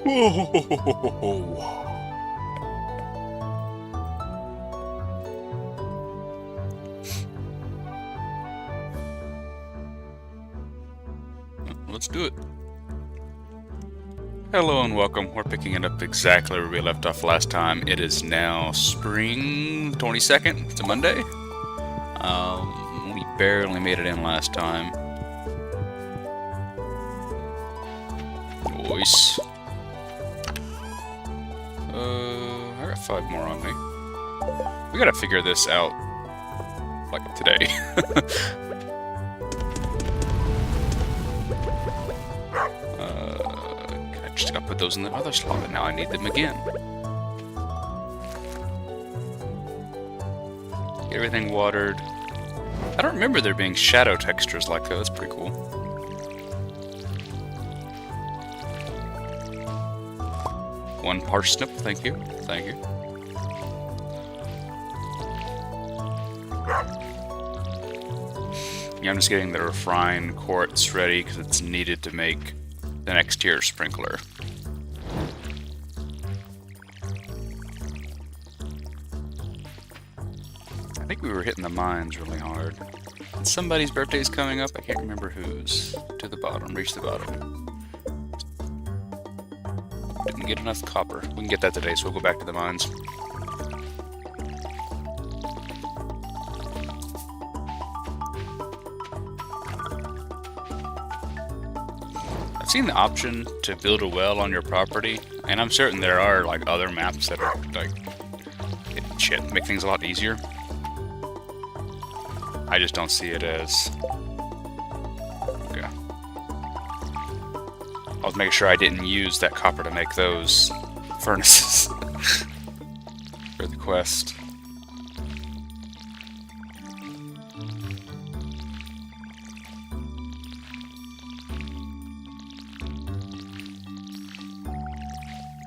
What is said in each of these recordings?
Whoa. Let's do it. Hello and welcome. We're picking it up exactly where we left off last time. It is now spring 22nd. It's a Monday. We barely made it in last time. Voice. I got 5 more on me. We gotta figure this out, like, today. I just gotta put those in the other slot, but now I need them again. Get everything watered. I don't remember there being shadow textures like that. That's pretty cool. One parsnip, thank you. Thank you. Yeah, I'm just getting the refined quartz ready because it's needed to make the next tier sprinkler. I think we were hitting the mines really hard. Somebody's birthday's coming up. I can't remember whose. To the bottom. Reach the bottom. Didn't get enough copper. We can get that today, so we'll go back to the mines. I've seen the option to build a well on your property, and I'm certain there are like other maps that are like shit, make things a lot easier. I just don't see it as... Okay. I was making sure I didn't use that copper to make those furnaces for the quest.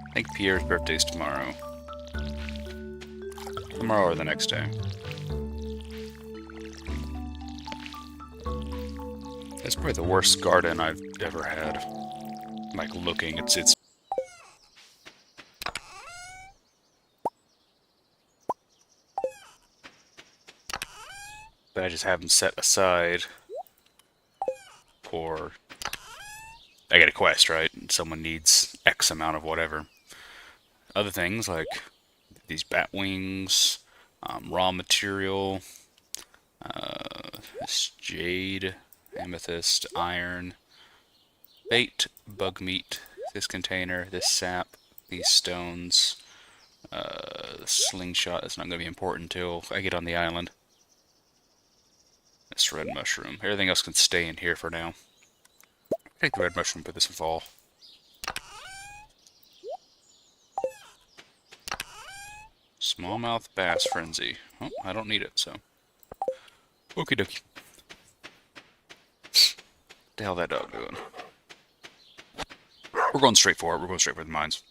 I think Pierre's birthday's tomorrow. Tomorrow or the next day. It's probably the worst garden I've ever had. Like, looking, it's... But I just have them set aside for... I get a quest, right? Someone needs X amount of whatever. Other things, like these bat wings, raw material, this jade, amethyst, iron, bait, bug meat, this container, this sap, these stones, the slingshot. That's not going to be important until I get on the island. This red mushroom. Everything else can stay in here for now. Take the red mushroom, put this in fall. Smallmouth bass frenzy. Oh, I don't need it, so. Okie dokie. What the hell that dog doing? We're going straight for it. We're going straight for the mines.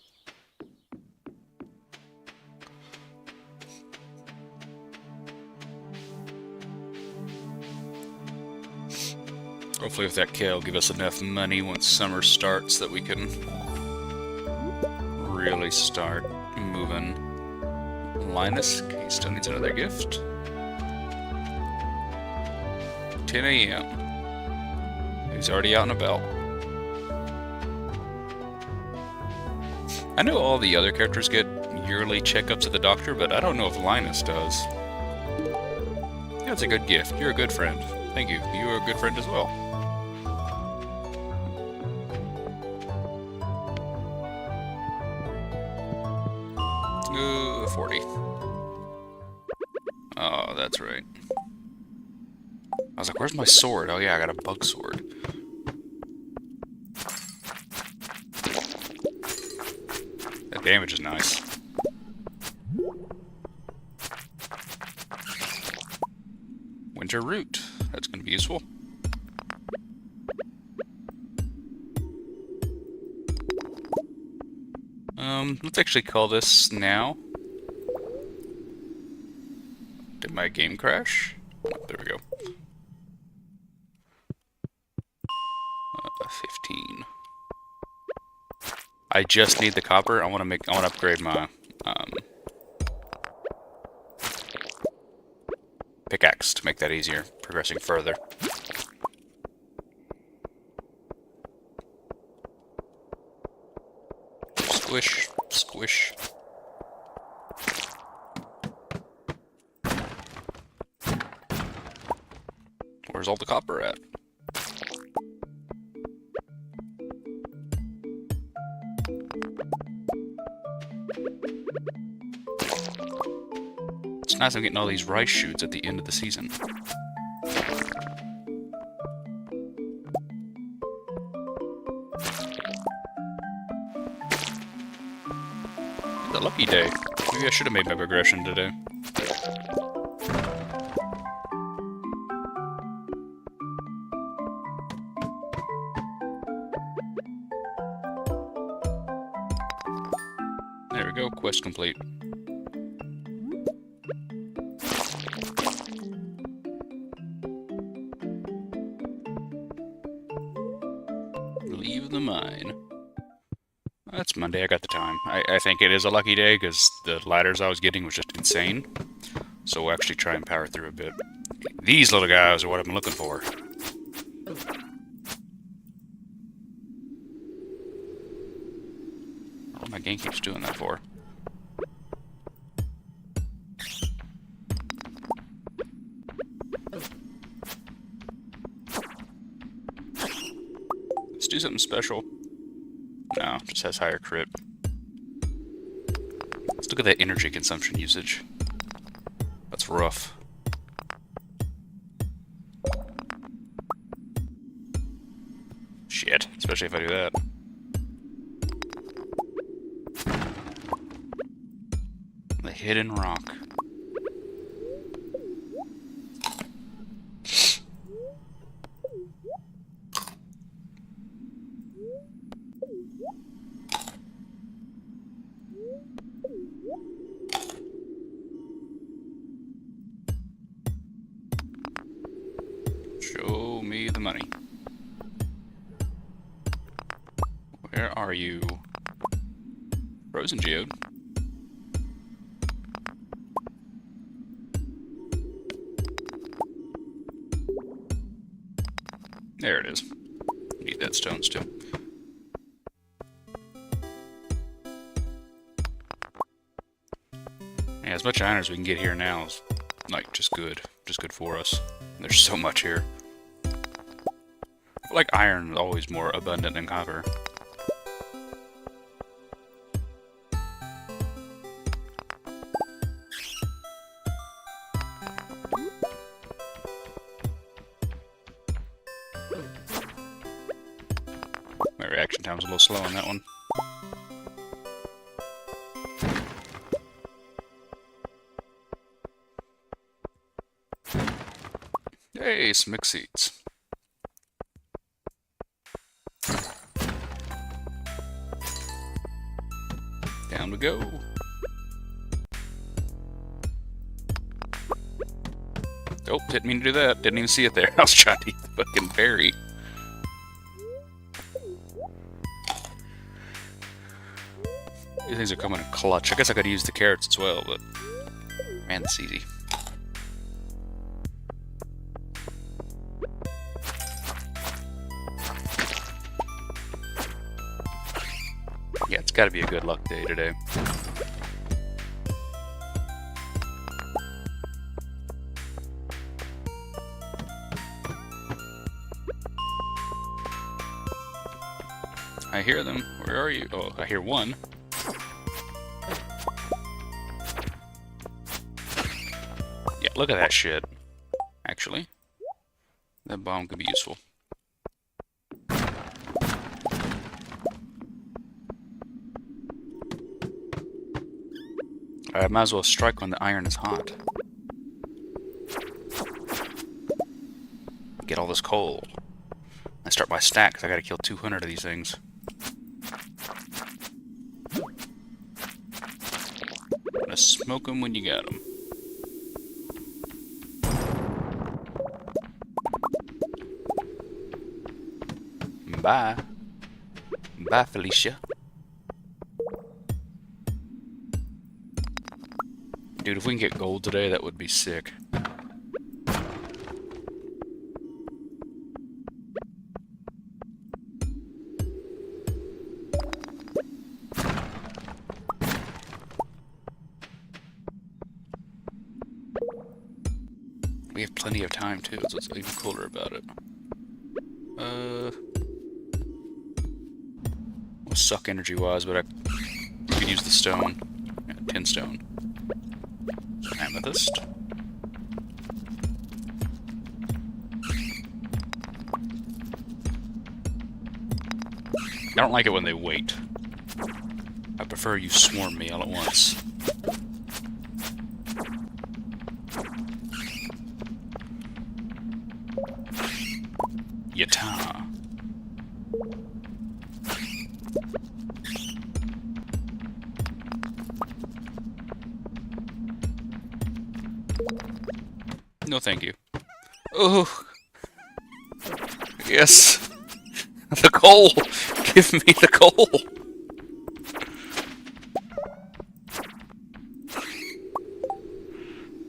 Hopefully with that kale, will give us enough money once summer starts that we can really start moving. Linus, okay, he still needs another gift. 10 a.m. He's already out and about. I know all the other characters get yearly checkups at the doctor, but I don't know if Linus does. That's a good gift. You're a good friend. Thank you. You are a good friend as well. 40. Oh, that's right. I was like, where's my sword? Oh yeah, I got a bug sword. That damage is nice. Winter root. That's going to be useful. Let's actually call this now. Did my game crash? Oh, there we go. 15. I just need the copper. I want to upgrade my pickaxe to make that easier, progressing further. Squish, squish. Where's all the copper at? It's nice I'm getting all these rice shoots at the end of the season. It's a lucky day. Maybe I should have made my progression today. There we go, quest complete. Leave the mine. That's Monday, I got the time. I think it is a lucky day because the ladders I was getting was just insane. So we'll actually try and power through a bit. These little guys are what I'm looking for. What my game keeps doing that for? Let's do something special. No, just has higher crit. Let's look at that energy consumption usage. That's rough. Shit, especially if I do that. The hidden rock. Show me the money. Where are you? Frozen geode. There it is. Need that stone still. Yeah, as much iron as we can get here now is like just good for us. There's so much here. I feel like iron is always more abundant than copper. My reaction time's a little slow on that one. Hey, some mixed seeds. Down we go. Oh, didn't mean to do that. Didn't even see it there. I was trying to eat the fucking berry. These things are coming in clutch. I guess I could use the carrots as well, but man, this is easy. Yeah, it's got to be a good luck day today. I hear them. Where are you? Oh, I hear one. Yeah, look at that shit. Actually, that bomb could be useful. I might as well strike when the iron is hot. Get all this coal. I start my stack, 'cause I gotta kill 200 of these things. Gonna smoke them when you got them. Bye. Bye, Felicia. Dude, if we can get gold today, that would be sick. We have plenty of time, too. That's what's even cooler about it. Will suck energy-wise, but I could use the stone. Yeah, 10 stone. Amethyst. I don't like it when they wait. I prefer you swarm me all at once. Yata. No, thank you. Oh, yes. The coal. Give me the coal.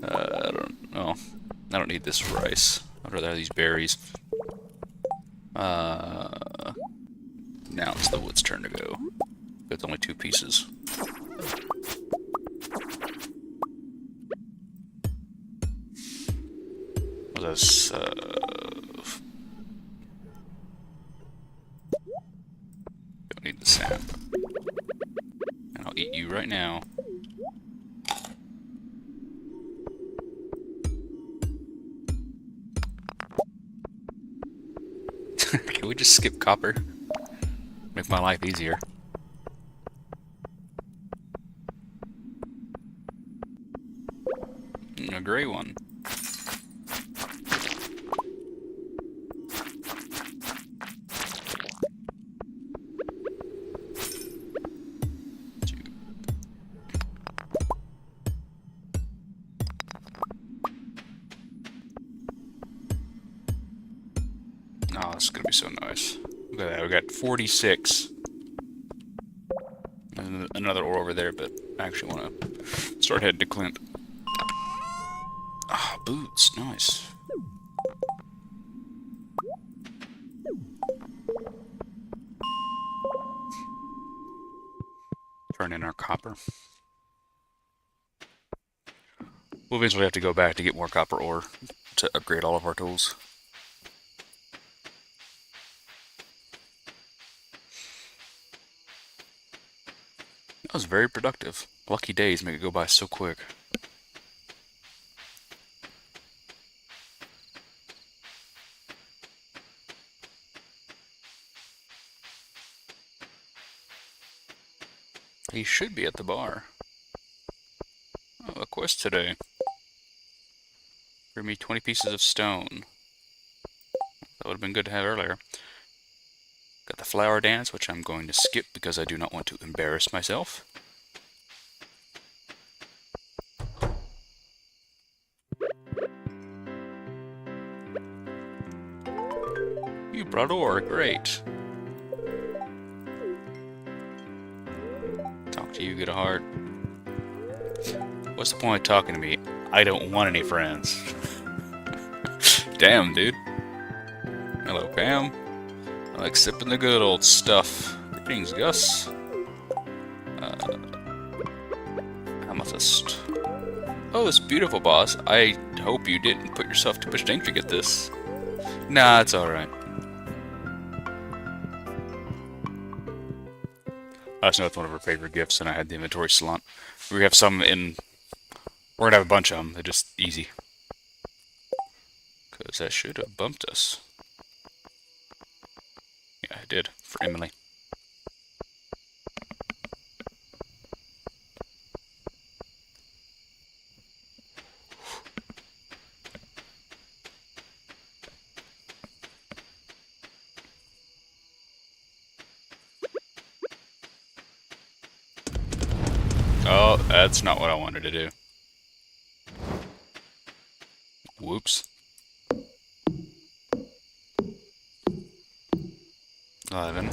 I don't know. I don't need this rice. I'd rather have these berries. Now it's the wood's turn to go. It's only 2 pieces. Let's, don't need the sap. And I'll eat you right now. Can we just skip copper? Make my life easier. A gray one. Oh, this is gonna be so nice. Look at that, we got 46. And another ore over there, but I actually want to start heading to Clint. Ah, boots, nice. Turn in our copper. We'll eventually have to go back to get more copper ore to upgrade all of our tools. That was very productive. Lucky days make it go by so quick. He should be at the bar. Oh, a quest today. Bring me 20 pieces of stone. That would have been good to have earlier. Got the flower dance, which I'm going to skip because I do not want to embarrass myself. You brought ore, great. Talk to you, get a heart. What's the point of talking to me? I don't want any friends. Damn, dude. Hello, Pam. I like sipping the good old stuff. Greetings, Gus. Amethyst. Oh, it's beautiful, boss. I hope you didn't put yourself too much danger to get this. Nah, it's alright. I just know it's one of her favorite gifts, and I had the inventory slot. We have some in... We're gonna have a bunch of them. They're just easy. Because that should have bumped us. Yeah, I did. For Emily. Oh, that's not what I wanted to do. Whoops. 11.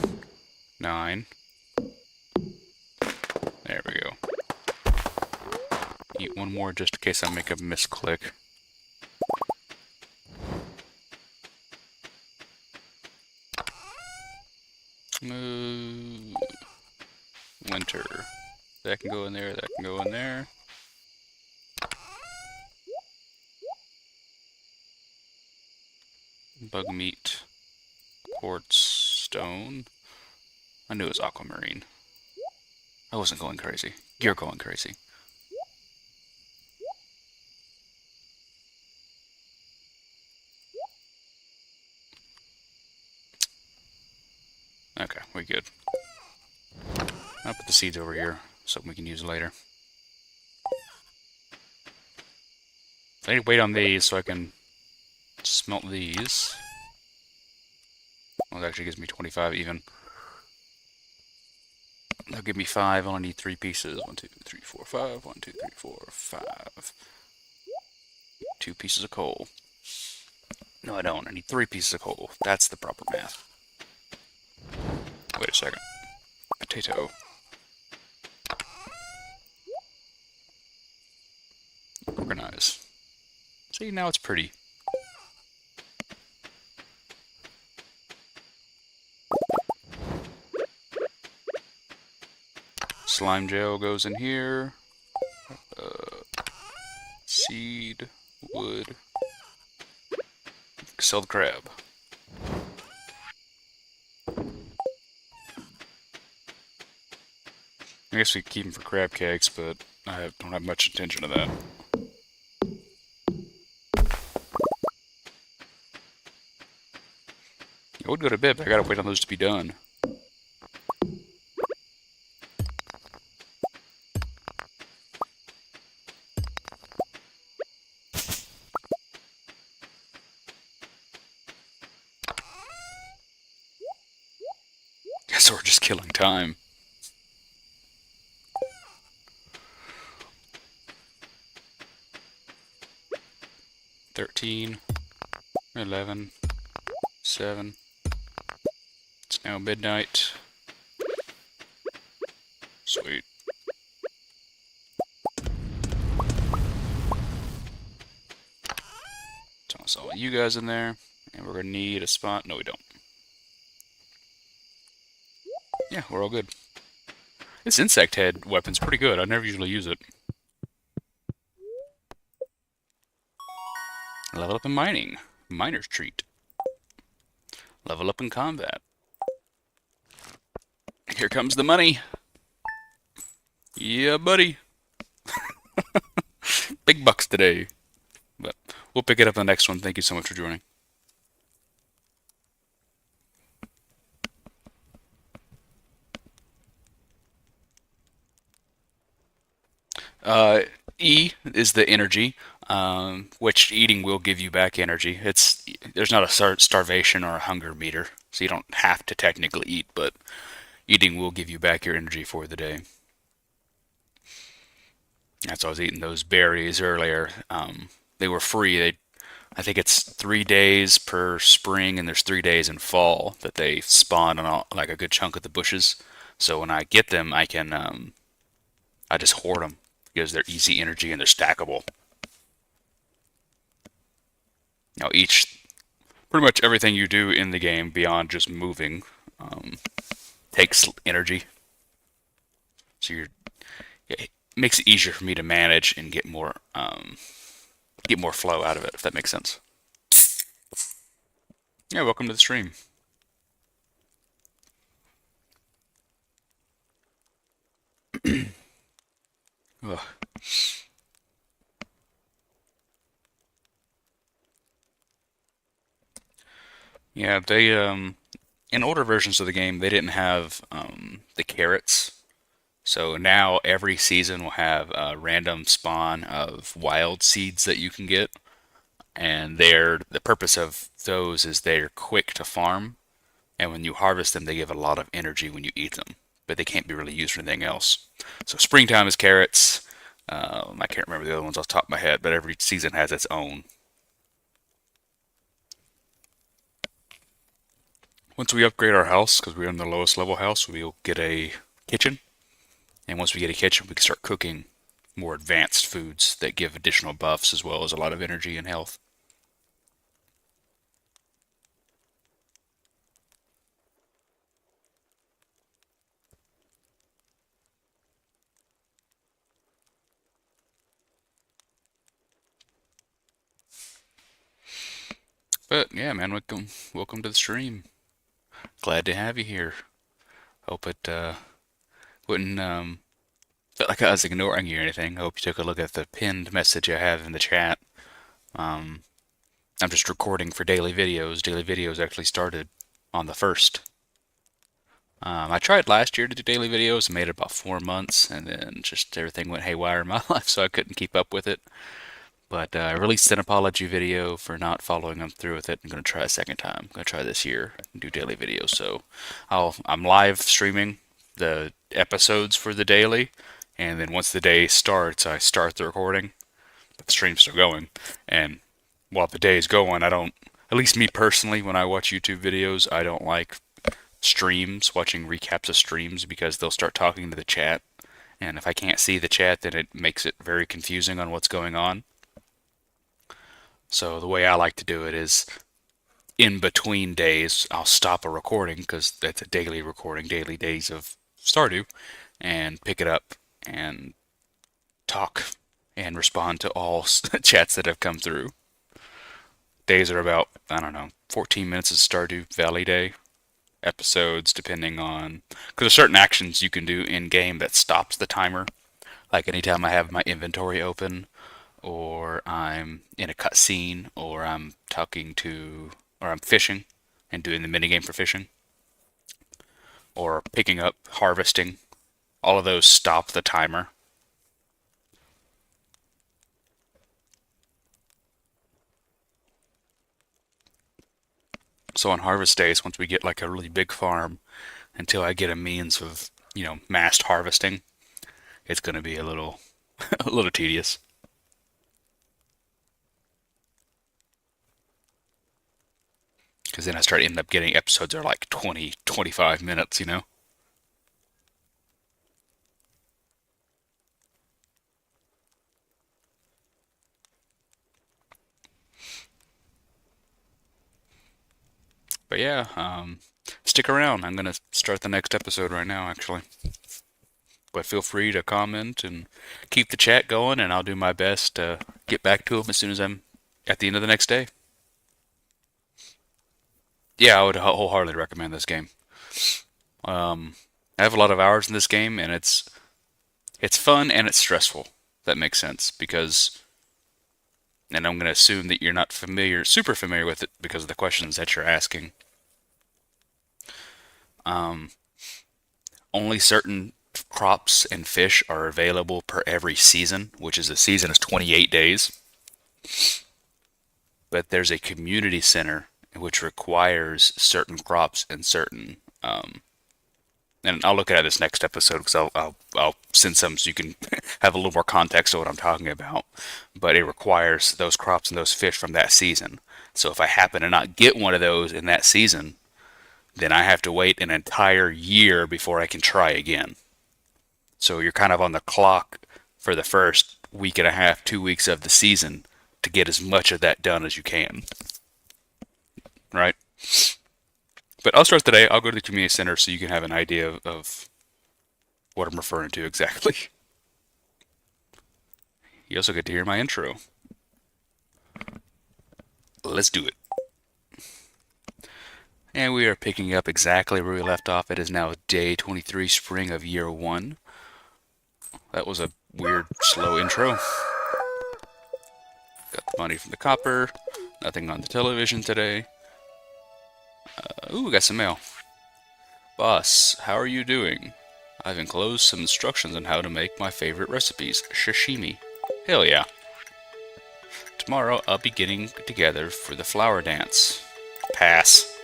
9. There we go. Eat one more just in case I make a misclick. Winter. That can go in there, that can go in there. Bug meat. Quartz. Stone. I knew it was aquamarine. I wasn't going crazy. You're going crazy. Okay, we good. I'll put the seeds over here, something we can use later. I need to wait on these so I can smelt these. Well, that actually gives me 25 even. That'll give me 5. I only need 3 pieces. 1, 2, 3, 4, 5. 1, 2, 3, 4, 5. 2 pieces of coal. No, I don't. I need 3 pieces of coal. That's the proper math. Wait a second. Potato. Organize. See, now it's pretty. Slime gel goes in here. Seed, wood. Sell the crab. I guess we keep them for crab cakes, but I don't have much intention of that. I would go to bed, but I gotta wait on those to be done. Guess we're just killing time. $13, 11, 7. It's now midnight. Sweet. Toss all you guys in there. And we're gonna need a spot. No, we don't. Yeah, we're all good. This insect head weapon's pretty good. I never usually use it. Level up in mining. Miner's treat. Level up in combat. Here comes the money. Yeah, buddy. Big bucks today. But we'll pick it up in the next one. Thank you so much for joining. E is the energy, which eating will give you back energy. There's not a starvation or a hunger meter, so you don't have to technically eat, but eating will give you back your energy for the day. That's why I was eating those berries earlier. They were free. I think it's 3 days per spring, and there's 3 days in fall that they spawn on like a good chunk of the bushes. So when I get them, I just hoard them because they're easy energy and they're stackable. Now pretty much everything you do in the game beyond just moving takes energy. So it makes it easier for me to manage and get more flow out of it, if that makes sense. Yeah, welcome to the stream. Ugh. Yeah, they in older versions of the game they didn't have the carrots. So now every season will have a random spawn of wild seeds that you can get, and the purpose of those is they're quick to farm, and when you harvest them, they give a lot of energy when you eat them, but they can't be really used for anything else. So springtime is carrots. I can't remember the other ones off the top of my head, but every season has its own. Once we upgrade our house, because we're in the lowest level house, we'll get a kitchen. And once we get a kitchen, we can start cooking more advanced foods that give additional buffs as well as a lot of energy and health. But yeah, man, welcome to the stream. Glad to have you here. Hope it wouldn't felt like I was ignoring you or anything. Hope you took a look at the pinned message I have in the chat. Um, I'm just recording for daily videos. Daily videos actually started on the 1st. I tried last year to do daily videos and made it about 4 months, and then just everything went haywire in my life, so I couldn't keep up with it. But I released an apology video for not following them through with it. I'm going to try a second time. I'm going to try this year and do daily videos. So I'm live streaming the episodes for the daily, and then once the day starts, I start the recording, but the stream's still going. And while the day is going, I don't, at least me personally, when I watch YouTube videos, I don't like streams, watching recaps of streams, because they'll start talking to the chat. And if I can't see the chat, then it makes it very confusing on what's going on. So the way I like to do it is in between days, I'll stop a recording because that's a daily recording, daily days of Stardew, and pick it up and talk and respond to all chats that have come through. Days are about, I don't know, 14 minutes of Stardew Valley day. Episodes, depending on, because there's certain actions you can do in game that stops the timer. Like anytime I have my inventory open, or I'm in a cutscene, or I'm or I'm fishing and doing the minigame for fishing, or picking up, harvesting. All of those stop the timer. So on harvest days, once we get like a really big farm, until I get a means of, massed harvesting, it's going to be a little, a little tedious. Because then I start ending up getting episodes that are like 20, 25 minutes, But yeah, stick around. I'm going to start the next episode right now, actually. But feel free to comment and keep the chat going, and I'll do my best to get back to them as soon as I'm at the end of the next day. Yeah, I would wholeheartedly recommend this game. I have a lot of hours in this game, and it's fun and it's stressful. That makes sense because, and I'm going to assume that you're not super familiar with it because of the questions that you're asking. Only certain crops and fish are available per every season, which is a season is 28 days. But there's a community center which requires certain crops and certain and I'll look at this next episode because I'll send some so you can have a little more context of what I'm talking about. But it requires those crops and those fish from that season. So if I happen to not get one of those in that season, then I have to wait an entire year before I can try again. So you're kind of on the clock for the first week and a half, 2 weeks of the season to get as much of that done as you can. Right? But I'll start today. I'll go to the community center so you can have an idea of what I'm referring to exactly. You also get to hear my intro. Let's do it. And we are picking up exactly where we left off. It is now day 23, spring of year 1. That was a weird, slow intro. Got the money from the copper. Nothing on the television today. Ooh, we got some mail. Boss, how are you doing? I've enclosed some instructions on how to make my favorite recipes, sashimi. Hell yeah. Tomorrow I'll be getting together for the flower dance. Pass.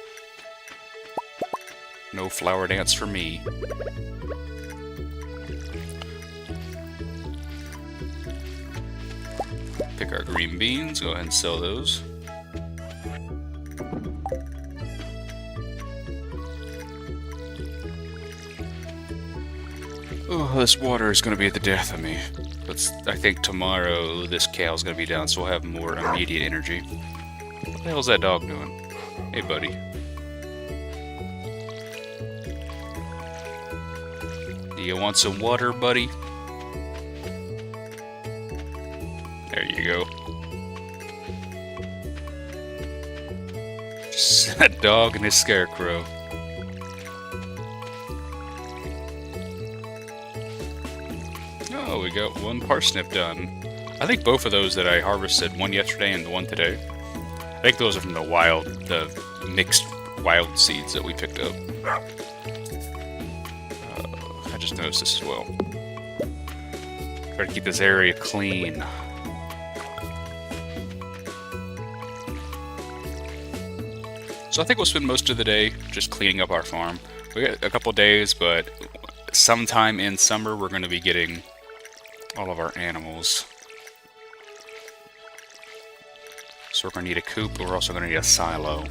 No flower dance for me. Pick our green beans, go ahead and sell those. Oh, this water is going to be the death of me. But I think tomorrow this cow's gonna be down, so we'll have more immediate energy. What the hell's that dog doing? Hey, buddy. Do you want some water, buddy? There you go. Just that dog and his scarecrow. Oh, we got one parsnip done. I think both of those that I harvested, one yesterday and the one today, I think those are from the mixed wild seeds that we picked up. I just noticed this as well. Try to keep this area clean. So I think we'll spend most of the day just cleaning up our farm. We got a couple days, but sometime in summer we're going to be getting all of our animals. So we're going to need a coop, but we're also going to need a silo.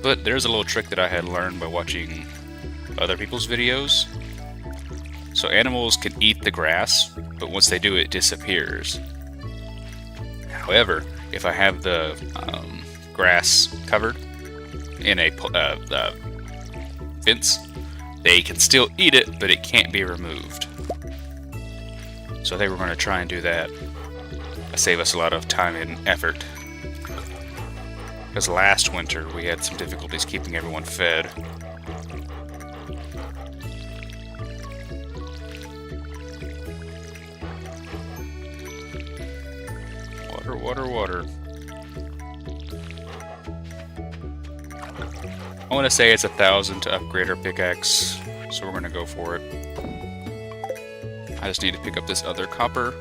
But there's a little trick that I had learned by watching other people's videos. So animals can eat the grass, but once they do, it disappears. However, if I have the grass covered in a fence, they can still eat it, but it can't be removed. So I think we're going to try and do that. Save us a lot of time and effort. Because last winter we had some difficulties keeping everyone fed. Water, water, water. I want to say it's 1,000 to upgrade our pickaxe, so we're going to go for it. I just need to pick up this other copper.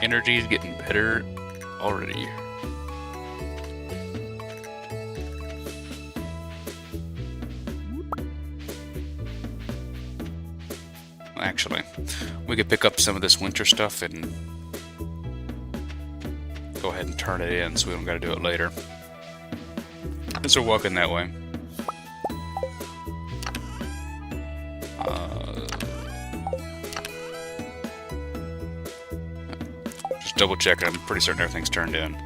Energy is getting better already. Actually, we could pick up some of this winter stuff and go ahead and turn it in so we don't got to do it later. Since we're walking that way. Just double checking. I'm pretty certain everything's turned in.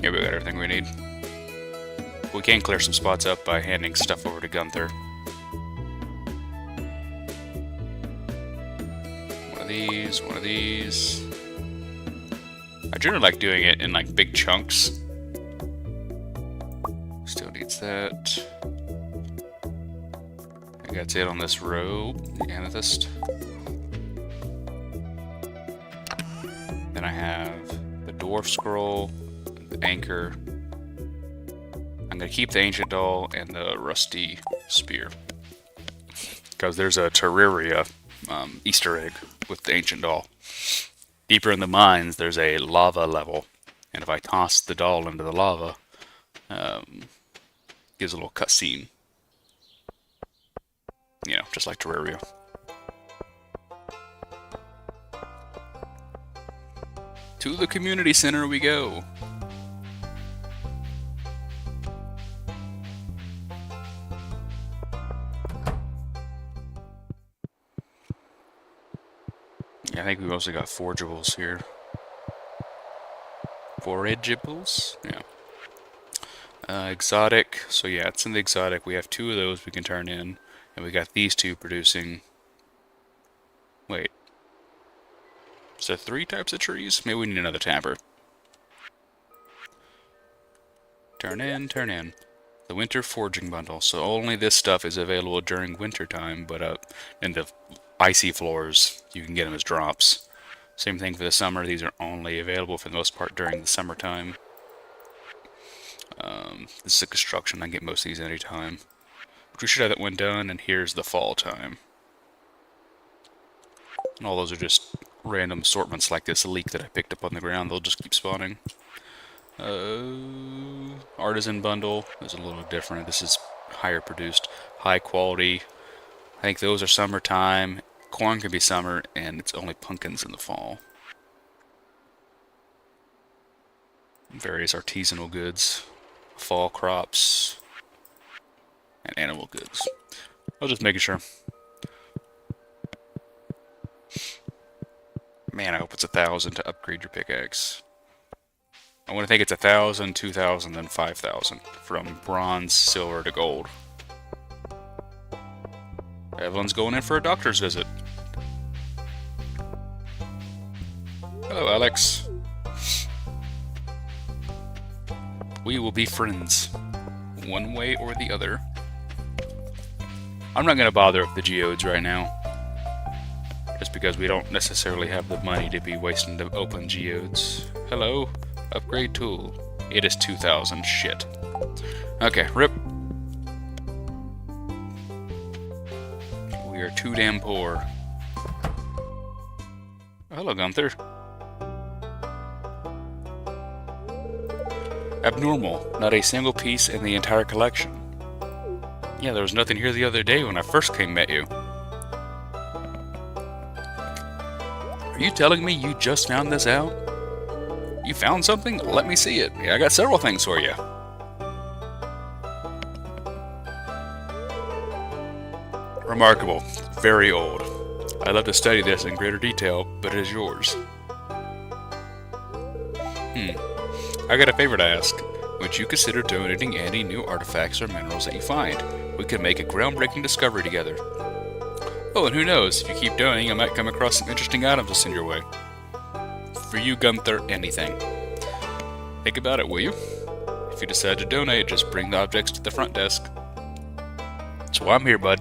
Yeah, we got everything we need. We can clear some spots up by handing stuff over to Gunther. One of these, one of these. I generally like doing it in like big chunks. Still needs that. I think that's it on this row. The amethyst. Then I have the dwarf scroll. The anchor. I'm going to keep the ancient doll and the rusty spear. Because there's a Terraria Easter egg with the ancient doll. Deeper in the mines, there's a lava level. And if I toss the doll into the lava, gives a little cutscene. You know, just like Terraria. To the community center we go. I think we've also got forageables here. Forageables? Yeah. Exotic. So yeah, it's in the exotic. We have 2 of those we can turn in. And we got these 2 producing... Wait. Is there 3 types of trees? Maybe we need another tapper. Turn in, turn in. The winter foraging bundle. So only this stuff is available during winter time, but in the icy floors, you can get them as drops. Same thing for the summer. These are only available for the most part during the summertime. This is a construction. I can get most of these anytime. But we should have that one done, and here's the fall time. And all those are just random assortments like this leek that I picked up on the ground. They'll just keep spawning. Artisan bundle is a little different. This is higher produced, high quality I think those are summertime. Corn can be summer, and it's only pumpkins in the fall. Various artisanal goods, fall crops, and animal goods. I was just making sure. Man, I hope it's 1,000 to upgrade your pickaxe. I want to think it's 1,000, 2,000, then 5,000. From bronze, silver to gold. Evelyn's going in for a doctor's visit. Hello, Alex. We will be friends. One way or the other. I'm not going to bother with the geodes right now. Just because we don't necessarily have the money to be wasting to open geodes. Hello? Upgrade tool. It is 2,000. Shit. Okay, rip. We are too damn poor. Hello, Gunther. Abnormal. Not a single piece in the entire collection. Yeah, there was nothing here the other day when I first met you. Are you telling me you just found this out? You found something? Let me see it. Yeah, I got several things for you. Remarkable. Very old. I'd love to study this in greater detail, but it is yours. I got a favor to ask. Would you consider donating any new artifacts or minerals that you find? We could make a groundbreaking discovery together. Oh, and who knows, if you keep donating, I might come across some interesting items to send your way. For you, Gunther, anything. Think about it, will you? If you decide to donate, just bring the objects to the front desk. That's why I'm here, bud.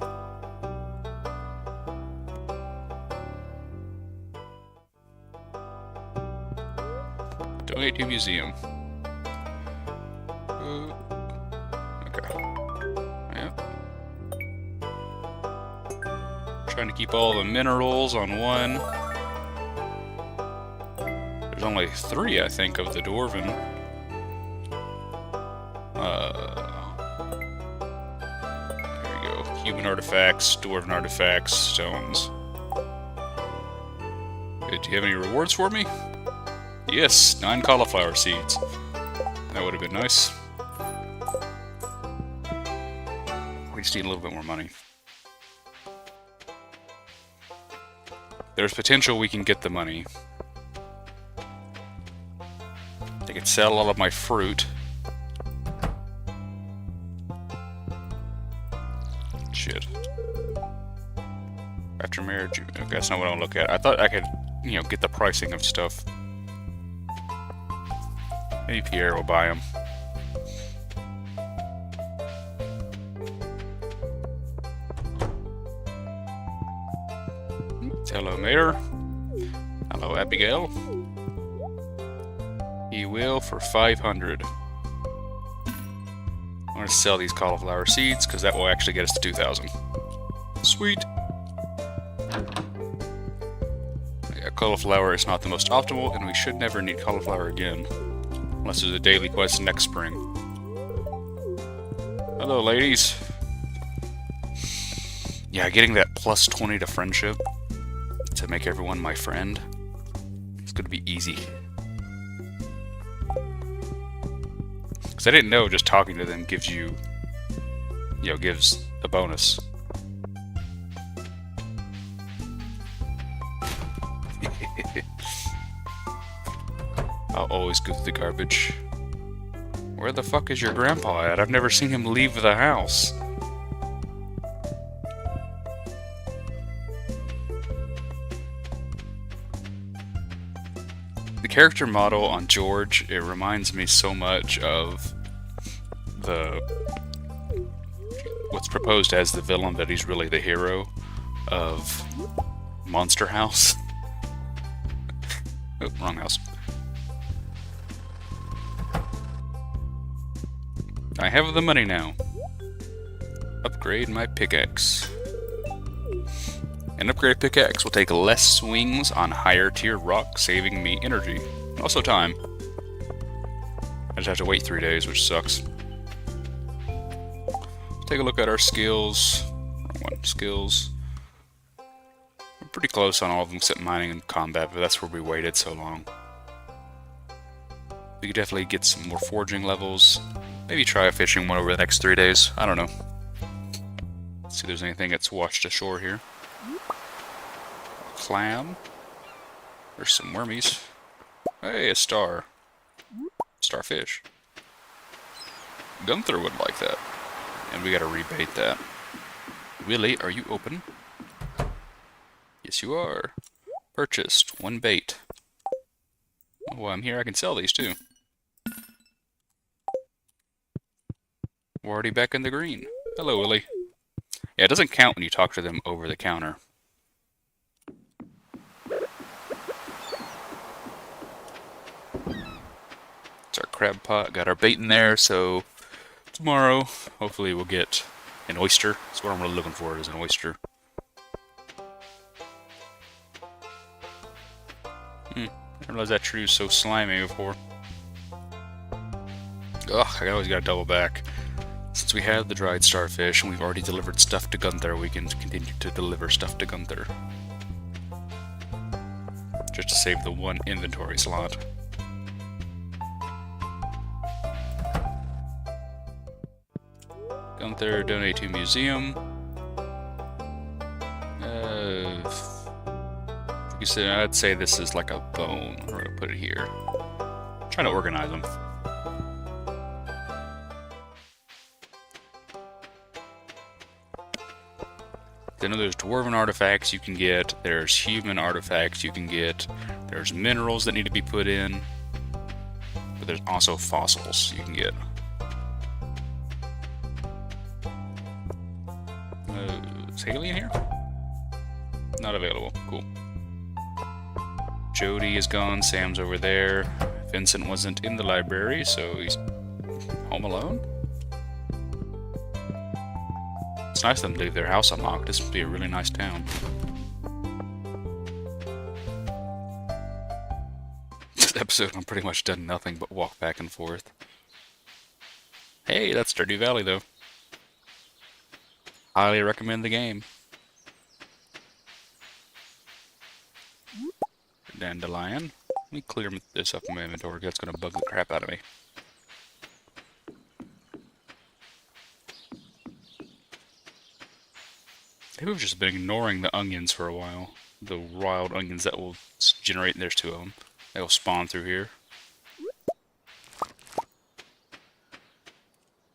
Donate to museum. Okay. Yep. Trying to keep all the minerals on one. There's only 3, I think, of the Dwarven. There we go. Human artifacts, Dwarven artifacts, stones. Good. Do you have any rewards for me? Yes, 9 cauliflower seeds. That would have been nice. We just need a little bit more money. There's potential we can get the money. I could sell all of my fruit. Shit. After marriage, okay, that's not what I want to look at. I thought I could, you know, get the pricing of stuff. Maybe Pierre will buy them. Hello, Mayor. Hello, Abigail. He will for 500. I'm going to sell these cauliflower seeds because that will actually get us to 2,000. Sweet. Yeah, cauliflower is not the most optimal, and we should never need cauliflower again. Unless there's a daily quest next spring. Hello, ladies. Yeah, getting that plus 20 to friendship to make everyone my friend. It's gonna be easy. Because I didn't know just talking to them gives you, gives a bonus. I'll always go through the garbage. Where the fuck is your grandpa at? I've never seen him leave the house. The character model on George, it reminds me so much of what's proposed as the villain, but he's really the hero of Monster House. Oh, wrong house. I have the money now. Upgrade my pickaxe. An upgraded pickaxe will take less swings on higher tier rock, saving me energy. Also time. I just have to wait 3 days, which sucks. Let's take a look at our skills. Wrong one. Skills. We're pretty close on all of them except mining and combat, but that's where we waited so long. We could definitely get some more foraging levels. Maybe try a fishing one over the next 3 days. I don't know. Let's see if there's anything that's washed ashore here. Clam. There's some wormies. Hey, a star. Starfish. Gunther would like that. And we gotta rebait that. Willie, are you open? Yes, you are. Purchased. 1 bait. Oh, while I'm here, I can sell these too. We're already back in the green. Hello, Willie. Yeah, it doesn't count when you talk to them over the counter. It's our crab pot. Got our bait in there, so tomorrow, hopefully we'll get an oyster. That's what I'm really looking for, is an oyster. I didn't realize that tree was so slimy before. Ugh, I always gotta double back. Since we have the dried starfish and we've already delivered stuff to Gunther, we can continue to deliver stuff to Gunther. Just to save the 1 inventory slot. Gunther, donate to museum. I'd say this is like a bone. We're gonna put it here. I'm trying to organize them. I know there's dwarven artifacts you can get, there's human artifacts you can get, there's minerals that need to be put in, but there's also fossils you can get. Is Haley in here? Not available. Cool. Jody is gone, Sam's over there. Vincent wasn't in the library, so he's home alone. It's nice of them to leave their house unlocked. This would be a really nice town. This episode, I'm pretty much done nothing but walk back and forth. Hey, that's Stardew Valley, though. Highly recommend the game. Dandelion. Let me clear this up in my inventory. That's going to bug the crap out of me. Maybe we've just been ignoring the onions for a while. The wild onions that will generate, there's 2 of them. They will spawn through here.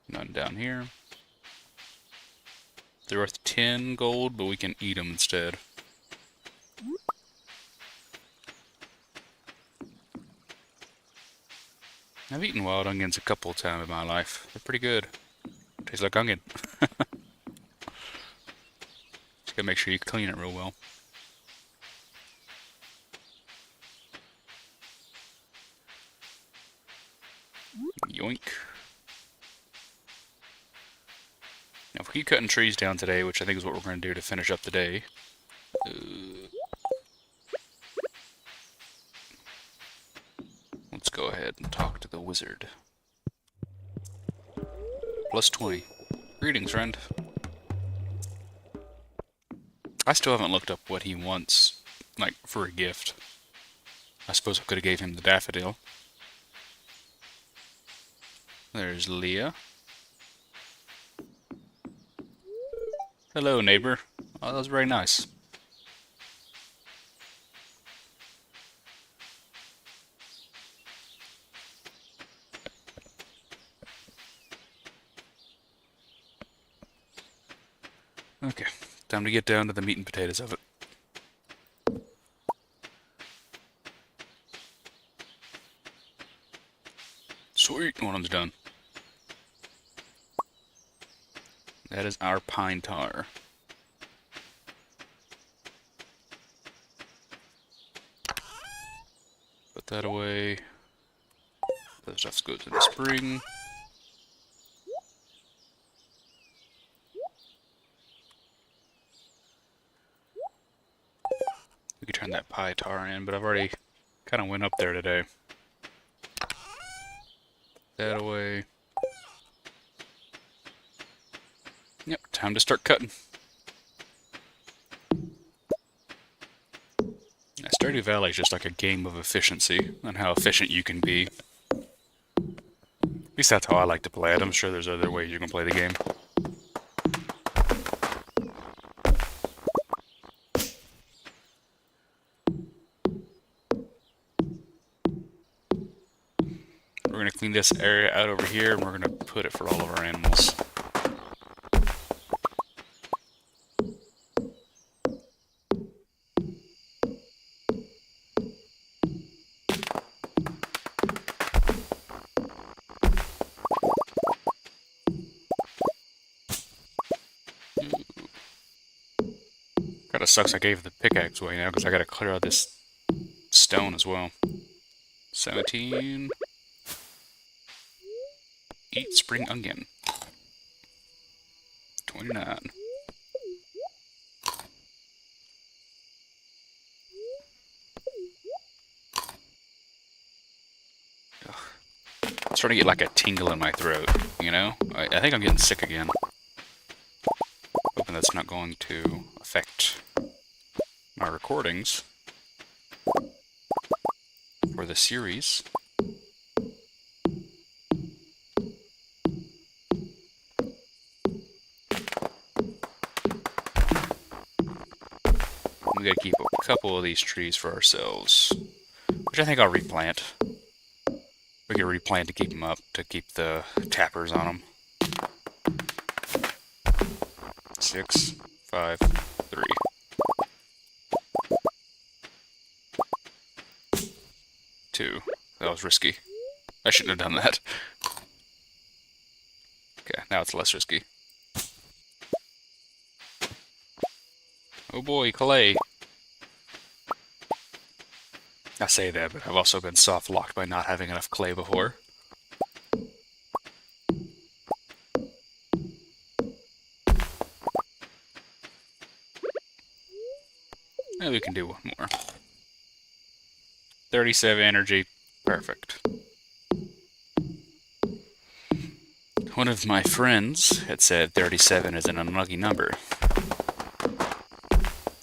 None down here. They're worth 10 gold, but we can eat them instead. I've eaten wild onions a couple of times in my life. They're pretty good. Tastes like onion. Just gotta make sure you clean it real well. Yoink. Now, if we keep cutting trees down today, which I think is what we're going to do to finish up the day. Let's go ahead and talk to the wizard. Plus 20. Greetings, friend. I still haven't looked up what he wants, like, for a gift. I suppose I could have gave him the daffodil. There's Leah. Hello, neighbor. Oh, that was very nice. Okay, time to get down to the meat and potatoes of it. Sweet, one of them's done. That is our pine tar. Put that away. That stuff goes in the spring. We could turn that pie tar in, but I've already kind of went up there today. That away. Yep, time to start cutting. Stardew Valley is just like a game of efficiency and how efficient you can be. At least that's how I like to play it. I'm sure there's other ways you can play the game. We're going to clean this area out over here, and we're going to put it for all of our animals. Kinda sucks I gave the pickaxe away now, because I gotta clear out this stone as well. 17. Eat spring onion. 29. Ugh. I'm starting to get like a tingle in my throat, you know? I think I'm getting sick again. Hoping that's not going to affect my recordings for the series. We gotta keep a couple of these trees for ourselves, which I think I'll replant. We can replant to keep them up, to keep the tappers on them. 6, 5, 3. 2. That was risky. I shouldn't have done that. Okay, now it's less risky. Oh boy, clay. I say that, but I've also been soft-locked by not having enough clay before. Maybe we can do one more. 37 energy. Perfect. One of my friends had said 37 is an unlucky number.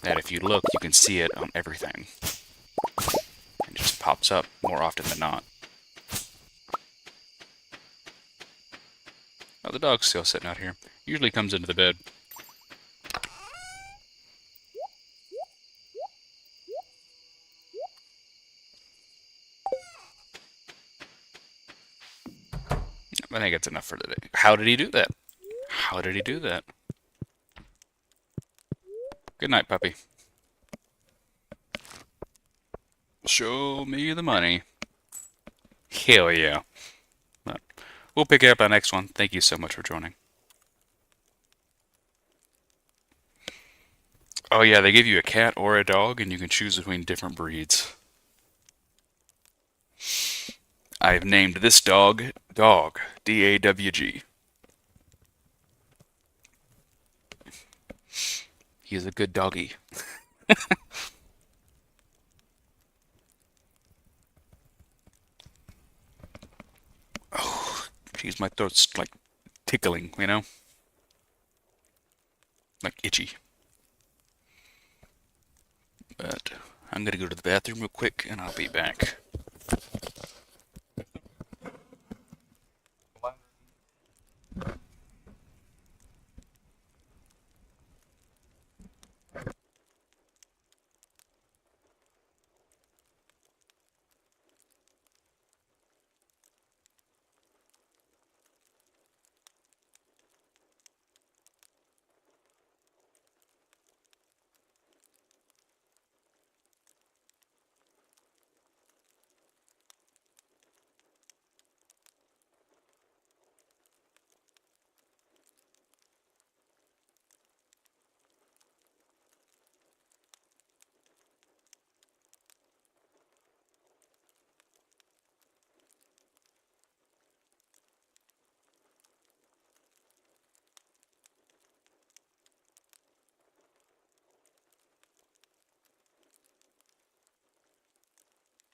That if you look, you can see it on everything. It just pops up more often than not. Oh, the dog's still sitting out here. Usually comes into the bed. I think it's enough for today. How did he do that? How did he do that? Good night, puppy. Show me the money. Hell yeah. But we'll pick it up on the next one. Thank you so much for joining. Oh yeah, they give you a cat or a dog, and you can choose between different breeds. I've named this dog Dog. D-A-W-G. He is a good doggy. Oh, jeez, my throat's like tickling, you know? Like itchy. But I'm gonna go to the bathroom real quick, and I'll be back.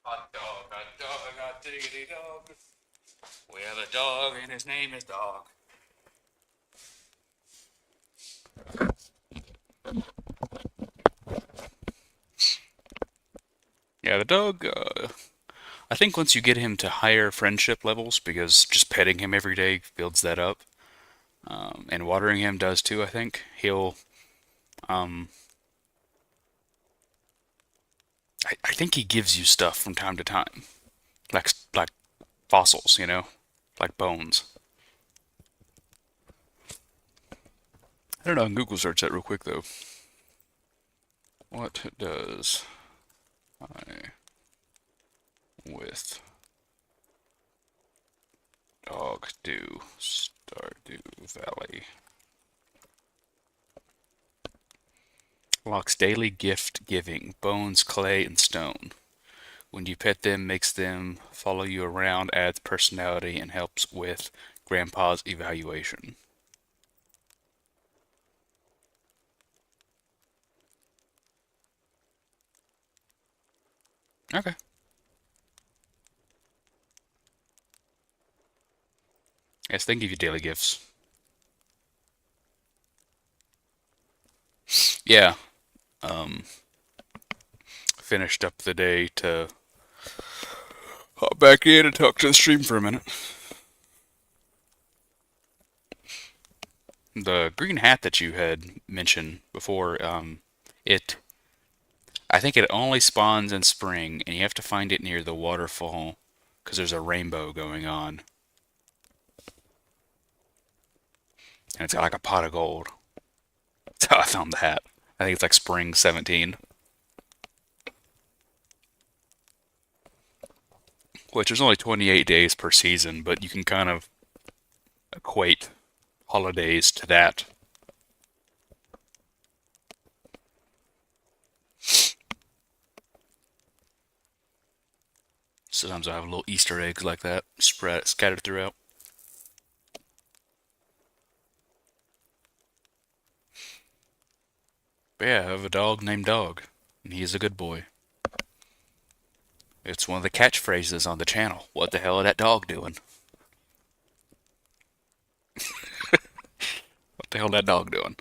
Hot dog, hot diggity dog. We have a dog, and his name is Dog. Yeah, the dog, I think once you get him to higher friendship levels, because just petting him every day builds that up, and watering him does too, I think, um, I think he gives you stuff from time to time. Like fossils, like bones. I don't know, I can Google search that real quick though. What does I with dog do? Stardew Valley. Locks daily gift giving, bones, clay, and stone. When you pet them, makes them follow you around, adds personality, and helps with Grandpa's evaluation. Okay. Yes, they can give you daily gifts. Yeah. Um, Finished up the day to hop back in and talk to the stream for a minute. The green hat that you had mentioned before, it I think it only spawns in spring, and you have to find it near the waterfall because there's a rainbow going on, and it's got like a pot of gold. That's how I found the hat. I think it's like spring 17, which there's only 28 days per season, but you can kind of equate holidays to that. Sometimes I have little Easter eggs like that spread scattered throughout. But yeah, I have a dog named Dog, and he is a good boy. It's one of the catchphrases on the channel. What the hell is that dog doing? What the hell is that dog doing?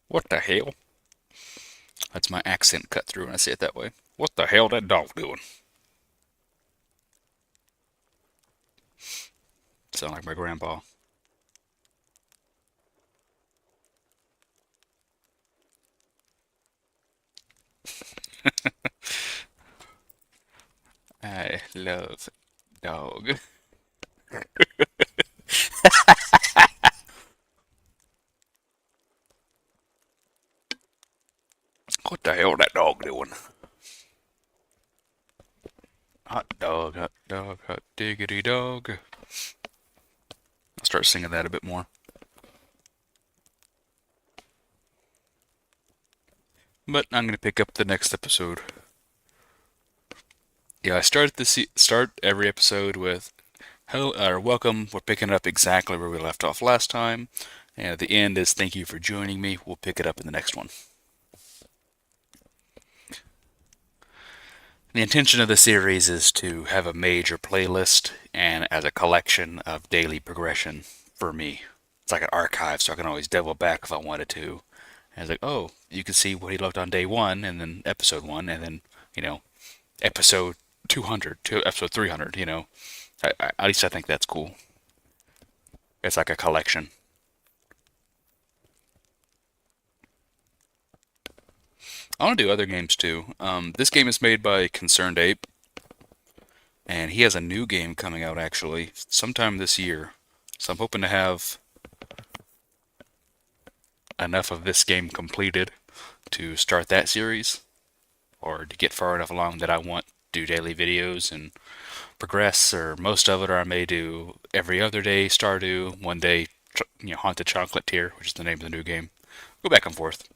What the hell? That's my accent cut through when I say it that way. What the hell that dog doing? Sound like my grandpa. I love dog. What the hell that dog doing? Hot dog, hot diggity dog. I'll start singing that a bit more. But I'm gonna pick up the next episode. Yeah, I start every episode with hello or welcome. We're picking it up exactly where we left off last time, and at the end is thank you for joining me. We'll pick it up in the next one. The intention of the series is to have a major playlist and as a collection of daily progression for me. It's like an archive, so I can always double back if I wanted to. And it's like, oh, you can see what he loved on day one, and then episode one, and then, episode 200 to episode 300. At least I think that's cool. It's like a collection. I want to do other games too. This game is made by Concerned Ape, and he has a new game coming out actually sometime this year. So I'm hoping to have enough of this game completed to start that series, or to get far enough along that I want to do daily videos and progress, or most of it, or I may do every other day Stardew, one day, Haunted Chocolatier, which is the name of the new game. Go back and forth.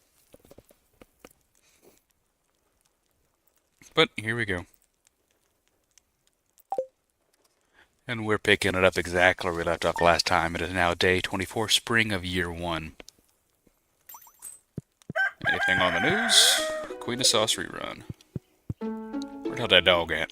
But here we go. And we're picking it up exactly where we left off last time. It is now day 24, spring of year 1. Anything on the news? Queen of Sauce rerun. Where'd all that dog at?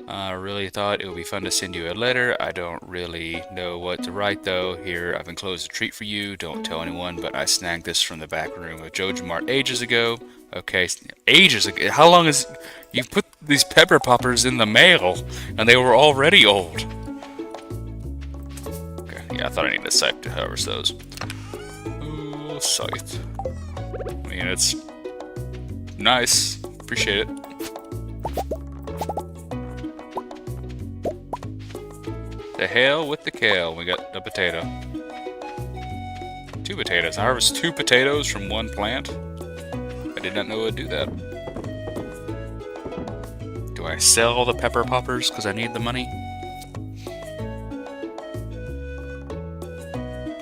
I really thought it would be fun to send you a letter. I don't really know what to write though. Here, I've enclosed a treat for you. Don't tell anyone, but I snagged this from the back room of Joe Jamart ages ago. Okay, ages ago. How long is... You put these pepper poppers in the mail, and they were already old. Okay, yeah, I thought I needed a scythe to harvest those. Ooh, scythe. I mean, it's nice. Appreciate it. The hell with the kale. We got a potato. 2 potatoes. I harvest 2 potatoes from 1 plant. I did not know it would do that. Do I sell the pepper poppers because I need the money?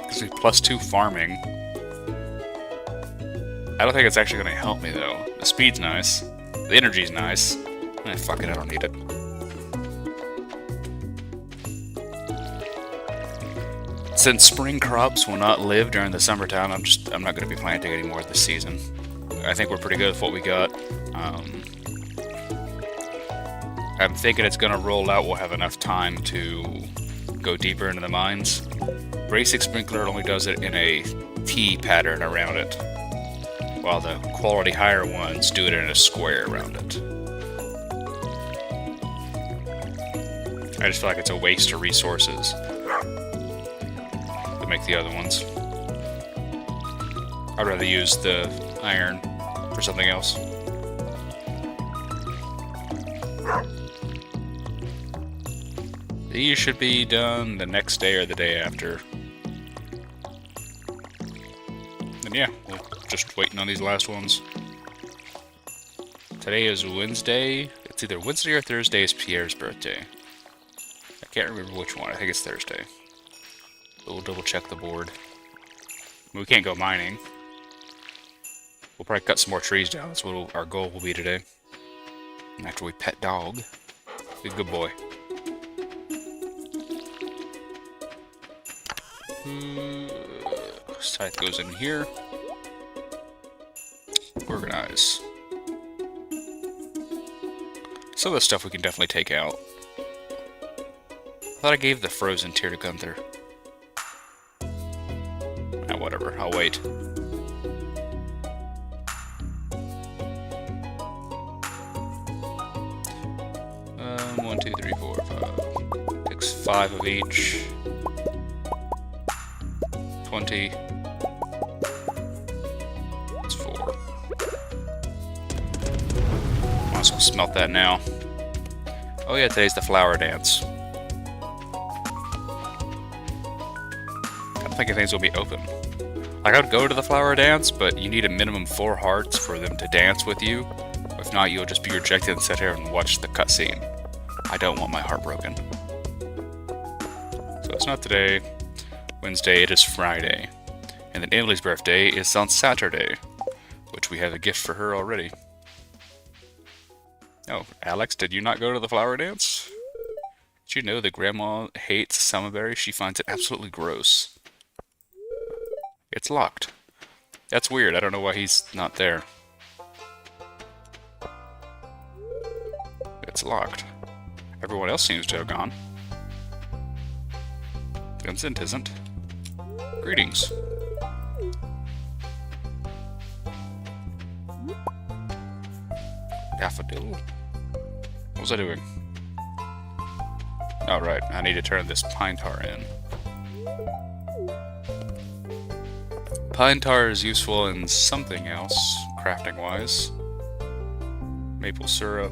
Gives me +2 farming. I don't think it's actually going to help me though. The speed's nice. The energy's nice. Eh, fuck it, I don't need it. Since spring crops will not live during the summertime, I'm not going to be planting anymore this season. I think we're pretty good with what we got. I'm thinking it's going to roll out. We'll have enough time to go deeper into the mines. Basic Sprinkler only does it in a T pattern around it, while the quality higher ones do it in a square around it. I just feel like it's a waste of resources to make the other ones. I'd rather use the iron for something else. These should be done the next day or the day after. And yeah, we're just waiting on these last ones. Today is Wednesday. It's either Wednesday or Thursday is Pierre's birthday. I can't remember which one. I think it's Thursday. But we'll double check the board. We can't go mining. We'll probably cut some more trees down. That's what our goal will be today. And after we pet dog. Be a good boy. Scythe goes in here. Organize. Some of the stuff we can definitely take out. I thought I gave the frozen tier to Gunther. Ah, whatever. I'll wait. One, two, three, four, five. Takes 5 of each. 20. It's 4. Might as well smelt that now. Oh yeah, today's the flower dance. I'm thinking things will be open. Like, I would go to the flower dance, but you need a minimum 4 hearts for them to dance with you. If not, you'll just be rejected and sit here and watch the cutscene. I don't want my heart broken. So it's not today. Wednesday, it is Friday. And then Emily's birthday is on Saturday, which we have a gift for her already. Oh, Alex, did you not go to the flower dance? Did you know that Grandma hates summerberry? She finds it absolutely gross. It's locked. That's weird. I don't know why he's not there. It's locked. Everyone else seems to have gone. Vincent isn't. Greetings. Daffodil? What was I doing? Oh, right. I need to turn this pine tar in. Pine tar is useful in something else, crafting-wise. Maple syrup.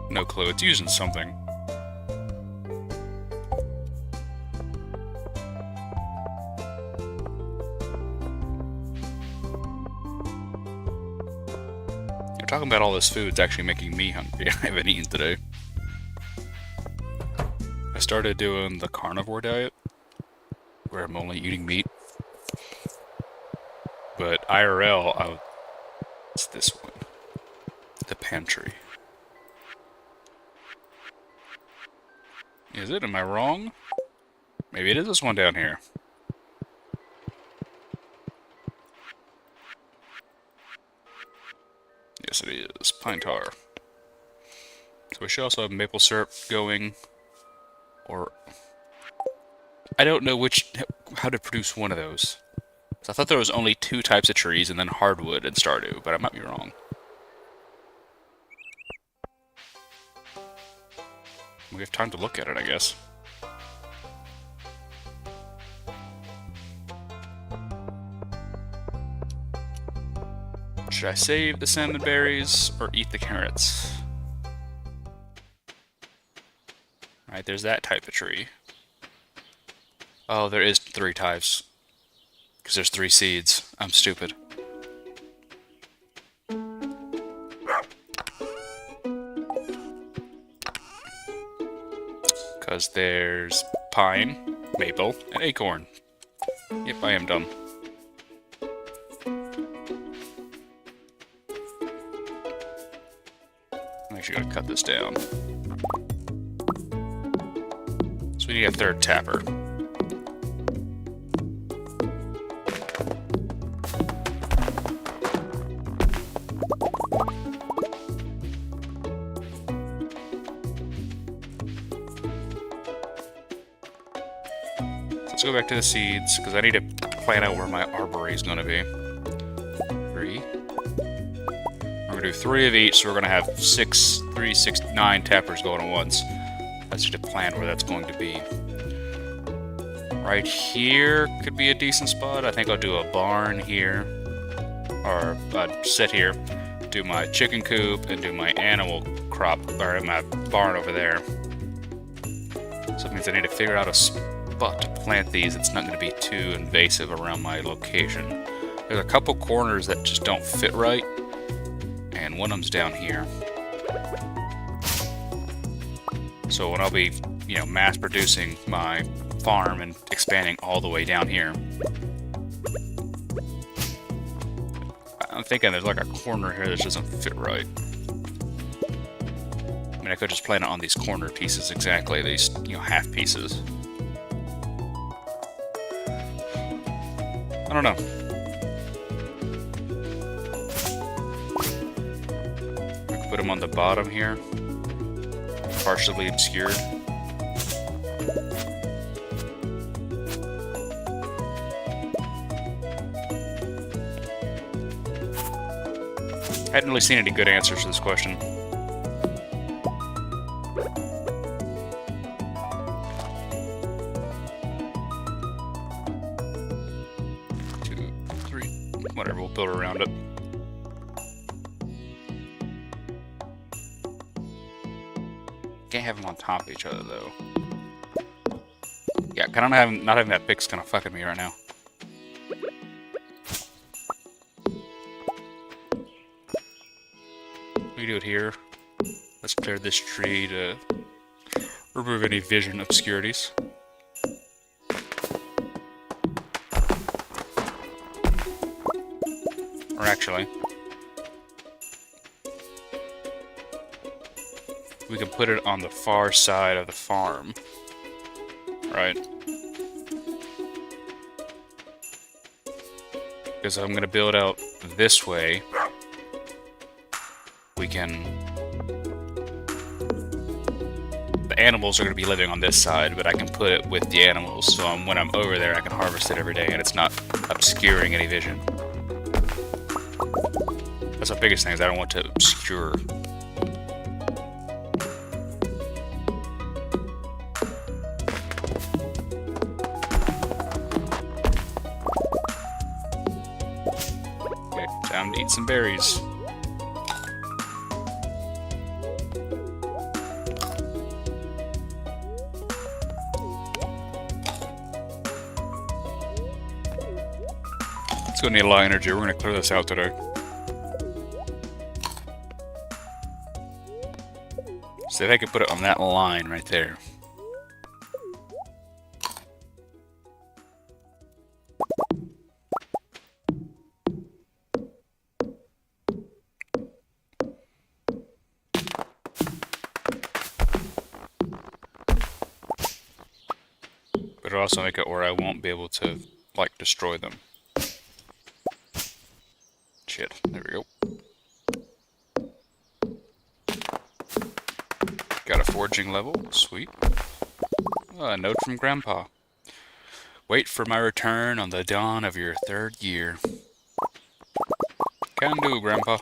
No clue. It's using something. You're talking about all this food. It's actually making me hungry. I haven't eaten today. I started doing the carnivore diet, where I'm only eating meat. But IRL, it's this one. The pantry. Is it? Am I wrong? Maybe it is this one down here. Yes, it is. Pine tar. So we should also have maple syrup going. Or... I don't know how to produce one of those. So I thought there was only 2 types of trees and then hardwood in Stardew, but I might be wrong. We have time to look at it, I guess. Should I save the salmon berries or eat the carrots? Alright, there's that type of tree. Oh, there is 3 types. Because there's 3 seeds. I'm stupid. Because there's pine, maple, and acorn. Yep, I am dumb. I'm actually gonna cut this down. So we need a 3rd tapper. Let's go back to the seeds, because I need to plan out where my arbory is going to be. 3. We're going to do 3 of each, so we're going to have 9 tappers going at once. Let's just plan where that's going to be. Right here could be a decent spot. I think I'll do a barn here. Or sit here, do my chicken coop, and do my animal crop, or my barn over there. So it means I need to figure out a spot to plant these. It's not going to be too invasive around my location. There's a couple corners that just don't fit right, and one of them's down here. So when I'll be, mass producing my farm and expanding all the way down here, I'm thinking there's like a corner here that doesn't fit right. I mean, I could just plant it on these corner pieces exactly, these, half pieces. I don't know. I could put them on the bottom here, partially obscured. I hadn't really seen any good answers to this question. 2, 3, whatever, we'll build around it. Can't have them on top of each other, though. Yeah, not having that pick's kind of fucking me right now. We do it here. Let's clear this tree to remove any vision obscurities. Or actually, we can put it on the far side of the farm, right? Because I'm going to build out this way. We can... The animals are going to be living on this side, but I can put it with the animals, so when I'm over there I can harvest it every day and it's not obscuring any vision. That's the biggest thing, is I don't want to obscure. Okay, time to eat some berries. It's gonna need a lot of energy. We're gonna clear this out today. So if I could put it on that line right there. But it'll also make it where I won't be able to, like, destroy them. Shit, there we go. Got a foraging level, sweet. Oh, a note from Grandpa. Wait for my return on the dawn of your 3rd year. Can do, Grandpa.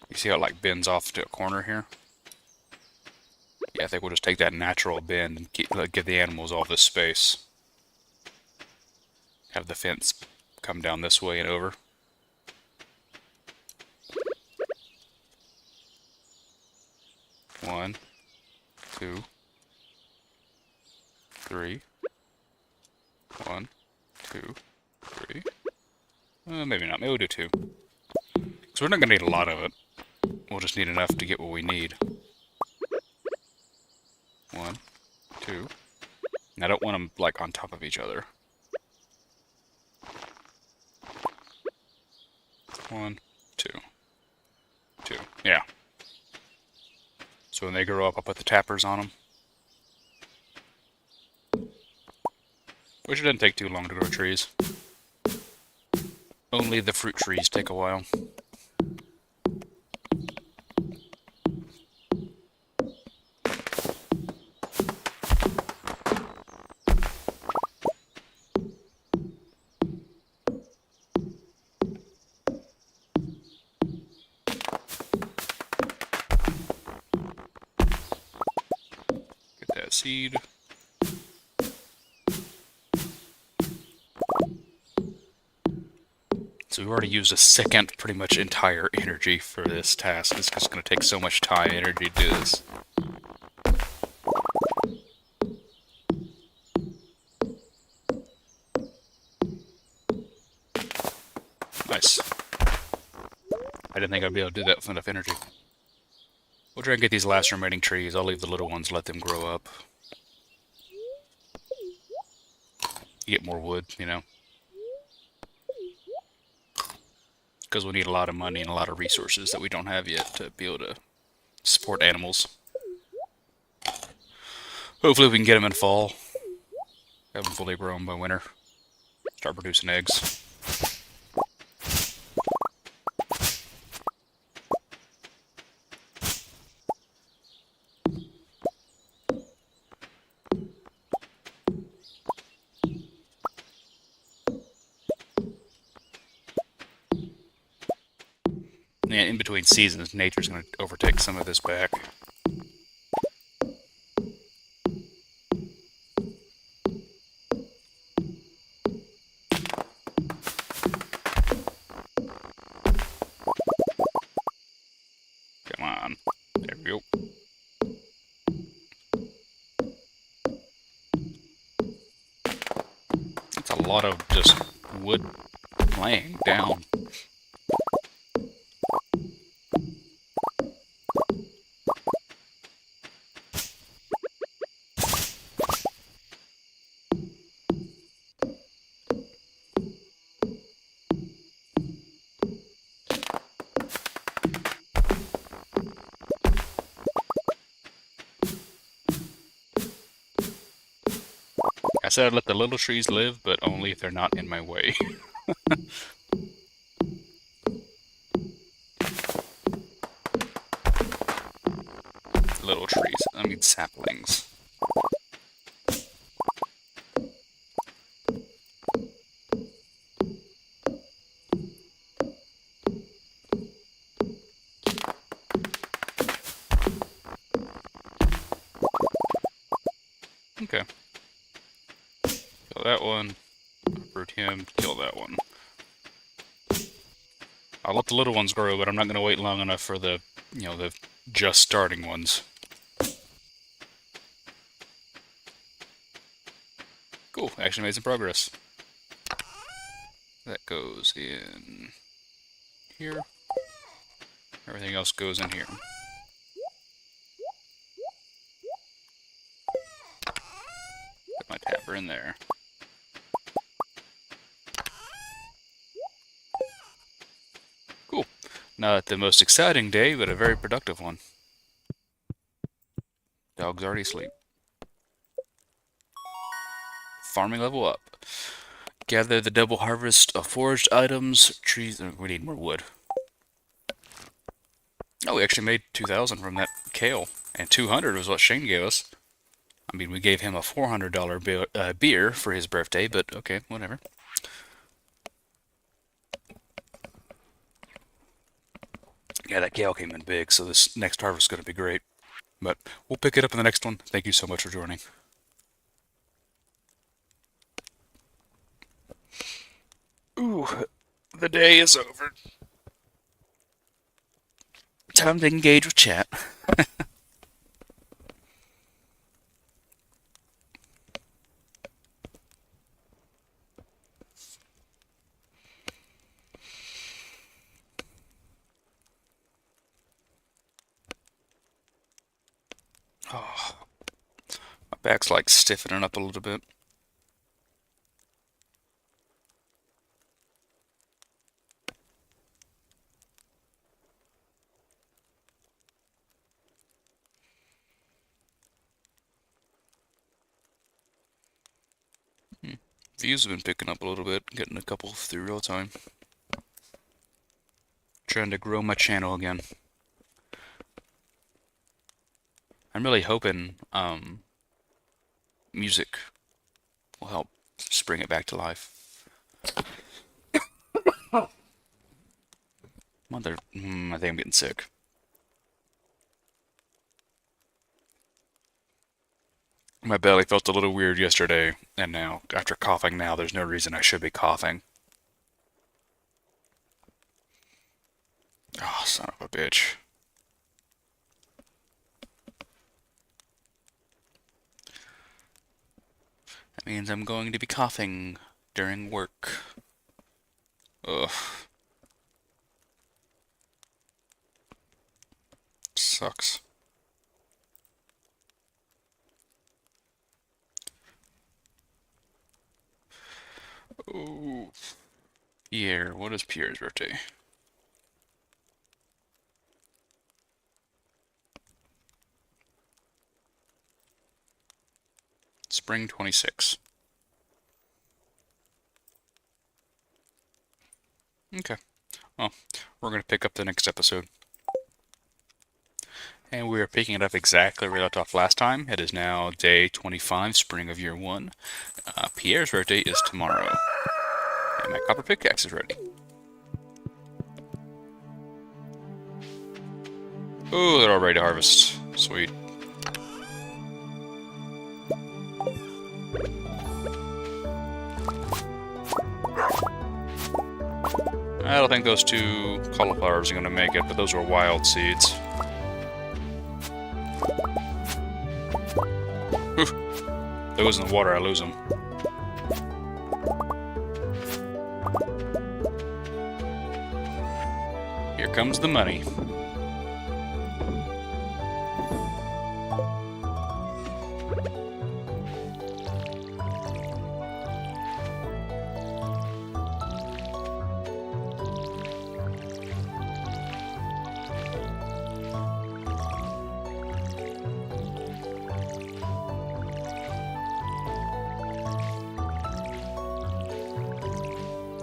You see how it like bends off to a corner here? Yeah, I think we'll just take that natural bend and give the animals all this space. Have the fence come down this way and over. One, two, three. 1, 2, 3. Maybe not. Maybe we'll do 2. Because we're not going to need a lot of it. We'll just need enough to get what we need. 1, 2. And I don't want them, like, on top of each other. 1, 2. 2. Yeah. So when they grow up, I'll put the tappers on them. Which doesn't take too long to grow trees. Only the fruit trees take a while. Get that seed. So we've already used a second pretty much entire energy for this task. It's just going to take so much time and energy to do this. Nice. I didn't think I'd be able to do that with enough energy. We'll try and get these last remaining trees. I'll leave the little ones, let them grow up. Get more wood, you know. Because we need a lot of money and a lot of resources that we don't have yet to be able to support animals. Hopefully we can get them in fall. Have them fully grown by winter. Start producing eggs. And in between seasons, nature's going to overtake some of this back. Come on. There we go. That's a lot of just wood laying down. I said I'd let the little trees live, but only if they're not in my way. Little trees. I mean saplings. Okay. Kill that one. Uproot him. Kill that one. I'll let the little ones grow, but I'm not going to wait long enough for the, the just starting ones. Cool. Actually made some progress. That goes in here. Everything else goes in here. Put my tapper in there. Cool. Not the most exciting day, but a very productive one. Dog's already asleep. Farming level up. Gather the double harvest of foraged items, trees. We need more wood. Oh, we actually made 2,000 from that kale, and 200 was what Shane gave us. I mean, we gave him a $400 beer for his birthday, but okay, whatever. Yeah, that kale came in big, so this next harvest is going to be great. But we'll pick it up in the next one. Thank you so much for joining. Ooh, the day is over. Time to engage with chat. Oh, my back's like stiffening up a little bit. Views have been picking up a little bit, getting a couple through real time. Trying to grow my channel again. I'm really hoping music will help spring it back to life. Mother, I think I'm getting sick. My belly felt a little weird yesterday, and now, after coughing now, there's no reason I should be coughing. Oh, son of a bitch. That means I'm going to be coughing during work. Ugh. Sucks. Oh. Pierre, what is Pierre's birthday? Spring 26. Okay. Well, we're going to pick up the next episode. And we are picking it up exactly where we left off last time. It is now day 25, spring of year 1. Pierre's birthday is tomorrow. And my copper pickaxe is ready. Oh, they're all ready to harvest. Sweet. I don't think those 2 cauliflowers are going to make it, but those were wild seeds. If it was in the water, I lose them. Here comes the money.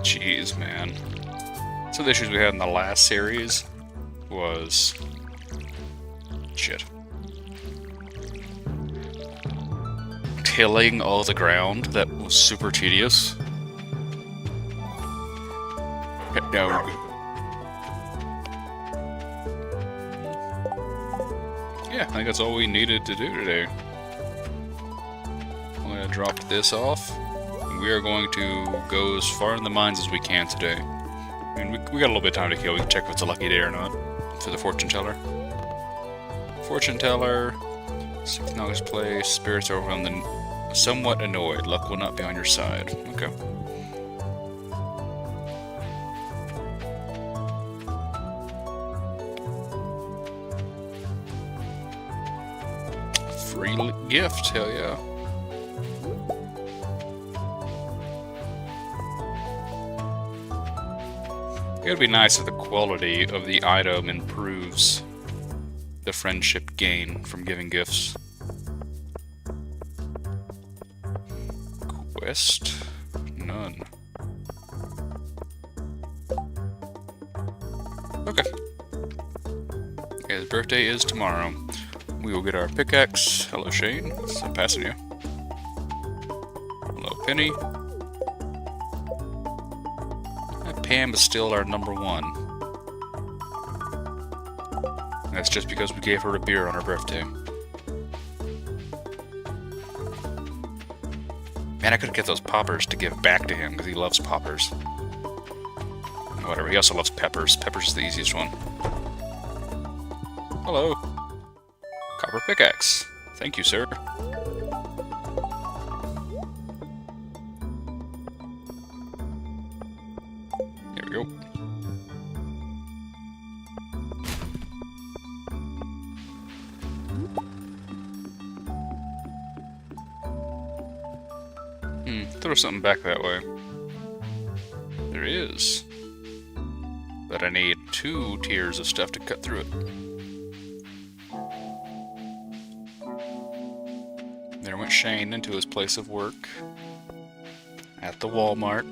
Jeez, man. Some of the issues we had in the last series was... shit. Tilling all the ground, that was super tedious. No. Yeah, I think that's all we needed to do today. I'm gonna drop this off. We are going to go as far in the mines as we can today. I mean, we got a little bit of time to kill. We can check if it's a lucky day or not for the fortune teller. Fortune teller, 6 August place, spirits are overwhelmed and somewhat annoyed. Luck will not be on your side. Okay. Free gift, hell yeah. It would be nice if the quality of the item improves the friendship gain from giving gifts. Quest? None. Okay. His birthday is tomorrow. We will get our pickaxe. Hello, Shane. I'm passing you. Hello, Penny. Pam is still our #1. That's just because we gave her a beer on her birthday. Man, I could get those poppers to give back to him because he loves poppers. Whatever, he also loves peppers. Peppers is the easiest one. Hello. Copper pickaxe. Thank you, sir. Here we go. Throw something back that way. There is. But I need 2 tiers of stuff to cut through it. There went Shane into his place of work. At the Walmart.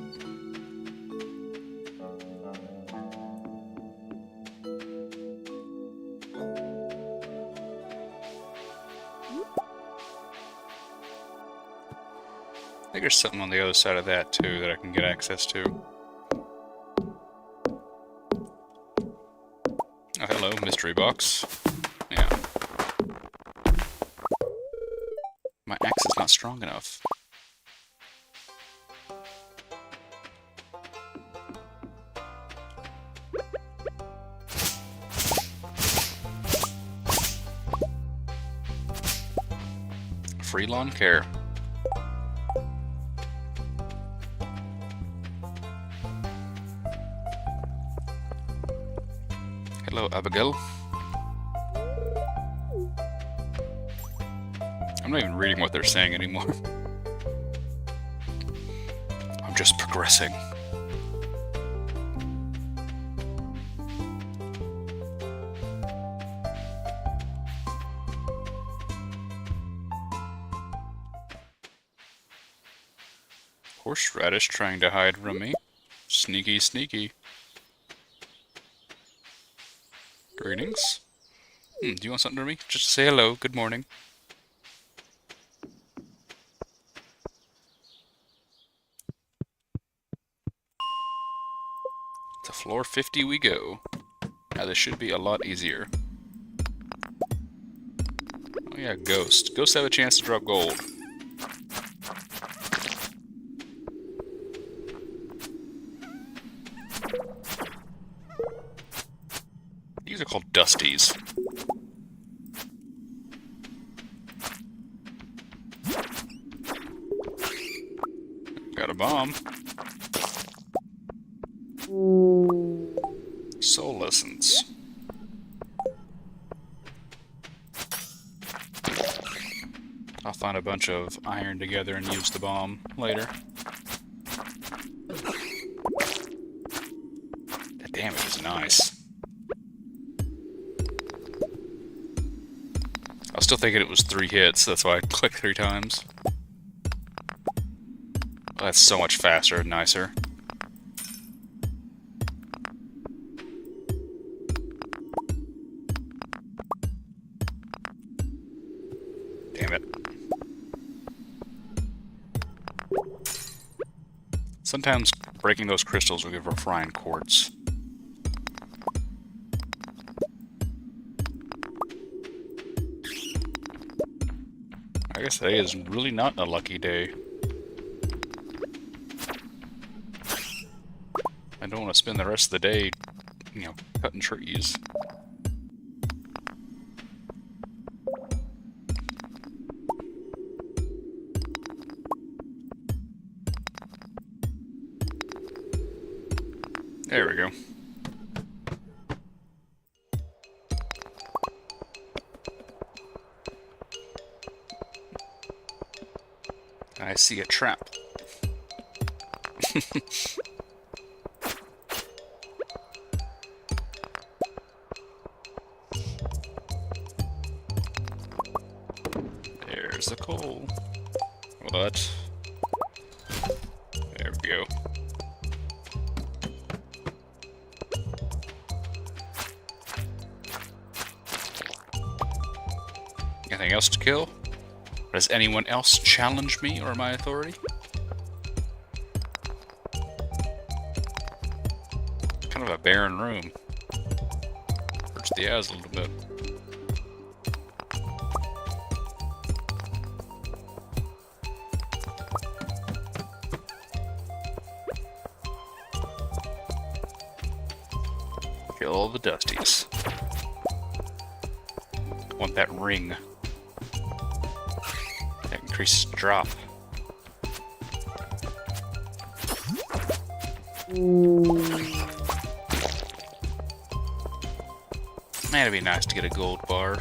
I think there's something on the other side of that, too, that I can get access to. Oh, hello, mystery box. Yeah. My axe is not strong enough. Free lawn care. Hello, Abigail. I'm not even reading what they're saying anymore. I'm just progressing. Horseradish trying to hide from me. Sneaky, sneaky. Greetings. Do you want something from me? Just say hello. Good morning. To floor 50 we go. Now this should be a lot easier. Oh yeah, ghost. Ghosts have a chance to drop gold. These are called Dusties. Got a bomb. Soul Essence. I'll find a bunch of iron together and use the bomb later. The damage is nice. I was still thinking it was 3 hits, that's why I clicked 3 times. Oh, that's so much faster and nicer. Damn it. Sometimes breaking those crystals will give refined quartz. I guess today is really not a lucky day. I don't want to spend the rest of the day, you know, cutting trees. There we go. I see a trap. There's the coal. What? There we go. anything else to kill? Does anyone else challenge me or my authority? Kind of a barren room. Hurts the eyes a little bit. Kill all the dusties. I want that ring. That increases drop. Man, it'd be nice to get a gold bar.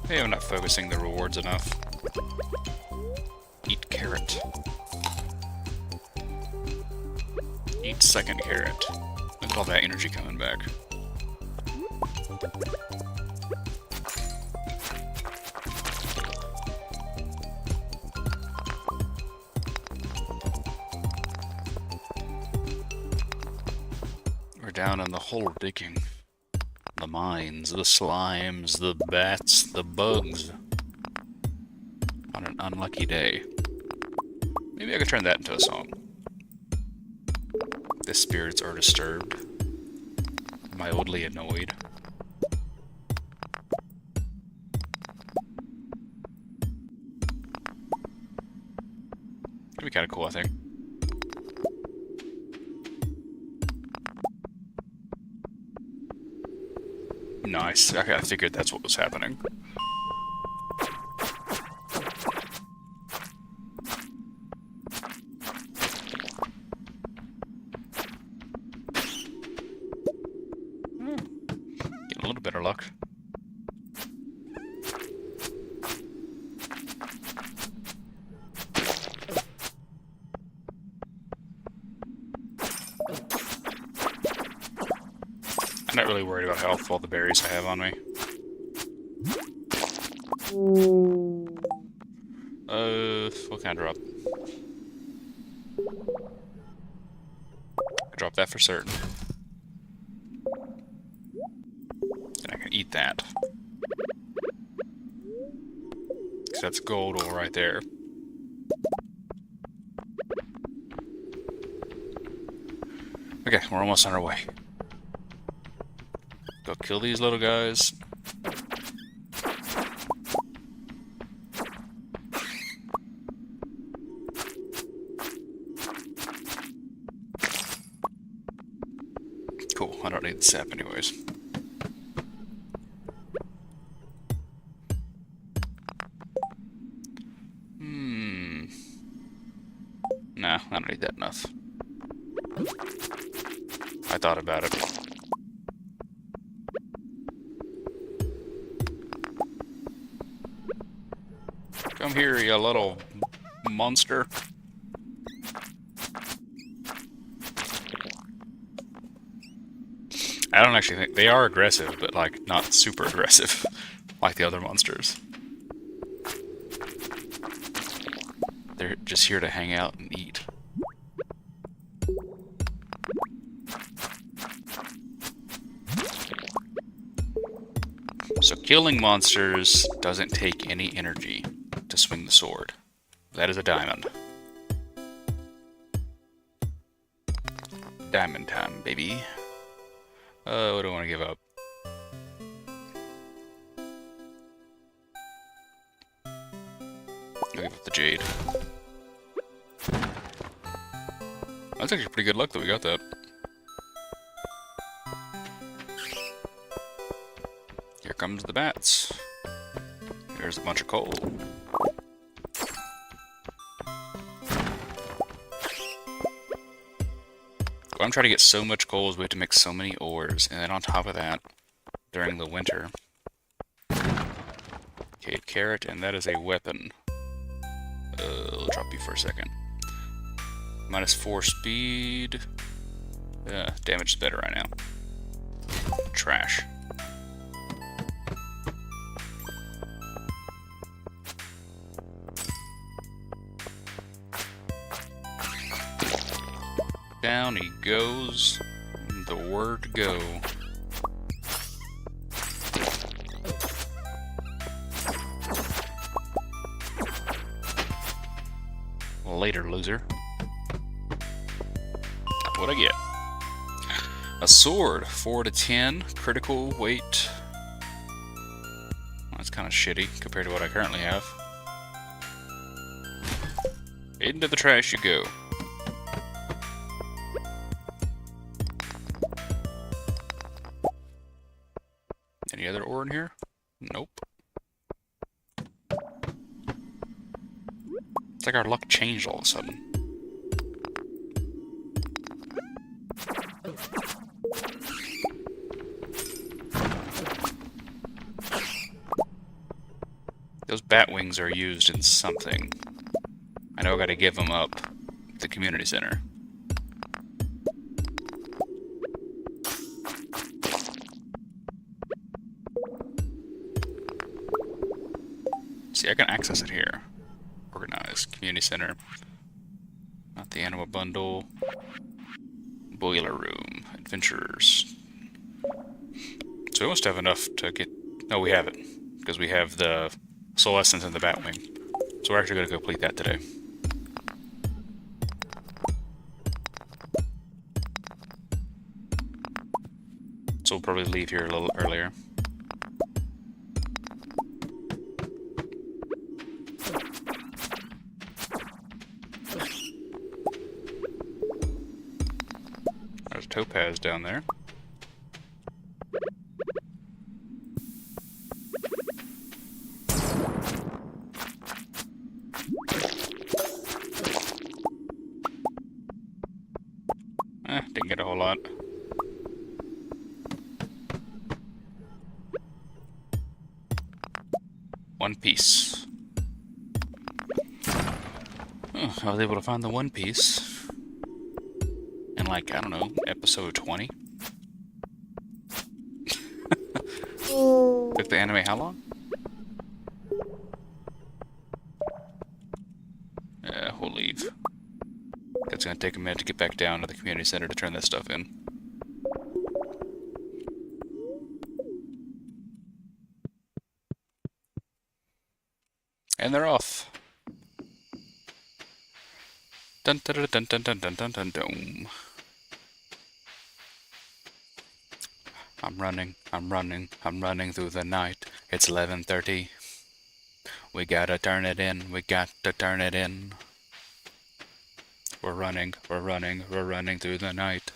Maybe I'm not focusing the rewards enough. Eat carrot. Eat second carrot. Look at all that energy coming back. We're down in the hole digging. The mines, the slimes, the bats, the bugs. On an unlucky day. Maybe I could turn that into a song. The spirits are disturbed. Mildly annoyed. Could be kind of cool, I think. Nice. Okay, I figured that's what was happening. Getting a little better luck. I'm not really worried about how full the berries I have on me. What can I drop? I drop that for certain. And I can eat that. Because that's gold ore right there. Okay, we're almost on our way. Go kill these little guys. Cool, I don't need the sap anyways. Nah, I don't need that enough. I thought about it. Come here, you little monster. I don't actually think... They are aggressive, but, like, not super aggressive, like the other monsters. They're just here to hang out and eat. So killing monsters doesn't take any energy to swing the sword. That is a diamond. Diamond time, baby. What do I want to give up? I'll give up the jade. That's actually pretty good luck that we got that. Here comes the bats. Here's a bunch of coal. I'm trying to get so much coal is we have to make so many ores, and then on top of that, during the winter. Okay, carrot, and that is a weapon. I'll drop you for a second. -4 speed. Damage is better right now. Trash. Down he goes. The word go. Later, loser. What'd I get? A sword, 4 to 10, critical weight. That's kind of shitty compared to what I currently have. Into the trash you go. Any other ore in here? Nope. It's like our luck changed all of a sudden. Those bat wings are used in something. I know I gotta give them up at the community center. See, I can access it here. Organized. Community center. Not the animal bundle. Boiler room. Adventurers. So we must have enough to get... No, we have it. Because we have the soul essence and the batwing. So we're actually going to complete that today. So we'll probably leave here a little earlier. There's a topaz down there. Didn't get a whole lot. One piece. Oh, I was able to find the one piece in, like, I don't know, episode 20. Took the anime how long? Yeah, we'll leave. It's gonna take a minute to get back down to the community center to turn this stuff in. And they're off. Dun dun dun dun dun dun dun dun dun. I'm running through the night. It's 11:30. We gotta turn it in, we got to turn it in. We're running through the night.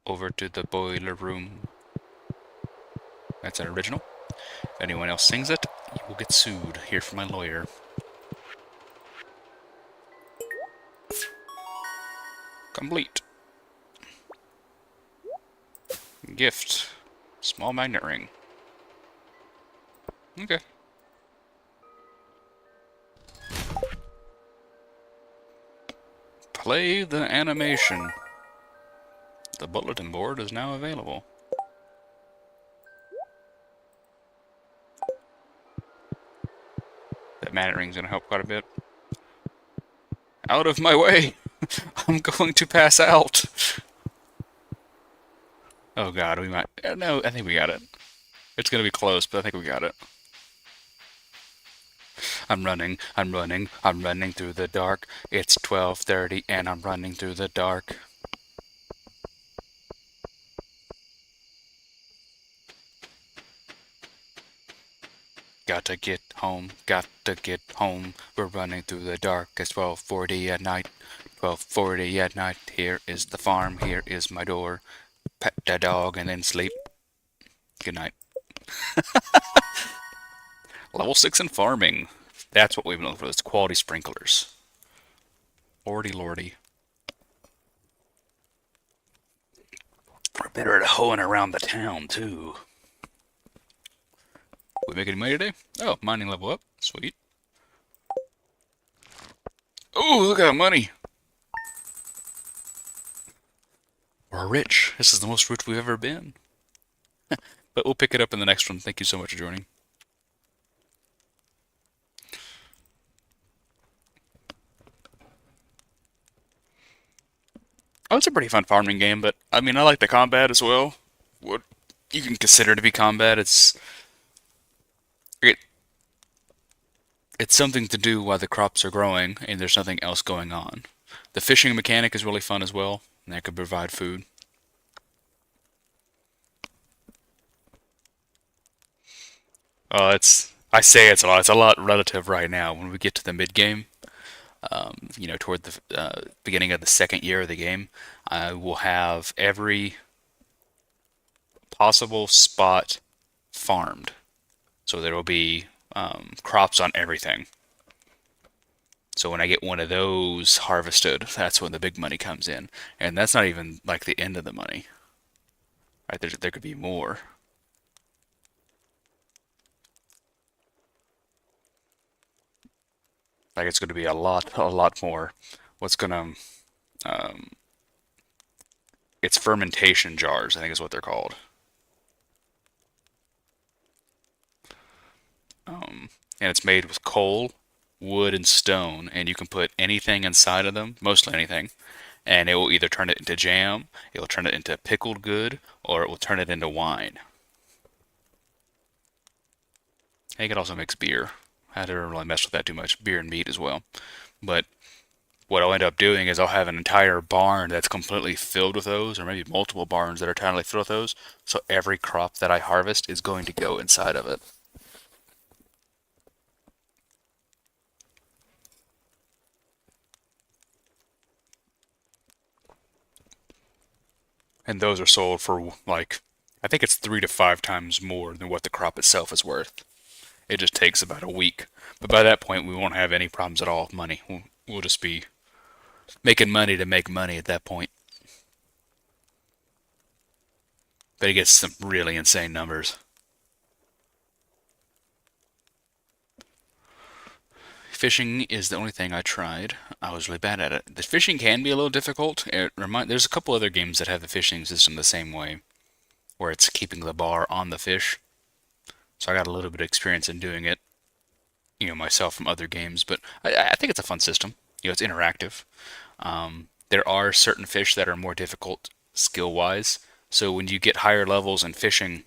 Over to the boiler room. That's an original. If anyone else sings it, you will get sued. Here for my lawyer. Complete. Gift. Small magnet ring. Okay. Play the animation. The bulletin board is now available. That magnet ring's gonna help quite a bit. Out of my way! I'm going to pass out! Oh god, we might... No, I think we got it. It's gonna be close, but I think we got it. I'm running through the dark. It's 12:30 and I'm running through the dark. Gotta get home, we're running through the dark. It's 12:40 at night, 12:40 at night. Here is the farm, here is my door. Pet the dog and then sleep. Good night. Level 6 in farming. That's what we've been looking for, it's quality sprinklers. Lordy lordy. We're better at hoeing around the town, too. We make any money today? Oh, mining level up. Sweet. Oh, look at that money! We're rich. This is the most rich we've ever been. But we'll pick it up in the next one. Thank you so much for joining. Oh, it's a pretty fun farming game, but I mean, I like the combat as well. What you can consider to be combat, it, it's something to do while the crops are growing and there's nothing else going on. The fishing mechanic is really fun as well, and that could provide food. I say it's a lot. It's a lot relative right now. When we get to the mid game, toward the beginning of the second year of the game, I will have every possible spot farmed. So there will be crops on everything. So when I get one of those harvested, that's when the big money comes in, and that's not even like the end of the money. Right? There could be more. Like it's going to be a lot more. What's gonna um, it's fermentation jars, I think is what they're called. And it's made with coal, wood, and stone, and you can put anything inside of them, mostly anything, and it will either turn it into jam, it will turn it into pickled good, or it will turn it into wine. I think it also makes beer. I didn't really mess with that too much. Beer and meat as well. But what I'll end up doing is I'll have an entire barn that's completely filled with those, or maybe multiple barns that are entirely filled with those. So every crop that I harvest is going to go inside of it. And those are sold for like, I think it's 3 to 5 times more than what the crop itself is worth. It just takes about a week. But by that point, we won't have any problems at all with money. We'll just be making money to make money at that point. But it gets some really insane numbers. Fishing is the only thing I tried. I was really bad at it. The fishing can be a little difficult. There's a couple other games that have the fishing system the same way, where it's keeping the bar on the fish. So I got a little bit of experience in doing it, myself from other games. But I think it's a fun system. It's interactive. There are certain fish that are more difficult skill-wise. So when you get higher levels in fishing,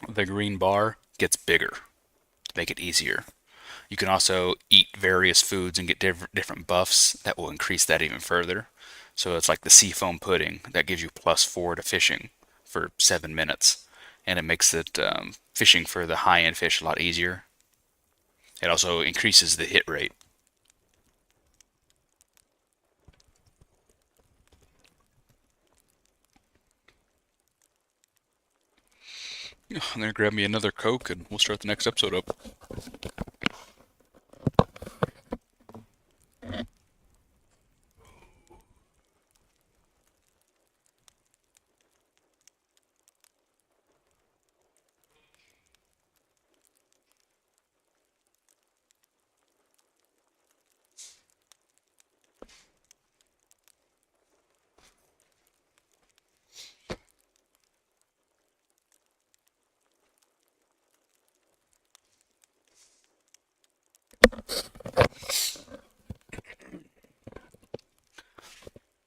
the green bar gets bigger to make it easier. You can also eat various foods and get different buffs that will increase that even further. So it's like the seafoam pudding that gives you +4 to fishing for 7 minutes, and it makes it fishing for the high-end fish a lot easier. It also increases the hit rate. I'm gonna grab me another Coke and we'll start the next episode up.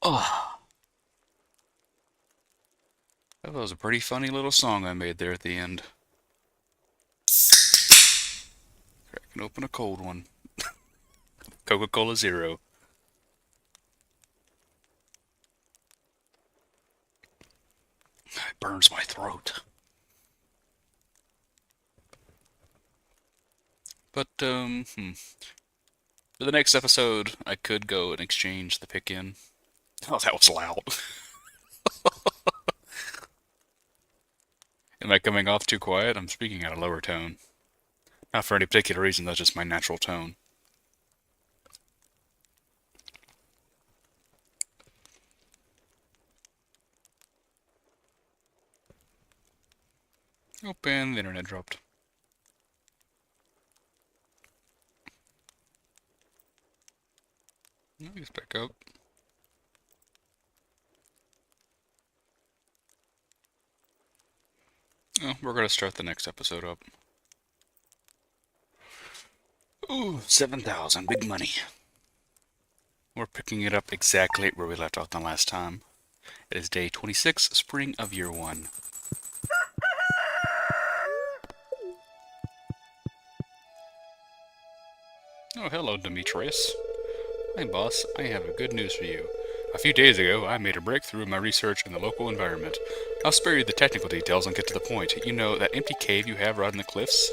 Oh, that was a pretty funny little song I made there at the end. Crack and open a cold one. Coca-Cola Zero. It burns my throat. But, for the next episode, I could go and exchange the pick-in. Oh, that was loud. Am I coming off too quiet? I'm speaking at a lower tone. Not for any particular reason, that's just my natural tone. Oh, and the internet dropped. No, it's back up. Oh, we're gonna start the next episode up. Ooh, 7,000, big money. We're picking it up exactly where we left off the last time. It is day 26, spring of year 1. Oh, hello, Demetrius. Hi, boss. I have a good news for you. A few days ago, I made a breakthrough in my research in the local environment. I'll spare you the technical details and get to the point. You know, that empty cave you have right in the cliffs?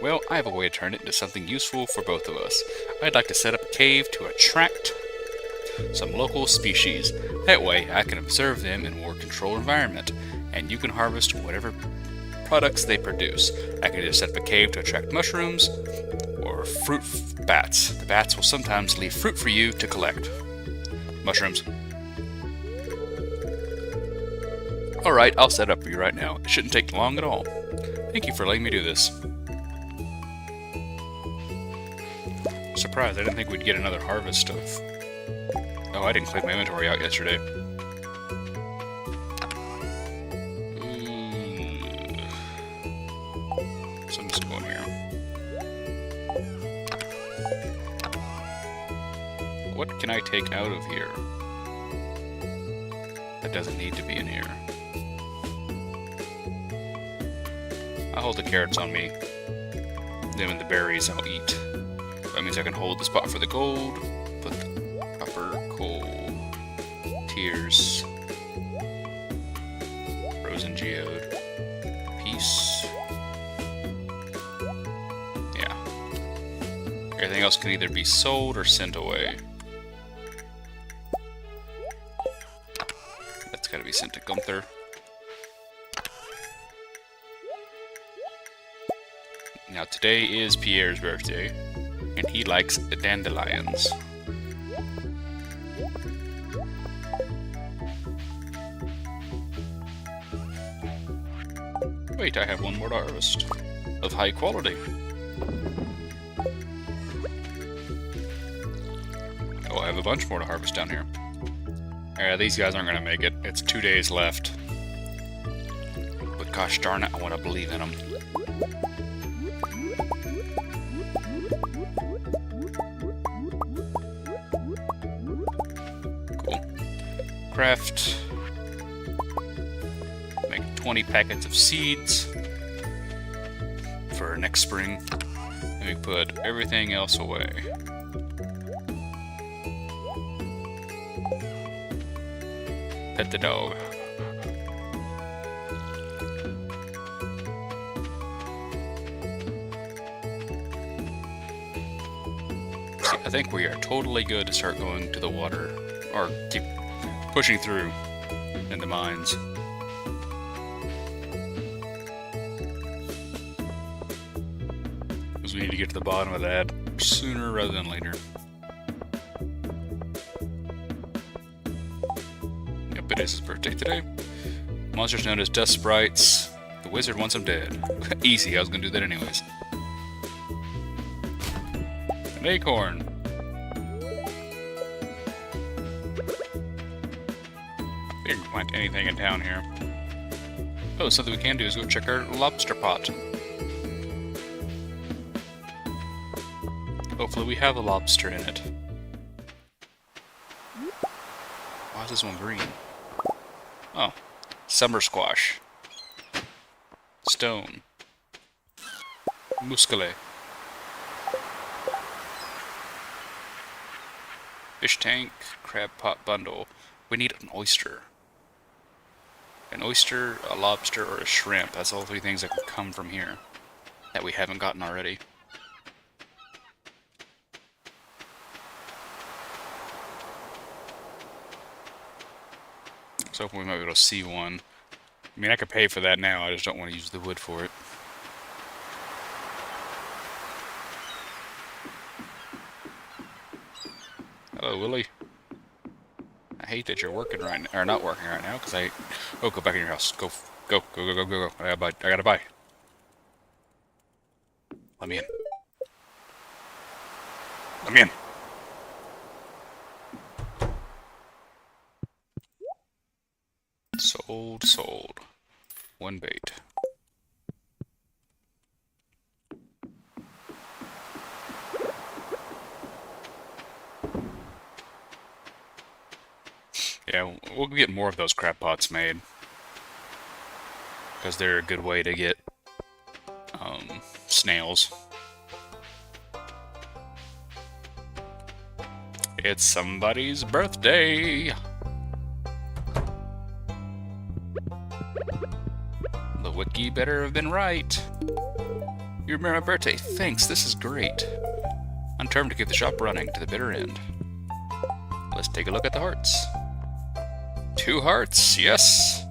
Well, I have a way to turn it into something useful for both of us. I'd like to set up a cave to attract some local species. That way, I can observe them in a more controlled environment, and you can harvest whatever products they produce. I can either set up a cave to attract mushrooms, or fruit bats. The bats will sometimes leave fruit for you to collect. Mushrooms. Alright, I'll set up for you right now. It shouldn't take long at all. Thank you for letting me do this. Surprised, I didn't think we'd get another harvest of... Oh, I didn't clean my inventory out yesterday. So I'm just going here. What can I take out of here? That doesn't need to be in here. I'll hold the carrots on me. Then the berries I'll eat. That means I can hold the spot for the gold, put the copper, coal, tears, frozen geode, peace. Yeah. Everything else can either be sold or sent away. That's gotta be sent to Gunther. Now today is Pierre's birthday, and he likes dandelions. Wait, I have one more to harvest. Of high quality. Oh, I have a bunch more to harvest down here. Yeah, these guys aren't gonna make it. It's 2 days left. But gosh darn it, I want to believe in them. Craft, make 20 packets of seeds for next spring, and we put everything else away. Pet the dog. See, I think we are totally good to start going to the water, or keep pushing through in the mines. Because we need to get to the bottom of that sooner rather than later. Yep, it is his birthday today. Monsters known as dust sprites. The wizard wants them dead. Easy, I was gonna do that anyways. An acorn. Didn't find anything in town here. Oh, something we can do is go check our lobster pot. Hopefully we have a lobster in it. Why is this one green? Oh. Summer squash. Stone. Muscale. Fish tank. Crab pot bundle. We need an oyster. An oyster, a lobster, or a shrimp. That's all 3 things that can come from here that we haven't gotten already. So hopefully we might be able to see one. I mean, I could pay for that now, I just don't want to use the wood for it. Hello, Willie. I hate that you're working right now, or not working right now, because I... Oh, go back in your house. Go. I gotta buy. Let me in. Let me in. Sold. 1 bait. Yeah, we'll get more of those crab pots made. Because they're a good way to get snails. It's somebody's birthday! The wiki better have been right. You remember my birthday? Thanks, this is great. I'm determined to keep the shop running to the bitter end. Let's take a look at the hearts. 2 hearts, yes!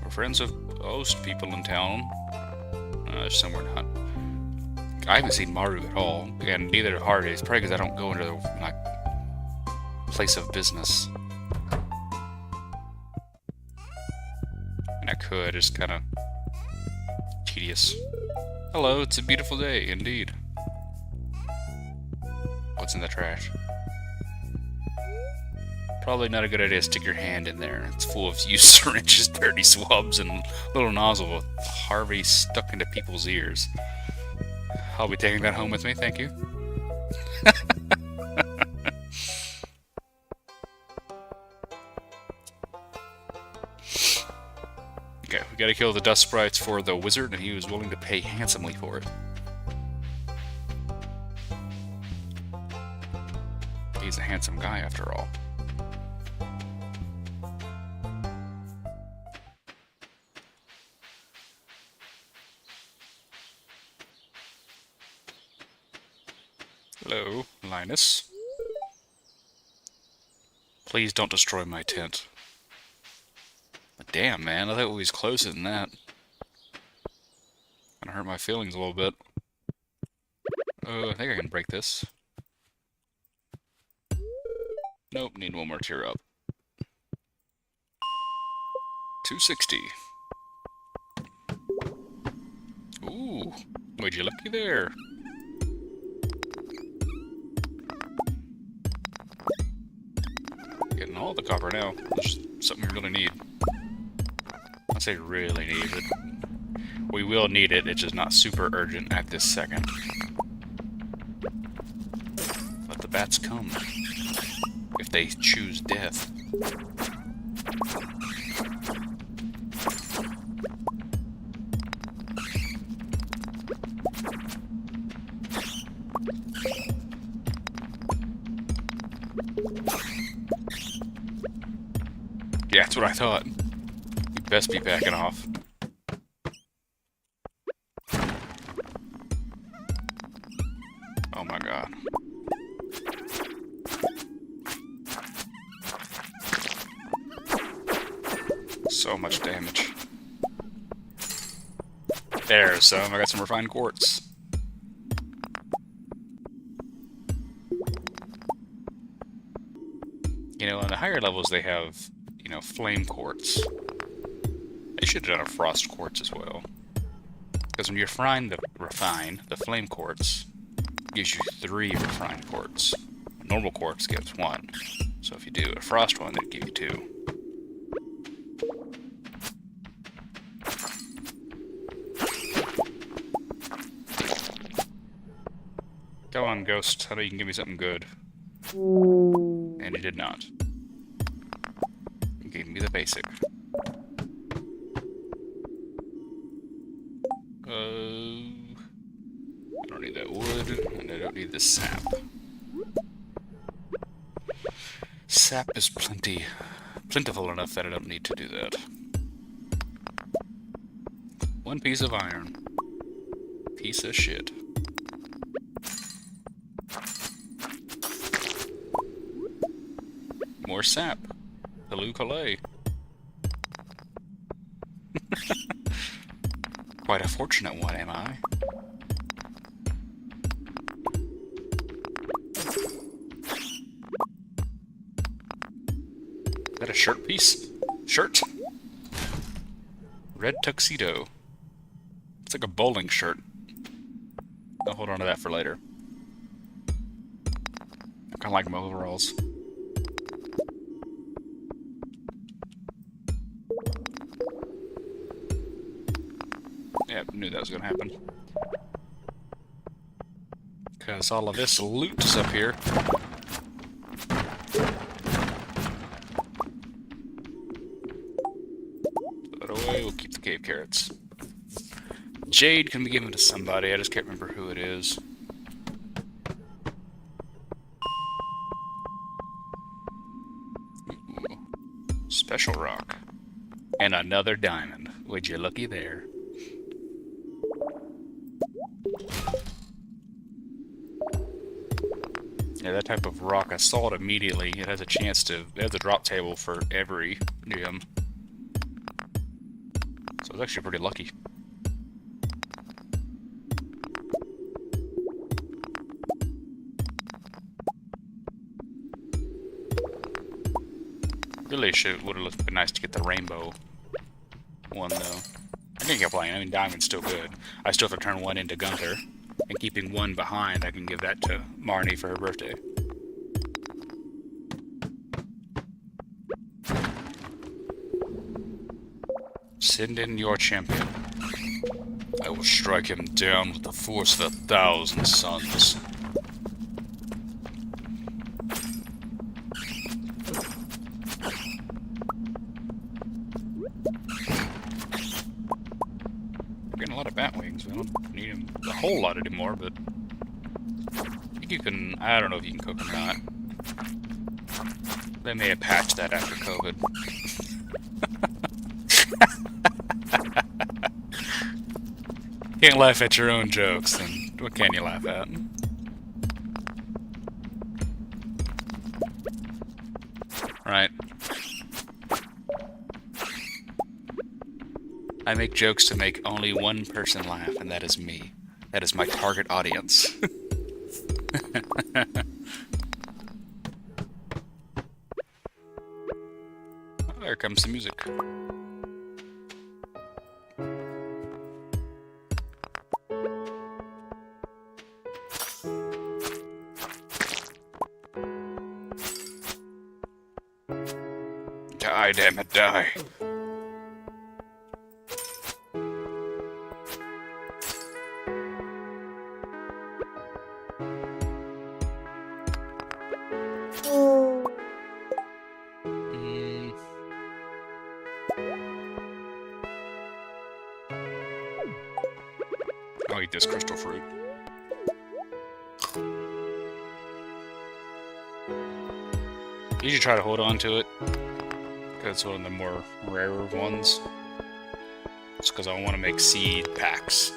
We're friends with most people in town. Somewhere not. I haven't seen Maru at all, and neither did Hardy. It's probably because I don't go into my place of business. And I could, it's kind of tedious. Hello, it's a beautiful day, indeed. What's in the trash? Probably not a good idea to stick your hand in there. It's full of used syringes, dirty swabs, and little nozzle with Harvey stuck into people's ears. I'll be taking that home with me, thank you. Okay, we gotta kill the dust sprites for the wizard, and he was willing to pay handsomely for it. He's a handsome guy, after all. Hello, Linus. Please don't destroy my tent. But damn, man, I thought we was closer than that. Gonna hurt my feelings a little bit. Oh, I think I can break this. Nope, need one more tier up. 260. Ooh, made you lucky there. Getting all the copper now. That's something we really need. I say really need it. We will need it, it's just not super urgent at this second. Let the bats come. If they choose death. Yeah, that's what I thought. You best be backing off. Oh my god. So much damage. There's some. I got some refined quartz. You know, on the higher levels they have, you know, flame quartz. They should have done a frost quartz as well. Because when you refine the flame quartz gives you 3 refined quartz. Normal quartz gives 1. So if you do a frost one, it'd give you 2. Go on, Ghost. I know you can give me something good. And he did not. He gave me the basic. I don't need that wood, and I don't need the sap. Sap is plentiful enough that I don't need to do that. 1 piece of iron. Piece of shit. More sap. Hello, Calais. Quite a fortunate one, am I? Is that a shirt piece? Shirt? Red tuxedo. It's like a bowling shirt. I'll hold on to that for later. I kinda like my overalls. Yeah, knew that was gonna happen. Because all of this loot is up here. carrots. Jade can be given to somebody. I just can't remember who it is. Ooh. Special rock. And another diamond. Would you looky there? Yeah, that type of rock, I saw it immediately. It has a chance to... It has a drop table for every gem. So I was actually pretty lucky. Really would have been nice to get the rainbow one, though. I can keep playing. I mean, diamond's still good. I still have to turn one into Gunther. And keeping one behind, I can give that to Marnie for her birthday. Send in your champion. I will strike him down with the force of 1,000 suns. Getting a lot of bat wings. We don't need them a whole lot anymore, but I think you can. I don't know if you can cook them or not. They may have patched that after COVID. You can't laugh at your own jokes, then what can you laugh at? Right. I make jokes to make only one person laugh, and that is me. That is my target audience. Oh, there comes the music. Die, damn it, die. I'll eat this crystal fruit. You should try to hold on to it, because it's one of the more rarer ones. Just because I want to make seed packs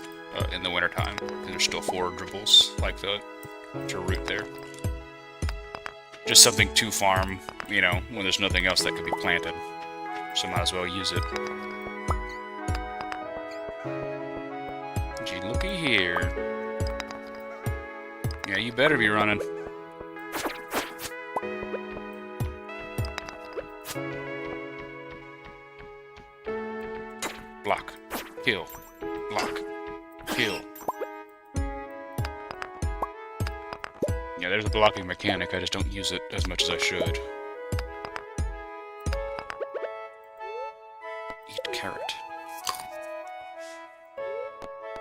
in the wintertime, because there's still forageables like the root there. Just something to farm, you know, when there's nothing else that could be planted. So might as well use it. Gee, looky here. Yeah, you better be running. Block. Kill. Block. Kill. Yeah, there's a blocking mechanic. I just don't use it as much as I should. Eat carrot.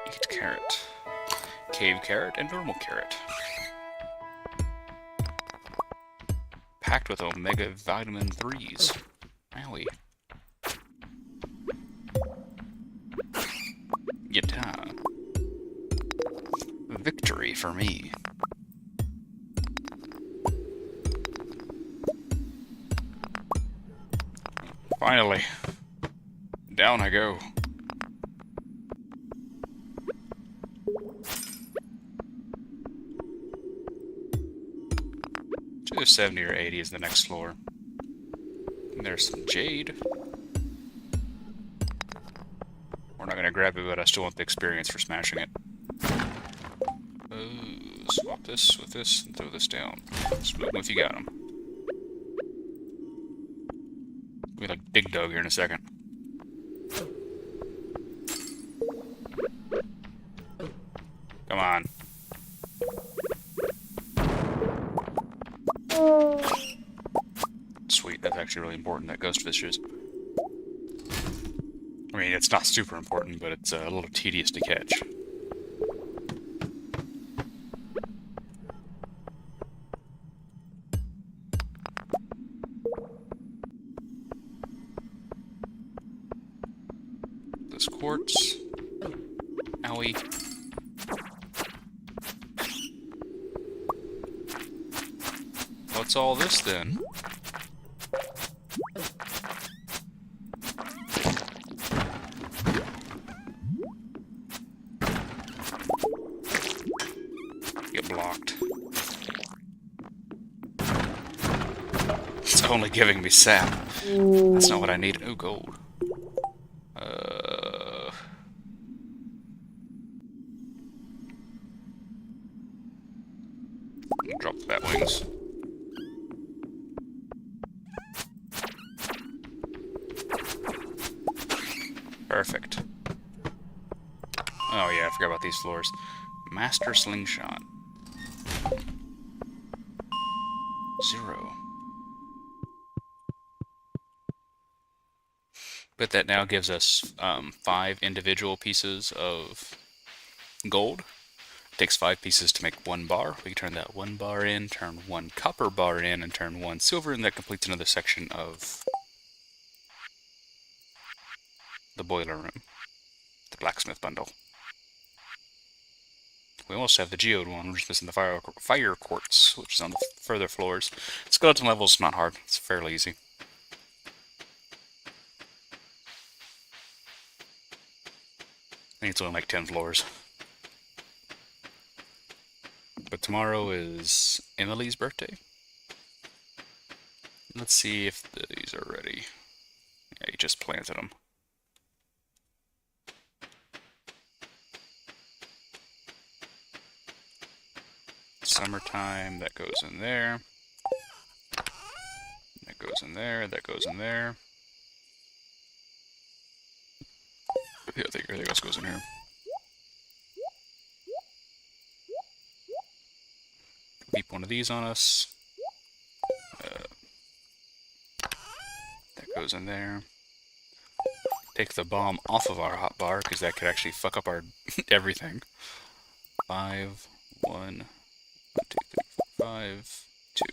Eat carrot. Cave carrot and normal carrot. Packed with omega vitamin 3s. Owie. Guitar. Victory for me. Finally. Down I go. It's either 70 or 80 is the next floor. And there's some jade. We're not going to grab it, but I still want the experience for smashing it. Swap this with this and throw this down. Smoke them if you got them. We'll be like Dig Dug here in a second. Come on. Sweet, that's actually really important, that ghost fishes. I mean, it's not super important, but it's a little tedious to catch. This quartz. Owie. What's all this then? Get blocked. It's only giving me sap. That's not what I need. Oh, gold. Drop the bat wings. Perfect. Oh yeah, I forgot about these floors. Master Slingshot. 0. But that now gives us 5 individual pieces of gold. It takes 5 pieces to make 1 bar. We can turn that 1 bar in, turn 1 copper bar in, and turn 1 silver, and that completes another section of the boiler room. The blacksmith bundle. We almost have the geode one, we're just missing the fire quartz, which is on the further floors. Skeleton level is not hard, it's fairly easy. I think it's only like 10 floors. But tomorrow is Emily's birthday. Let's see if these are ready. Yeah, he just planted them. Summertime, that goes in there. That goes in there, that goes in there. Yeah, I think everything else goes in here. Keep one of these on us. That goes in there. Take the bomb off of our hotbar, because that could actually fuck up our everything. 5, 1, 2, 3, 4, 5, 2.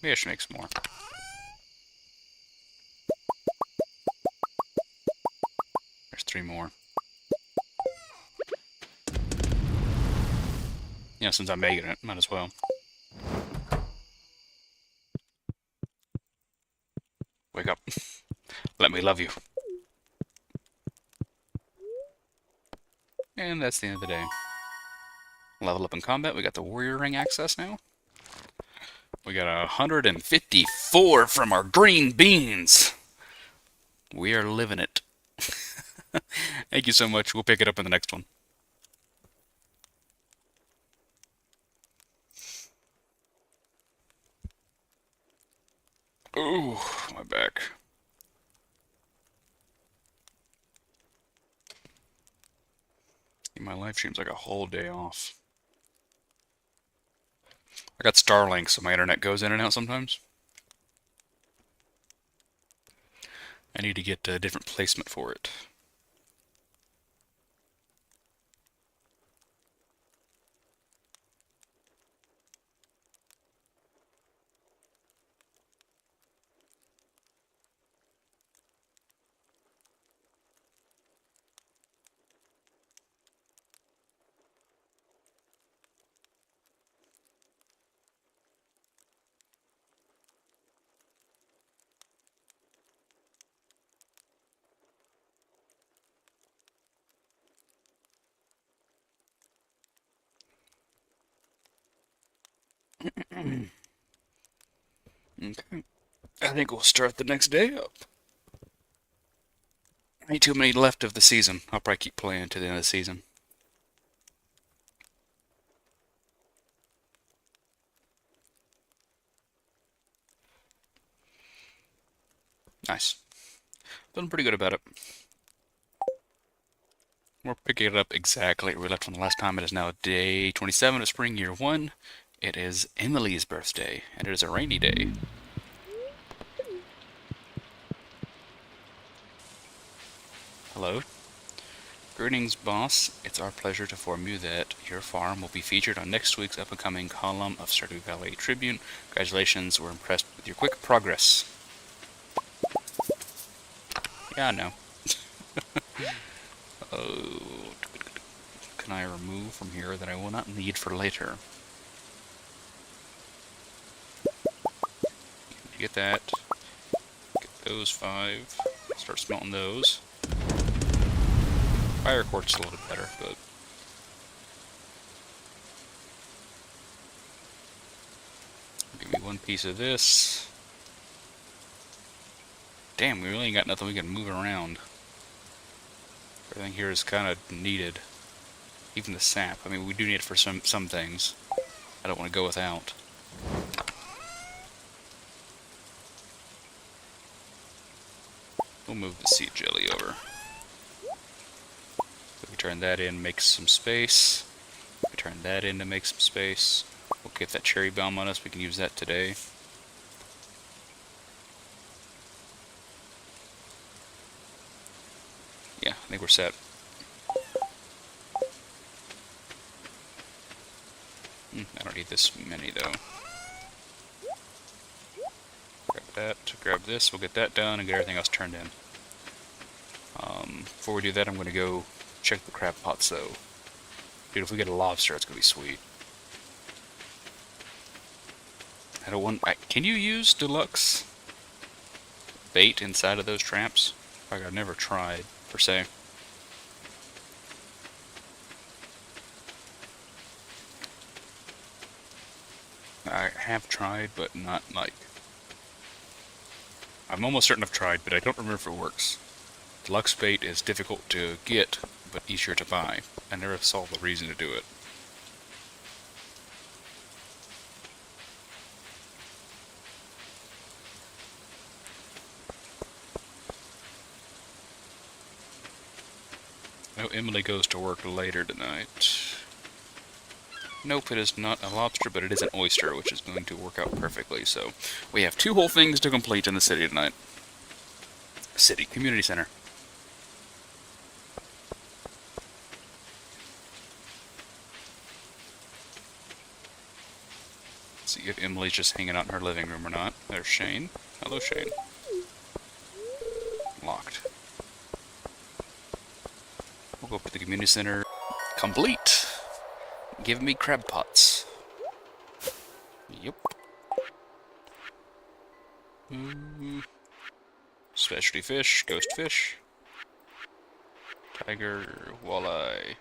Maybe I should make some more. There's 3 more. Yeah, since I'm making it, might as well. Wake up. Let me love you. And that's the end of the day. Level up in combat. We got the warrior ring access now. We got 154 from our green beans. We are living it. Thank you so much. We'll pick it up in the next one. Ooh, my back. My life seems like a whole day off. I got Starlink, so my internet goes in and out sometimes. I need to get a different placement for it. Okay. I think we'll start the next day up. Ain't too many left of the season. I'll probably keep playing to the end of the season. Nice. Feeling pretty good about it. We're picking it up exactly where we left from the last time. It is now day 27 of spring year 1. It is Emily's birthday, and it is a rainy day. Hello. Greetings, boss. It's our pleasure to inform you that your farm will be featured on next week's up-and-coming column of Stardew Valley Tribune. Congratulations, we're impressed with your quick progress. Yeah, I know. Oh, can I remove from here that I will not need for later? Get that. Get those 5. Start smelting those. Fire quartz is a little bit better, but... Give me 1 piece of this. Damn, we really ain't got nothing we can move around. Everything here is kind of needed. Even the sap. I mean, we do need it for some things. I don't want to go without. We'll move the seed jelly over. We turn that in, make some space. We turn that in to make some space. Okay, if that cherry bomb on us, we can use that today. Yeah, I think we're set. I don't need this many, though. Grab that, grab this, we'll get that done, and get everything else turned in. Before we do that, I'm going to go check the crab pots, though. Dude, if we get a lobster, it's going to be sweet. I don't want... can you use deluxe bait inside of those traps? Like, I've never tried, per se. I have tried, but not like... I'm almost certain I've tried, but I don't remember if it works. Deluxe bait is difficult to get, but easier to buy. I never saw the reason to do it. I know Emily goes to work later tonight. Nope, it is not a lobster, but it is an oyster, which is going to work out perfectly. So, we have 2 whole things to complete in the city tonight. City, community center. Let's see if Emily's just hanging out in her living room or not. There's Shane. Hello, Shane. Locked. We'll go up to the community center. Complete! Give me crab pots. Yep. Specialty fish, ghost fish. Tiger, walleye.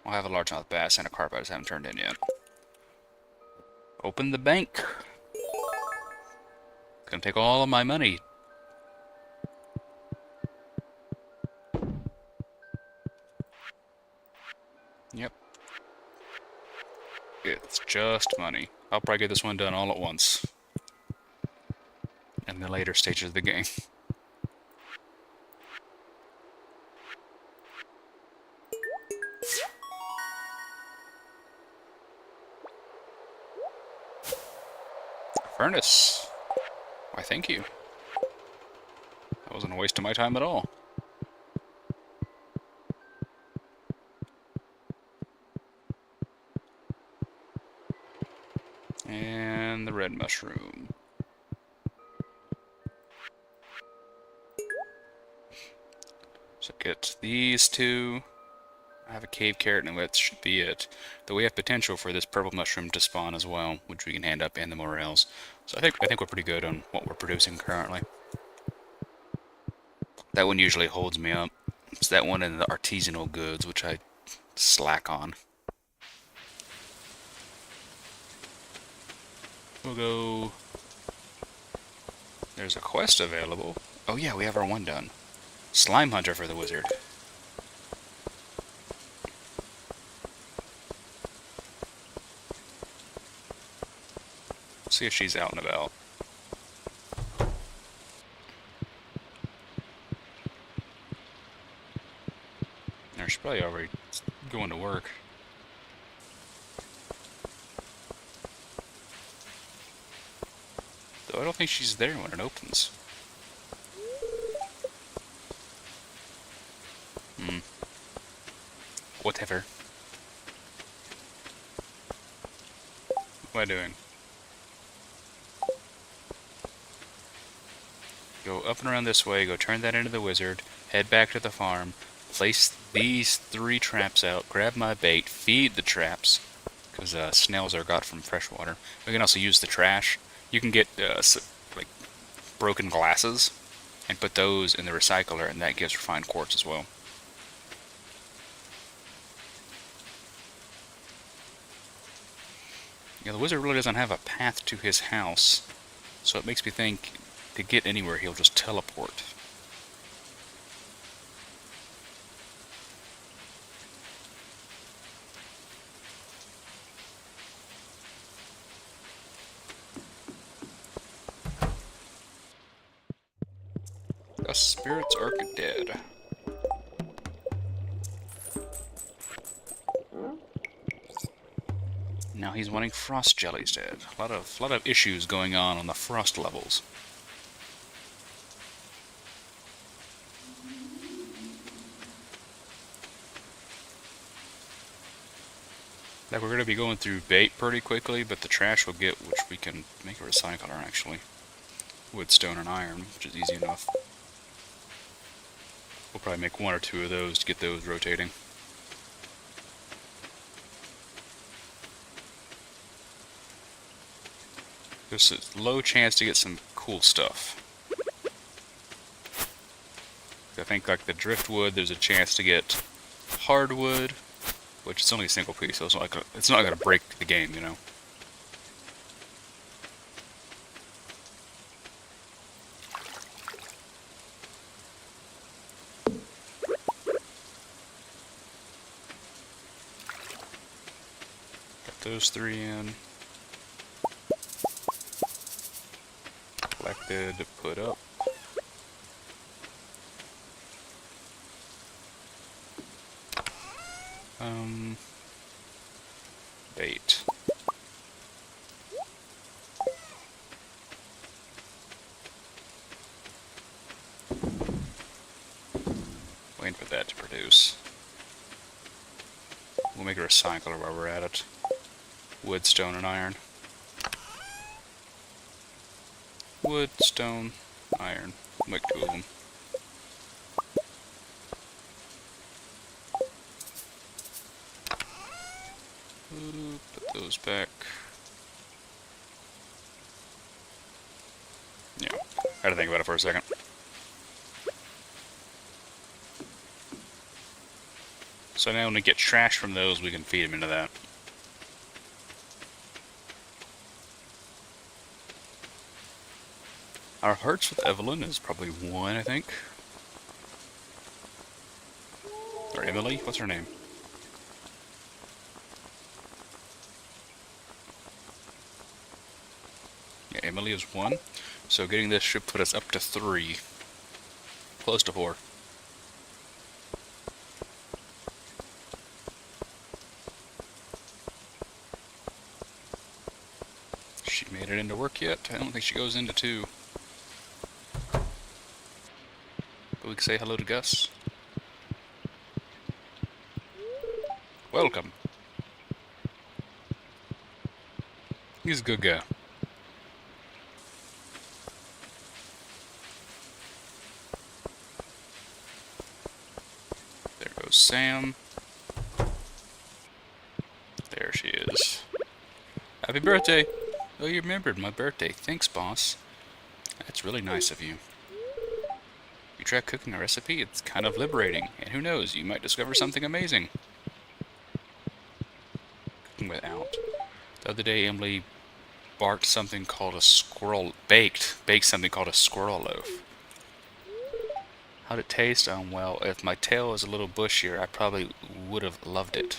I'll have a largemouth bass and a carp I just haven't turned in yet. Open the bank. It's gonna take all of my money. Yep. It's just money. I'll probably get this one done all at once. In the later stages of the game. Furnace. Why, thank you. That wasn't a waste of my time at all. And the red mushroom. So get these 2. I have a cave carrot, and that should be it. Though we have potential for this purple mushroom to spawn as well, which we can hand up and the morels. So I think we're pretty good on what we're producing currently. That one usually holds me up. It's that one and the artisanal goods, which I slack on. We'll go... There's a quest available. Oh yeah, we have our one done. Slime Hunter for the wizard. See if she's out and about. Or she's probably already going to work. Though I don't think she's there when it opens. Whatever. What am I doing? Go up and around this way, go turn that into the wizard, head back to the farm, place these 3 traps out, grab my bait, feed the traps, because snails are got from fresh water. We can also use the trash. You can get like broken glasses and put those in the recycler, and that gives refined quartz as well. Yeah, the wizard really doesn't have a path to his house, so it makes me think to get anywhere he'll just teleport. The spirits are dead. Now he's wanting frost jellies dead. A lot of issues going on the frost levels. Like, we're going to be going through bait pretty quickly, but the trash we'll get, which we can make a recycler, actually. Wood, stone, and iron, which is easy enough. We'll probably make 1 or 2 of those to get those rotating. There's a low chance to get some cool stuff. I think, like the driftwood, there's a chance to get hardwood, which is only a single piece, so it's not gonna break the game, you know. Got those 3 in. Collected, put up. Bait. Waiting for that to produce. We'll make a recycler while we're at it. Wood, stone, and iron. Wood, stone, iron. We'll make 2 of them. Put those back. Yeah, I had to think about it for a second. So now when we get trash from those, we can feed them into that. Our hearts with Evelyn is probably 1, I think. Or Emily? What's her name? Yeah, Emily is 1. So getting this should put us up to 3. Close to 4. She made it into work yet? I don't think she goes into 2. But we can say hello to Gus. Welcome. He's a good guy. There goes Sam. There she is. Happy birthday! Oh, you remembered my birthday. Thanks, boss. That's really nice of you. You try cooking a recipe, it's kind of liberating. And who knows, you might discover something amazing. Cooking without. The other day, Emily baked something called a squirrel... Baked something called a squirrel loaf. How'd it taste? Well, if my tail was a little bushier, I probably would have loved it.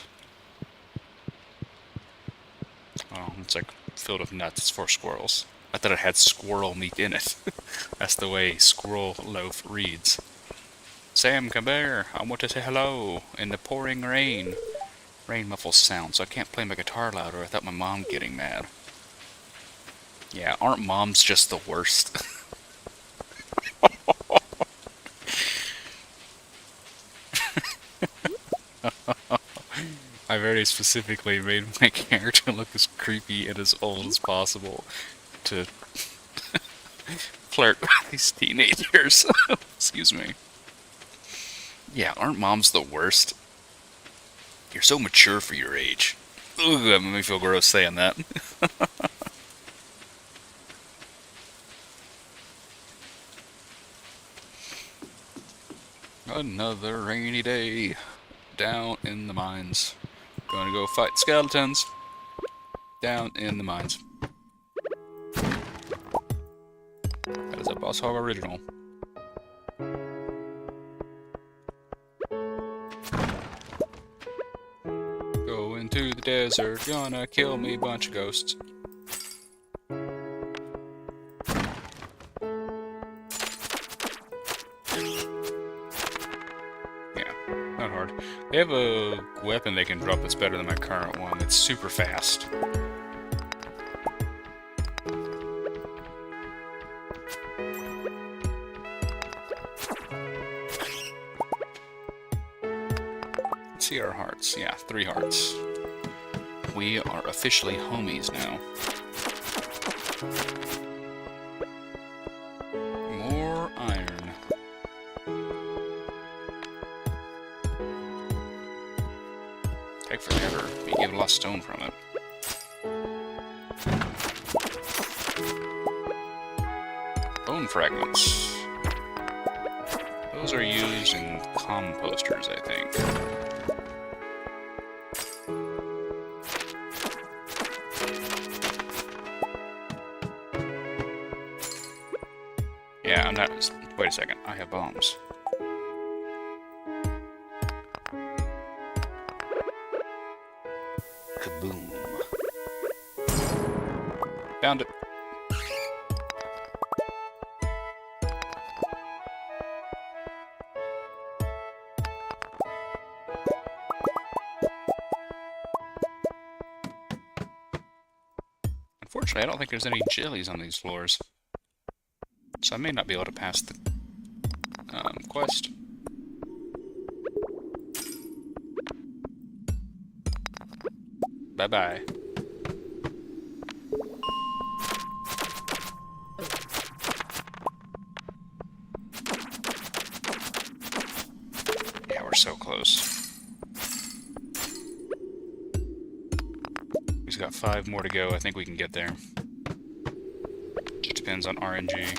Oh, it's like filled with nuts. It's for squirrels. I thought it had squirrel meat in it. That's the way squirrel loaf reads. Sam, come here. I want to say hello in the pouring rain. Rain muffles sound, so I can't play my guitar louder without my mom getting mad. Yeah, aren't moms just the worst? I very specifically made my character look as creepy and as old as possible to flirt with these teenagers. Excuse me. Yeah, aren't moms the worst? You're so mature for your age. Ugh, that made me feel gross saying that. Another rainy day down in the mines. Gonna go fight skeletons down in the mines. That is a Bosshogge original. Go into the desert, gonna kill me bunch of ghosts. Not hard. They have a weapon they can drop that's better than my current one. It's super fast. Let's see our hearts. Yeah, 3 hearts. We are officially homies now. More iron. Take forever. You get a lot of stone from it. Bone fragments. Those are used in composters, I think. Yeah, I'm not. Wait a second. I have bombs. Kaboom. Found it. Unfortunately, I don't think there's any jellies on these floors. So I may not be able to pass the quest. Bye-bye. Yeah, we're so close. We've got 5 more to go. I think we can get there. Just depends on RNG.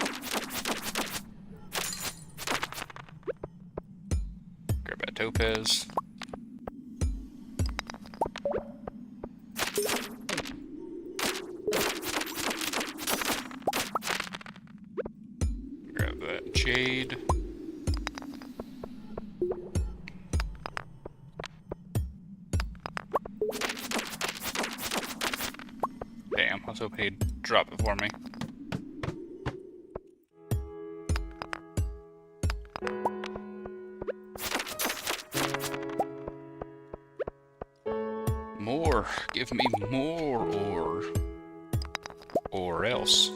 Grab that topaz. Grab that jade. Damn, I was hoping he'd drop it for me. More! Give me more ore. Or else.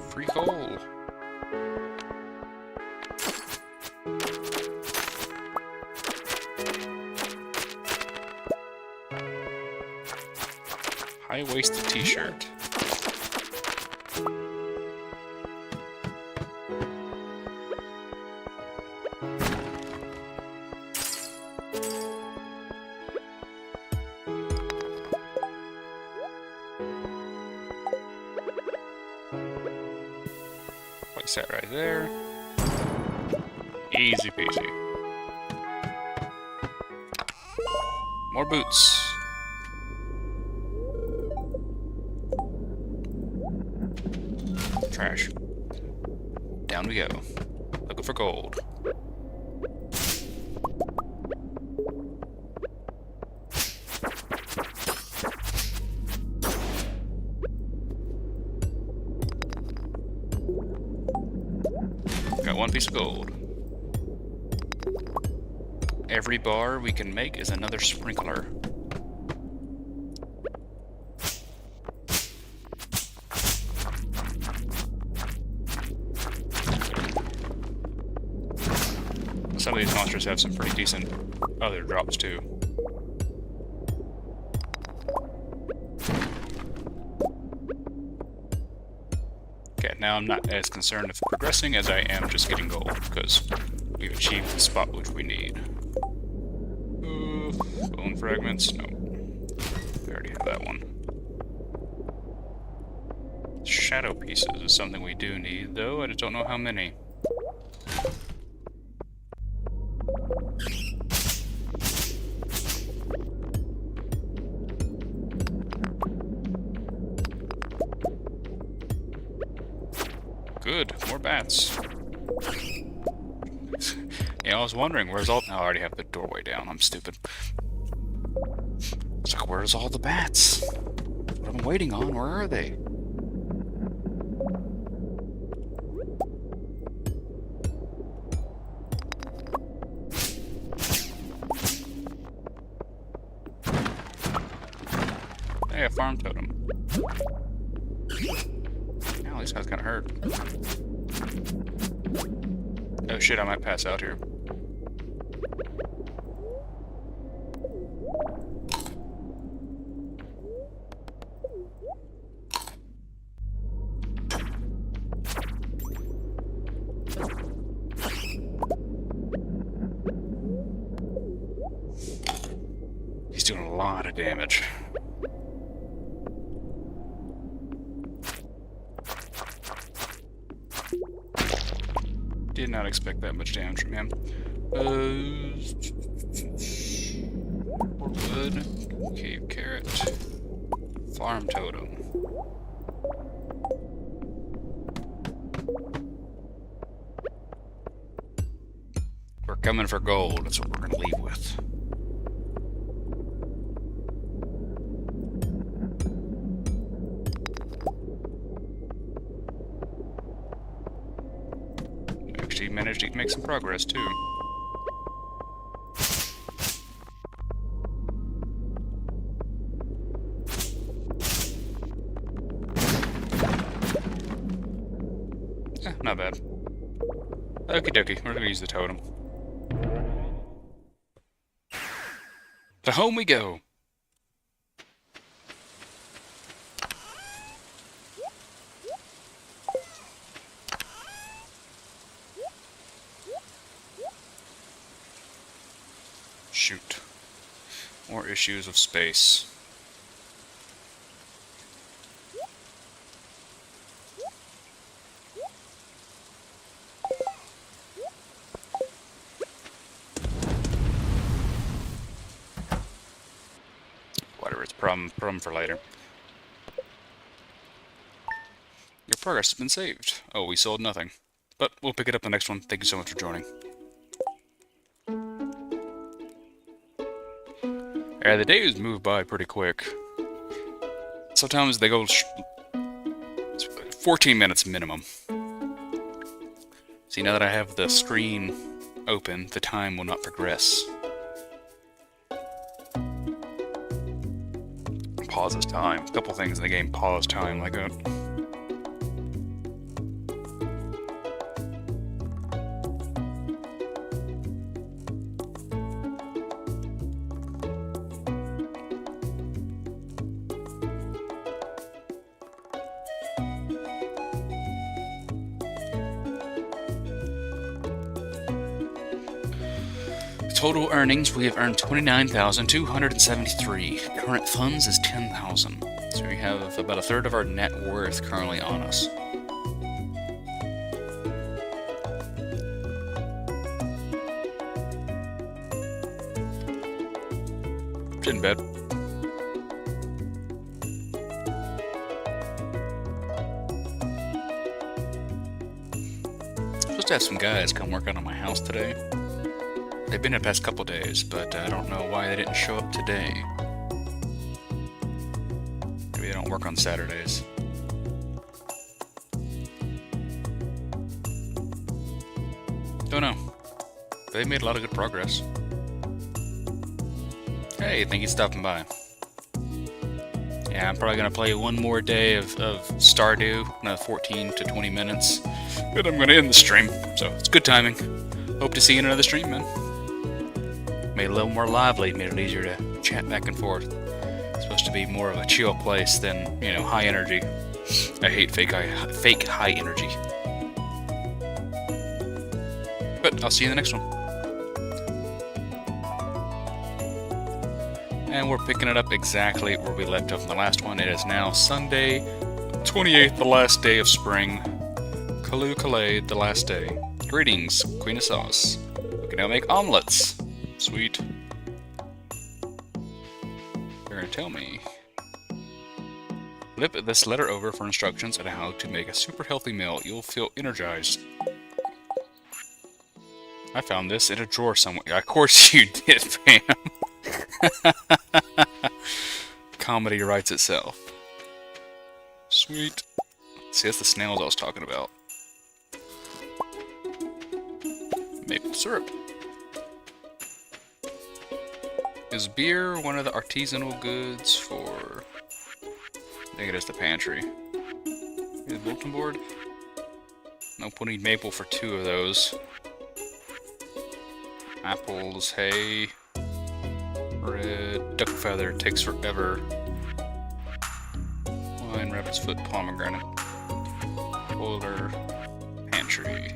Free coal. High-waisted t-shirt. Place that right there. Easy peasy. More boots. Trash. Down we go. Looking for gold. Got 1 piece of gold. Every bar we can make is another sprinkler. monsters have some pretty decent other drops too. Okay, now I'm not as concerned with progressing as I am just getting gold, because we've achieved the spot which we need. Bone fragments? No. We already have that one. Shadow pieces is something we do need, though. I just don't know how many. Good, more bats. Yeah, I was wondering, where's all... Oh, I already have the doorway down, I'm stupid. It's like, where's all the bats? What am I waiting on? Where are they? Hey, a farm totem. Yeah, these guys kinda hurt. Oh shit, I might pass out here. He's doing a lot of damage. Did not expect that much damage from him. More wood, cave carrot, farm totem. We're coming for gold, that's what we're gonna leave with. Actually managed to make some progress too. Not bad. Okie dokie, we're gonna use the totem. To home we go! Shoot. More issues of space. Whatever, it's problem for later. Your progress has been saved. Oh, we sold nothing. But we'll pick it up the next one. Thank you so much for joining. Yeah, the days move by pretty quick. Sometimes they go 14 minutes minimum. See, now that I have the screen open, the time will not progress. Pauses time. A couple things in the game pause time like that. Total earnings, we have earned 29,273. Current funds is 10,000. So we have about a third of our net worth currently on us. In bed. Supposed to have some guys come work out on my house today. They've been the past couple days, but I don't know why they didn't show up today. Maybe they don't work on Saturdays. Don't know. But they made a lot of good progress. Hey, thank you for stopping by. Yeah, I'm probably going to play one more day of Stardew, another 14 to 20 minutes. But I'm going to end the stream, so it's good timing. Hope to see you in another stream, man. Made it a little more lively, made it easier to chat back and forth. It's supposed to be more of a chill place than, you know, high energy. I hate fake high energy. But I'll see you in the next one. And we're picking it up exactly where we left off in the last one. It is now Sunday, 28th, the last day of spring. Kalu Kalay, the last day. Greetings, Queen of Sauce. We can now make omelets. Sweet. You're gonna tell me. Flip this letter over for instructions on how to make a super healthy meal. You'll feel energized. I found this in a drawer somewhere. Of course you did, fam. Comedy writes itself. Sweet. See, that's the snails I was talking about. Maple syrup. Is beer one of the artisanal goods for... I think it is the pantry. The bulletin board? Nope, we'll need maple for 2 of those. Apples, hay... Red duck feather takes forever. Wine, rabbit's foot, pomegranate. Boiler, pantry.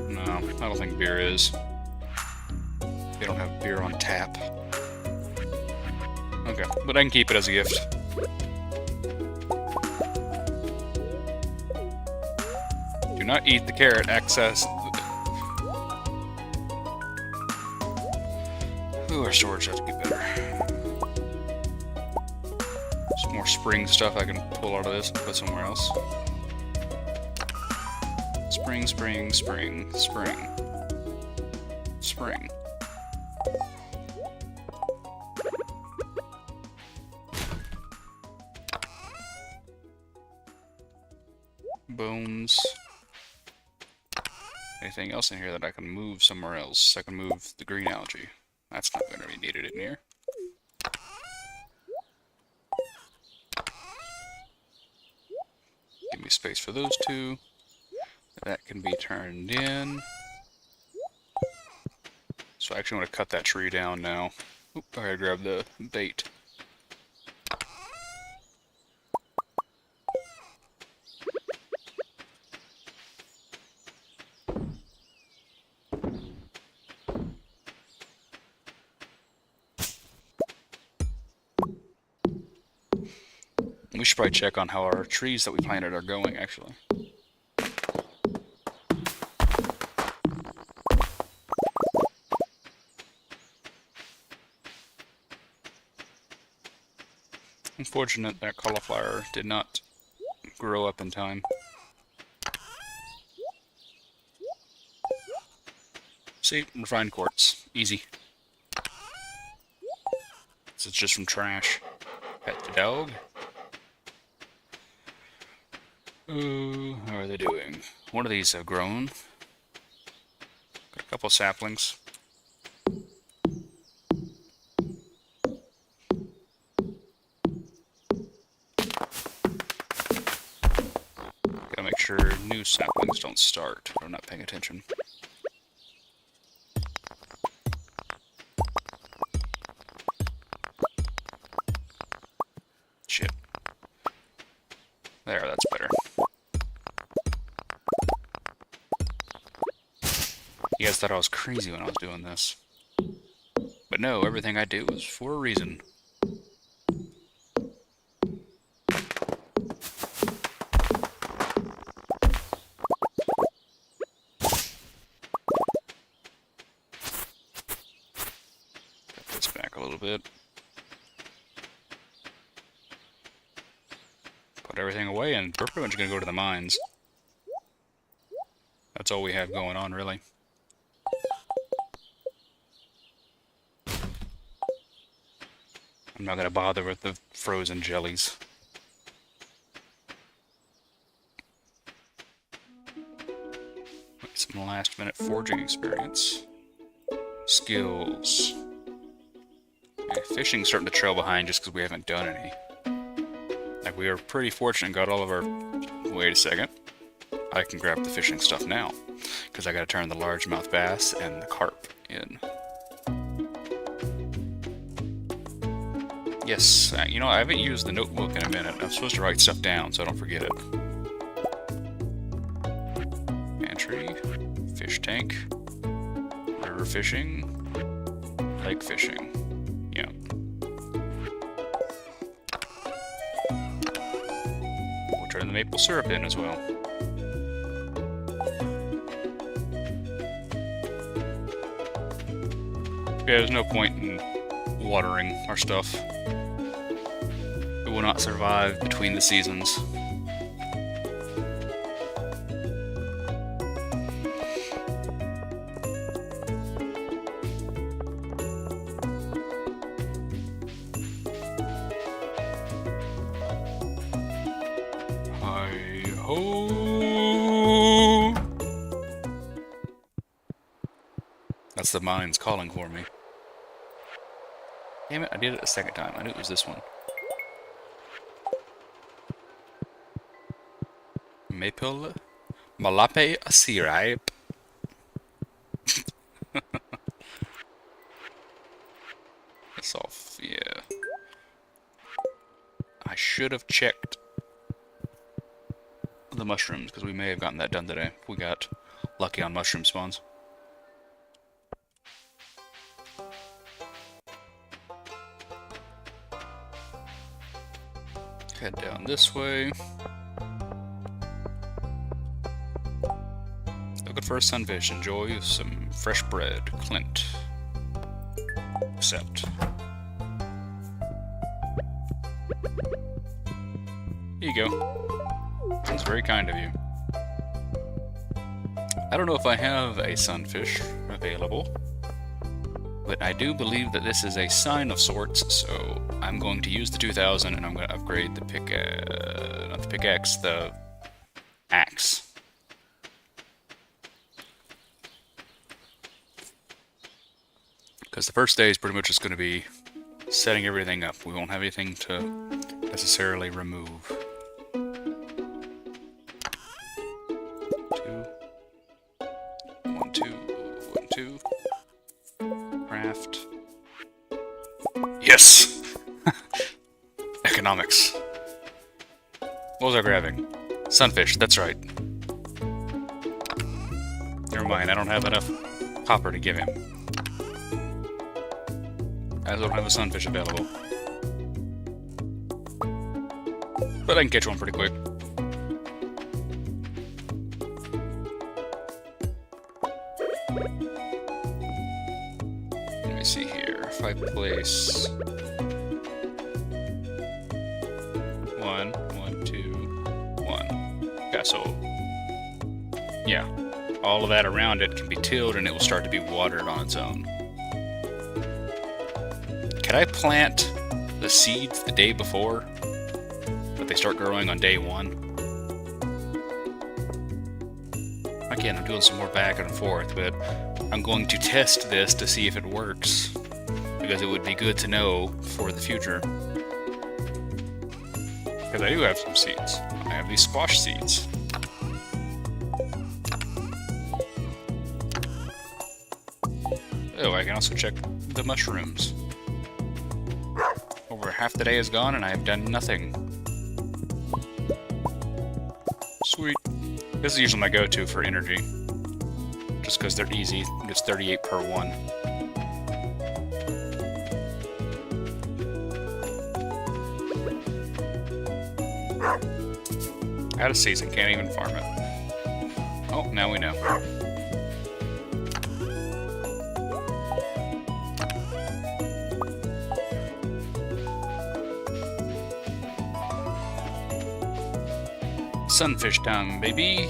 No, I don't think beer is. They don't have beer on tap. Okay, but I can keep it as a gift. Do not eat the carrot. Access. Ooh, our storage has to be better. Some more spring stuff I can pull out of this and put somewhere else. Spring, spring, spring, spring. Spring. Bones. Anything else in here that I can move somewhere else? I can move the green algae. That's not going to be needed in here. Give me space for those 2. That can be turned in. So I actually want to cut that tree down now. Oop, I gotta grab the bait. We should probably check on how our trees that we planted are going, actually. Unfortunate that cauliflower did not grow up in time. See, refined quartz. Easy. This is just from trash. Pet the dog. Ooh, how are they doing? One of these have grown. Got a couple saplings. Gotta make sure new saplings don't start. I'm not paying attention. Shit. There, that's better. You guys thought I was crazy when I was doing this. But no, everything I do is for a reason. Cut this back a little bit. Put everything away and we're pretty much going to go to the mines. That's all we have going on, really. I'm not going to bother with the frozen jellies. Some last minute forging experience. Skills. Okay, fishing's starting to trail behind just because we haven't done any. Like, we are pretty fortunate and got all of our... Wait a second. I can grab the fishing stuff now. because I gotta turn the largemouth bass and the carp in. Yes, you know, I haven't used the notebook in a minute. I'm supposed to write stuff down so I don't forget it. Pantry, fish tank, river fishing, lake fishing. Yeah. We'll turn the maple syrup in as well. Yeah, there's no point in watering our stuff. It will not survive between the seasons. Hi-ho! That's the mines calling for me. Damn it, I did it a second time. I knew it was this one. Maple Malape syrup. That's off, yeah. I should have checked the mushrooms, because we may have gotten that done today. We got lucky on mushroom spawns. Head down this way. Looking for a sunfish. Enjoy some fresh bread. Clint. Accept. Here you go. That's very kind of you. I don't know if I have a sunfish available, but I do believe that this is a sign of sorts, so I'm going to use the 2000 and I'm going to upgrade the not the pickaxe, the axe. Because the first day is pretty much just going to be setting everything up. We won't have anything to necessarily remove. 2, 1, 2, craft. Yes! Economics. What was I grabbing? Sunfish, that's right. Never mind, I don't have enough copper to give him. I don't have a sunfish available. But I can catch one pretty quick. Let me see here. If I place 1, 1, 2, 1. Yeah, so yeah. All of that around it can be tilled and it will start to be watered on its own. Can I plant the seeds the day before, but they start growing on day 1? Again, I'm doing some more back and forth, but I'm going to test this to see if it works, because it would be good to know for the future. Because I do have some seeds. I have these squash seeds. Oh, I can also check the mushrooms. Over half the day is gone and I have done nothing. Sweet. This is usually my go-to for energy. Just because they're easy. It's 38 per 1. Out of season, can't even farm it. Oh, now we know. Sunfish time, baby.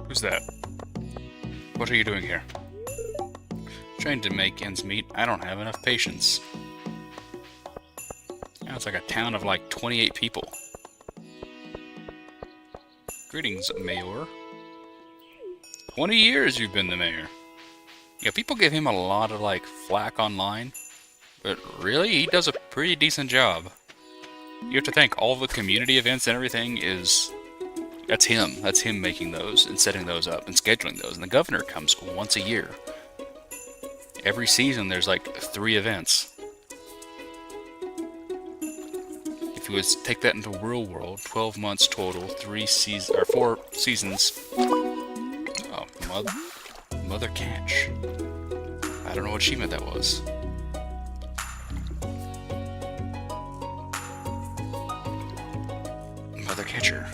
Who's that? What are you doing here? Trying to make ends meet. I don't have enough patience. Now it's like a town of like 28 people. Greetings, Mayor. 20 years you've been the mayor. Yeah, people give him a lot of, like, flack online, but really, he does a pretty decent job. You have to think, all the community events and everything is... That's him. That's him making those and setting those up and scheduling those. And the governor comes once a year. Every season there's like 3 events. If you would take that into real world, 12 months total, 4 seasons. Oh, mother catch. I don't know what achievement that was. Mother catcher.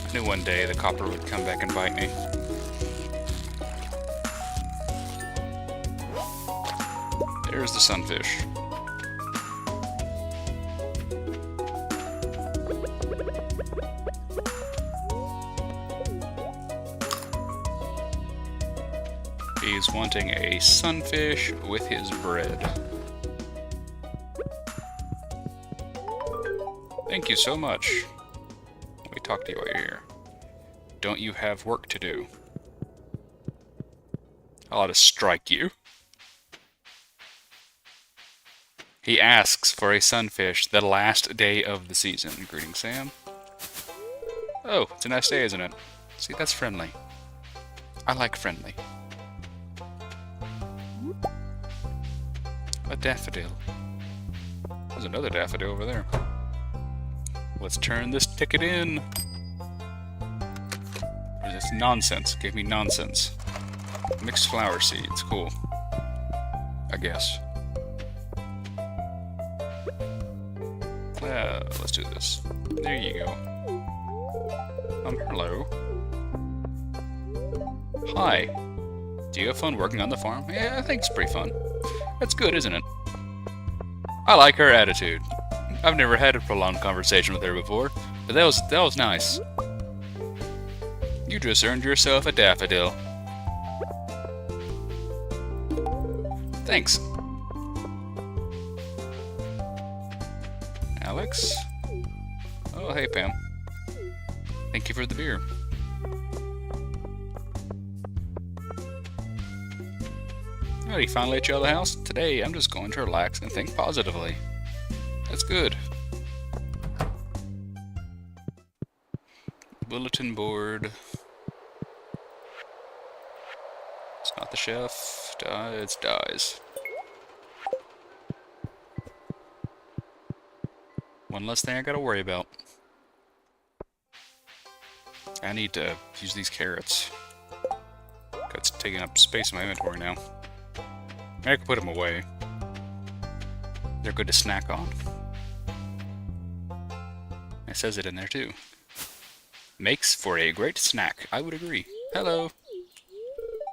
I knew one day the copper would come back and bite me. There's the sunfish. He's wanting a sunfish with his bread. Thank you so much. Let me talk to you while you're here. Don't you have work to do? I ought to strike you. He asks for a sunfish the last day of the season. Greetings, Sam. Oh, it's a nice day, isn't it? See, that's friendly. I like friendly. A daffodil. There's another daffodil over there. Let's turn this ticket in. Or this nonsense. Give me nonsense. Mixed flower seeds. Cool. I guess. Let's do this. There you go. Hello. Hi. Do you have fun working on the farm? Yeah, I think it's pretty fun. That's good, isn't it? I like her attitude. I've never had a prolonged conversation with her before, but that was nice. You just earned yourself a daffodil. Thanks. Alex? Oh, hey, Pam. Thank you for the beer. Alrighty, finally at you out of the house. Today, I'm just going to relax and think positively. That's good. Bulletin board. It's not the chef. It's dies. One less thing I gotta worry about. I need to use these carrots. It's taking up space in my inventory now. I can put them away. They're good to snack on. It says it in there too. Makes for a great snack. I would agree. Hello.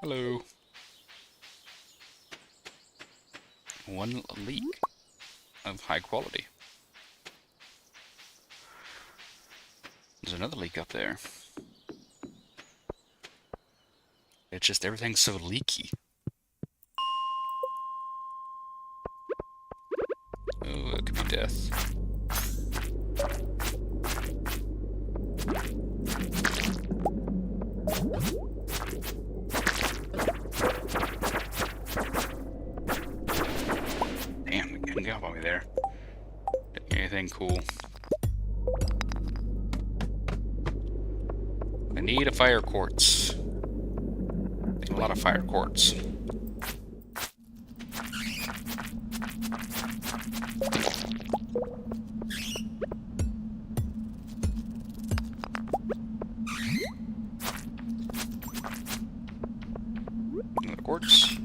Hello. One leek of high quality. There's another leek up there. It's just everything's so leaky. Oh, it could be death. Damn, it couldn't get up on me there. Anything cool. I need a fire quartz. A lot of fire quartz. Another quartz.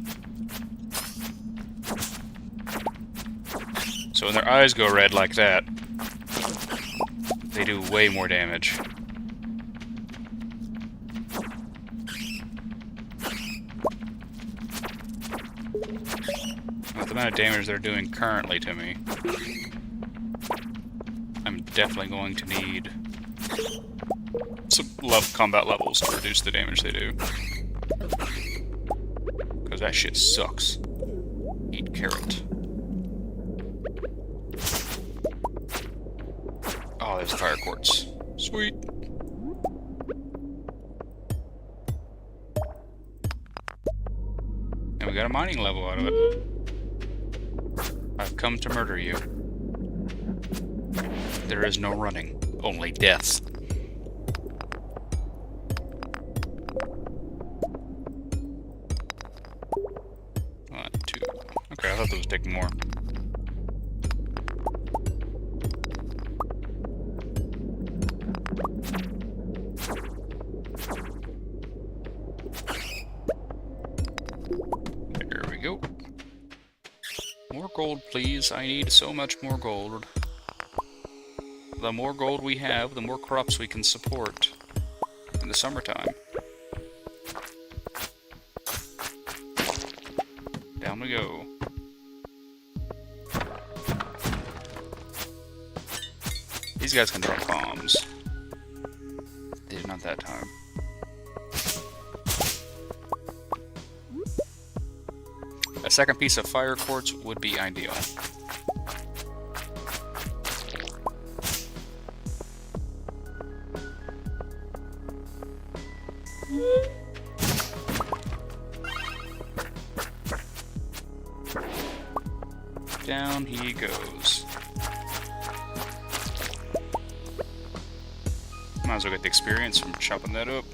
So when their eyes go red like that, they do way more damage. With the amount of damage they're doing currently to me, I'm definitely going to need some combat levels to reduce the damage they do. Because that shit sucks. Eat carrot. Oh, there's fire quartz. Sweet. And we got a mining level out of it. I've come to murder you. There is no running, only death. One, two. Okay, I thought that was taking more. There we go. More gold, please. I need so much more gold. The more gold we have, the more crops we can support in the summertime. Down we go. These guys can drop bombs. They did not that time. A second piece of fire quartz would be ideal. Down he goes. Might as well get the experience from chopping that up.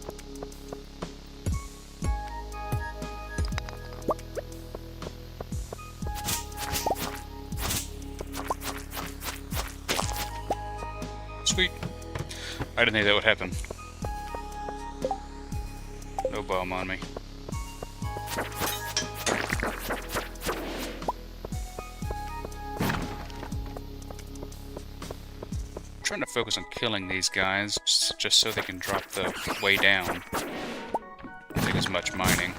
Sweet. I didn't think that would happen. No bomb on me. Trying to focus on killing these guys just so they can drop the way down. Don't take as much mining.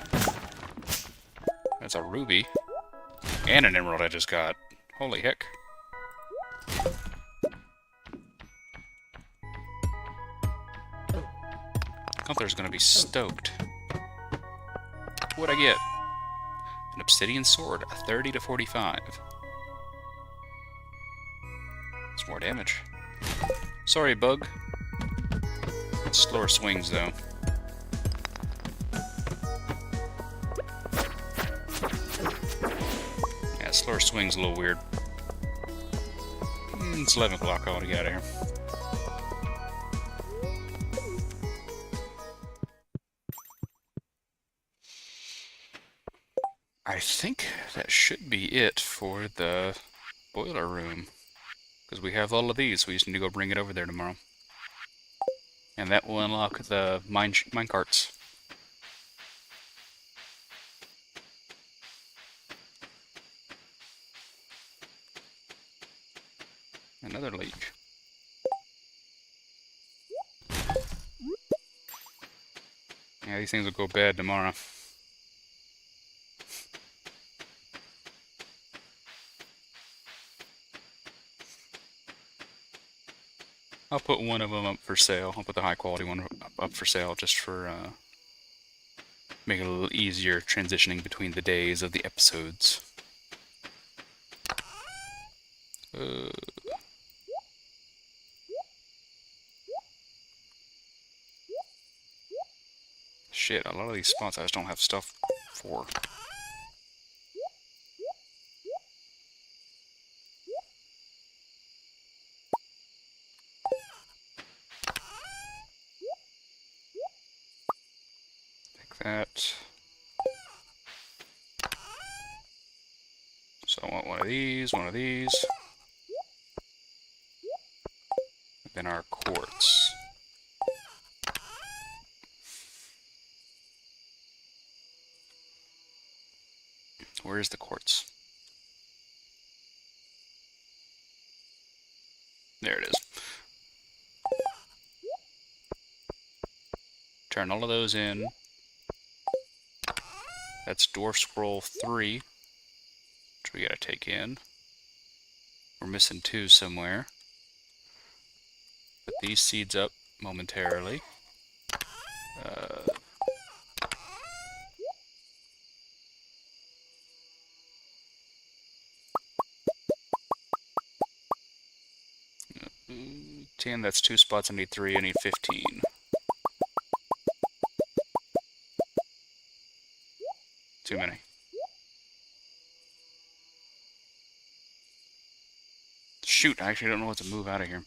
That's a ruby. And an emerald I just got. Holy heck. Gunther's gonna be stoked. What'd I get? An obsidian sword, a 30 to 45. It's more damage. Sorry, bug. Slower swings, though. Yeah, slower swings a little weird. It's 11 o'clock. I want to get out of here. I think that should be it for the boiler room. Because we have all of these, we just need to go bring it over there tomorrow. And that will unlock the mine carts. Another leech. Yeah, these things will go bad tomorrow. I'll put one of them up for sale. I'll put the high quality one up for sale just for make it a little easier transitioning between the days of the episodes. Shit, a lot of these spots I just don't have stuff for. That. So I want one of these, one of these. And then our quartz. Where is the quartz? There it is. Turn all of those in. That's Dwarf Scroll 3, which we gotta take in. We're missing 2 somewhere. Put these seeds up momentarily. 10, that's 2 spots. I need 3, I need 15. Too many. shoot, I actually don't know what to move out of here.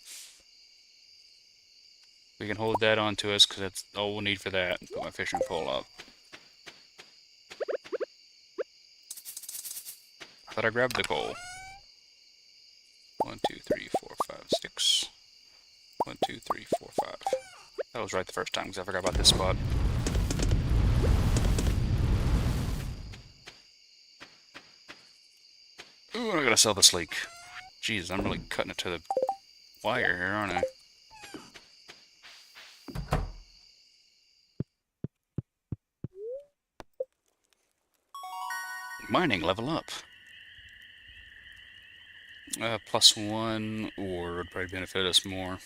We can hold that onto us, because that's all we'll need for that. Put my fishing pole up. I thought I grabbed the coal. 1, 2, 3, 4, 5 sticks. 1, 2, 3, 4, 5. That was right the first time, because I forgot about this spot. Ooh, I gotta sell this leak. Jeez, I'm really cutting it to the wire here, aren't I? Mining, level up. +1 ore would probably benefit us more.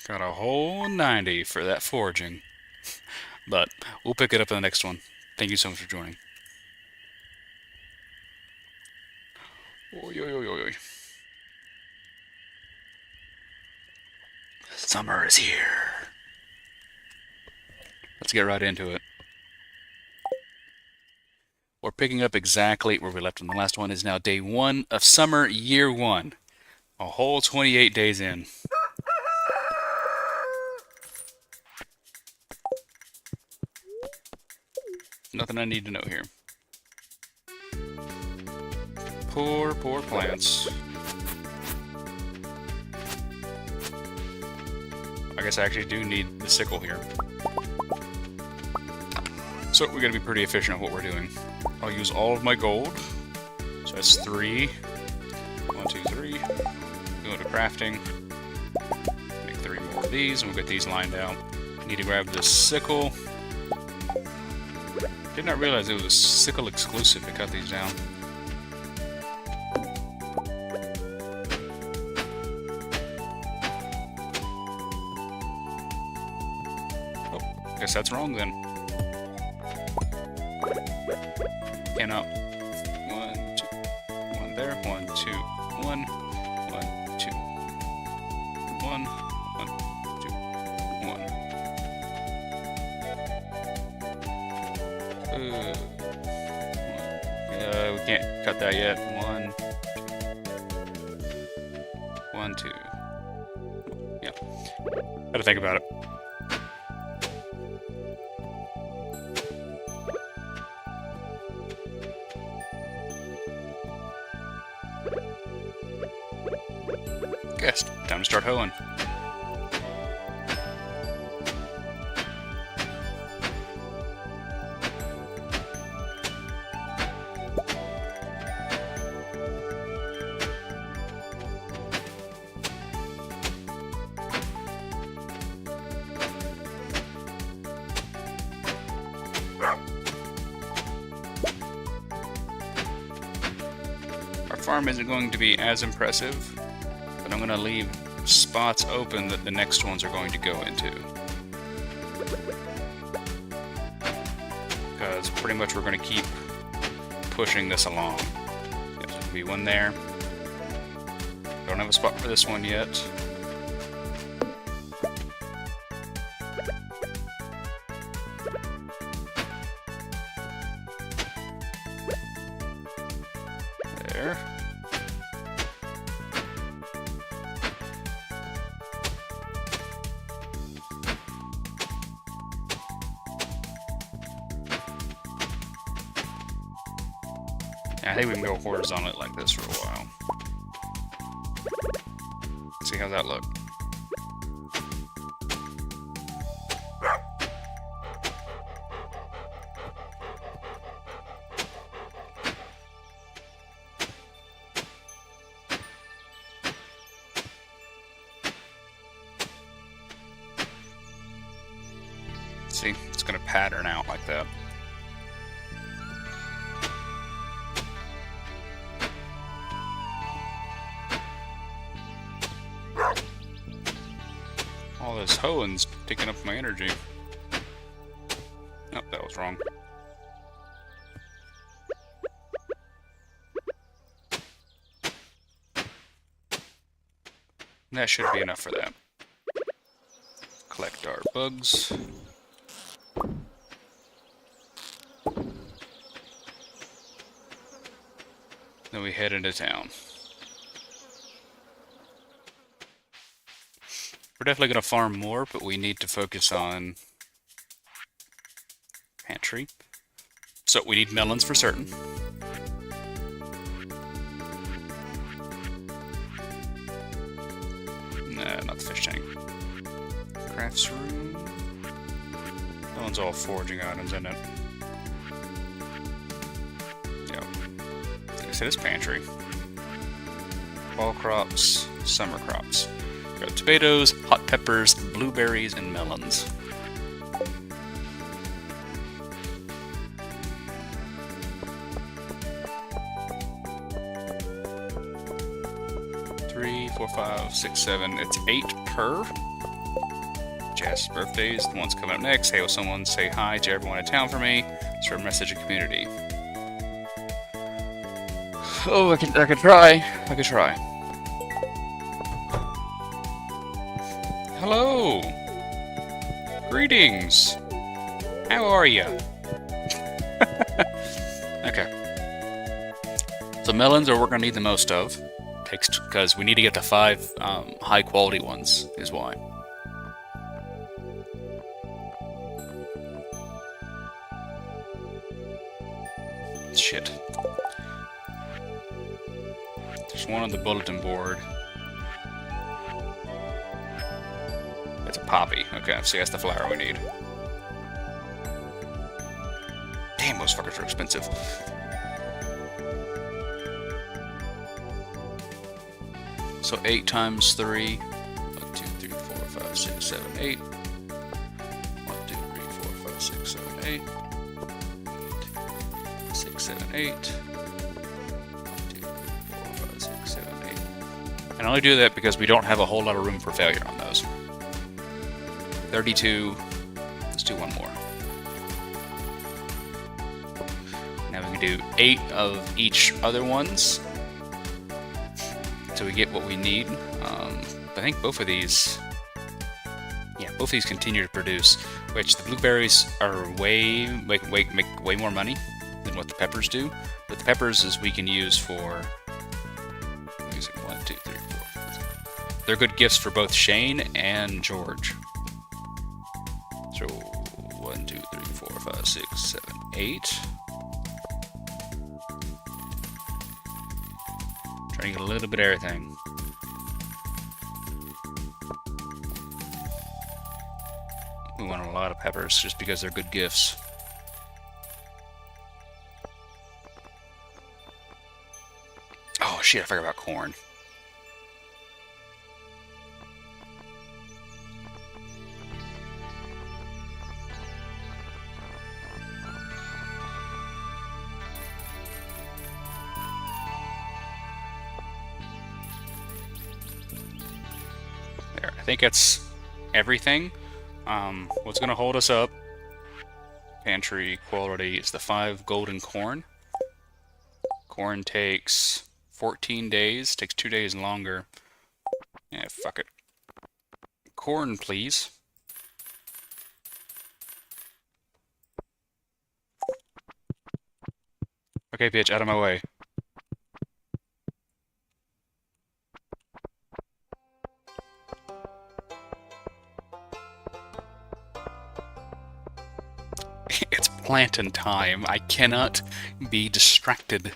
Got a whole 90 for that foraging. But we'll pick it up in the next one. Thank you so much for joining. Oi, oi, oi, oi, oi. Summer is here. Let's get right into it. We're picking up exactly where we left on the last one. Is now day 1 of summer, year 1. A whole 28 days in. Nothing I need to know here. Poor, poor plants. I guess I actually do need the sickle here. So we're going to be pretty efficient at what we're doing. I'll use all of my gold. So that's 3. 1, 2, 3. Go to crafting. Make 3 more of these, and we'll get these lined out. Need to grab this sickle. Did not realize it was a sickle exclusive to cut these down. Oh, guess that's wrong then. Cannot. 1, 2. 1 there. 1, 2. 1. 1, 2. 1. 1, 2. 1. We can't cut that yet. 1. 1, 2. Yeah. Gotta think about it. Guess time to start hoeing. Our farm isn't going to be as impressive, but I'm going to leave spots open that the next ones are going to go into. Because pretty much we're going to keep pushing this along. There's going to be one there. Don't have a spot for this one yet. There. I think we can go horizontal like this for a while. See how that look. See, it's going to pattern out like that. All this hoeing's taking up my energy. Nope, that was wrong. That should be enough for that. Collect our bugs. Then we head into town. We're definitely going to farm more, but we need to focus on pantry. So we need melons for certain. Nah, not the fish tank. Crafts room. That one's all foraging items, isn't it? Yep. Like I said, it's pantry. Fall crops, summer crops. We got tomatoes, hot peppers, blueberries, and melons. Three, four, five, six, seven. It's 8 per. Jazz's birthdays. The one's coming up next. Hey, will someone say hi to everyone in town for me? It's for a message of community. Oh, I could try. I could try. Hello. Greetings. How are you? Okay. So melons are what we're gonna need the most of. Takes because we need to get the 5 high quality ones. Is why. Shit. There's one on the bulletin board. It's a poppy. Okay, so that's the flower we need. Damn, those fuckers are expensive. So 8 times 3. 1, 2, 3, 4, 5, 6, 7, 8. 1, 2, 3, 4, 5, 6, 7, 8. 6, 7, 8. 1, 2, 3, 4, 5, 6, 7, 8. And I only do that because we don't have a whole lot of room for failure on those. 32. Let's do one more. Now we can do 8 of each other ones. So we get what we need. I think both of these... Yeah, both of these continue to produce. Which the blueberries are make way more money than what the peppers do. But the peppers is we can use for... 1, 2, 3, 4. They're good gifts for both Shane and George. So 1, 2, 3, 4, 5, 6, 7, 8. Trying to get a little bit of everything. We want a lot of peppers just because they're good gifts. Oh shit, I forgot about corn. I think that's everything. What's going to hold us up, pantry quality, is the 5 golden corn. Corn takes 14 days, takes 2 days longer. Yeah, fuck it. Corn, please. Okay, bitch, out of my way. It's planting time. I cannot be distracted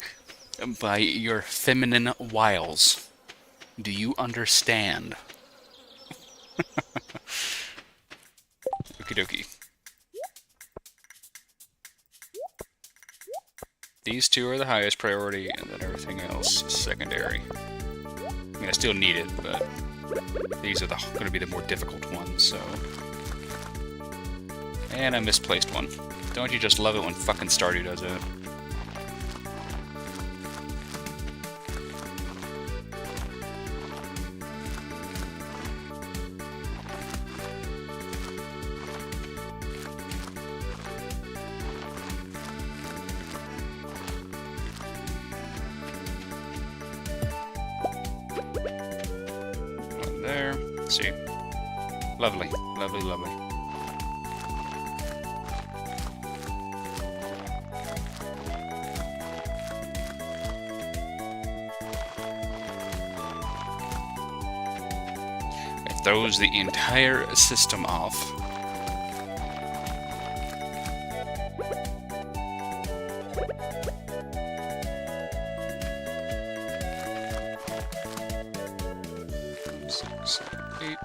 by your feminine wiles. Do you understand? Okie dokie. These 2 are the highest priority, and then everything else is secondary. I mean, I still need it, but these are going to be the more difficult ones, so... And I misplaced one. Don't you just love it when fucking Stardew does it? One there. Let's see. Lovely, lovely, lovely. throws the entire system off. Six, seven, eight.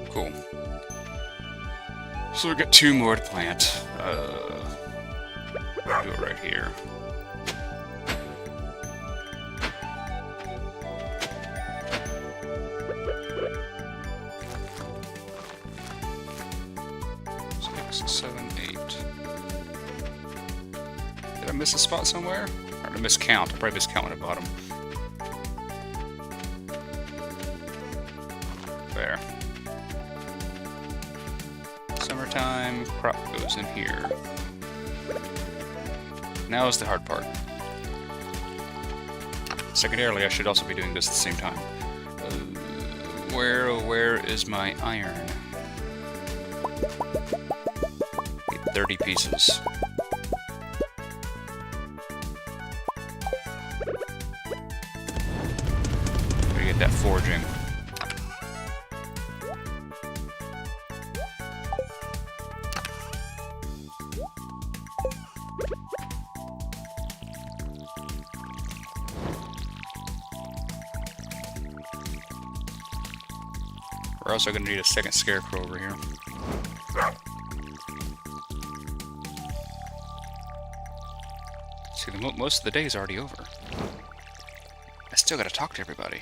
Cool. So we got 2 more to plant. Do it right here. Six, seven, eight. Did I miss a spot somewhere? Or did I miscount? I probably miscounted at the bottom. There. Summertime, crop goes in here. Now is the hard part. Secondarily, I should also be doing this at the same time. Where is my iron? Need 30 pieces. Gotta get that forging. We're also going to need a second scarecrow over here. See, most of the day is already over. I still got to talk to everybody.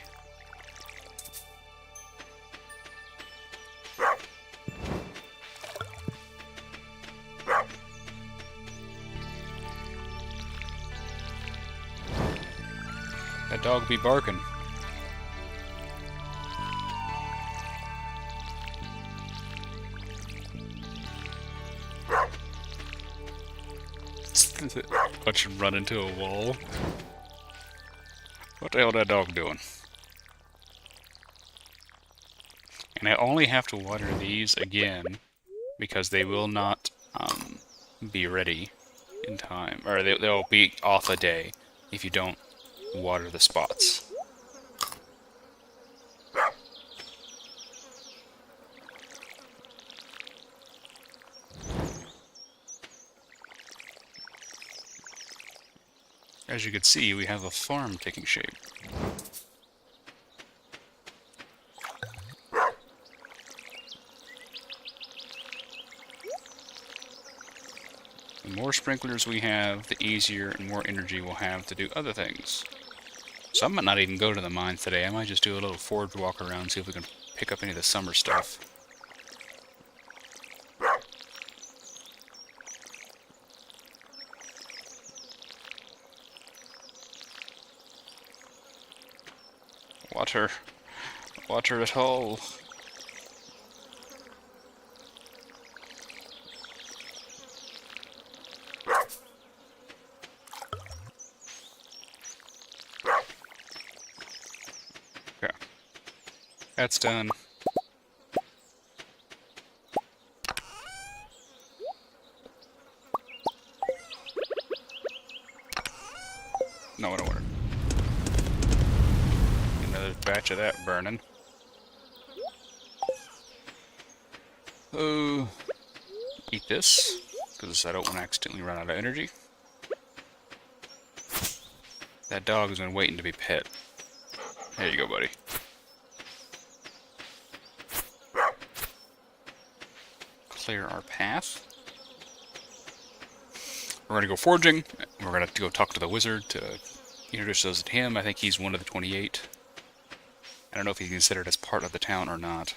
That dog be barking. Watch him run into a wall. What the hell is that dog doing? And I only have to water these again because they will not be ready in time, or they'll be off a day if you don't water the spots. As you can see, we have a farm taking shape. The more sprinklers we have, the easier and more energy we'll have to do other things. So I might not even go to the mines today. I might just do a little forge walk around, see if we can pick up any of the summer stuff. Water at all. Okay. That's done. No, I don't want it. Another batch of that burning. Oh, eat this, because I don't want to accidentally run out of energy. That dog has been waiting to be pet. There you go, buddy. Clear our path. We're going to go foraging. We're going to have to go talk to the wizard to introduce us to him. I think he's one of the 28. I don't know if he's considered as part of the town or not.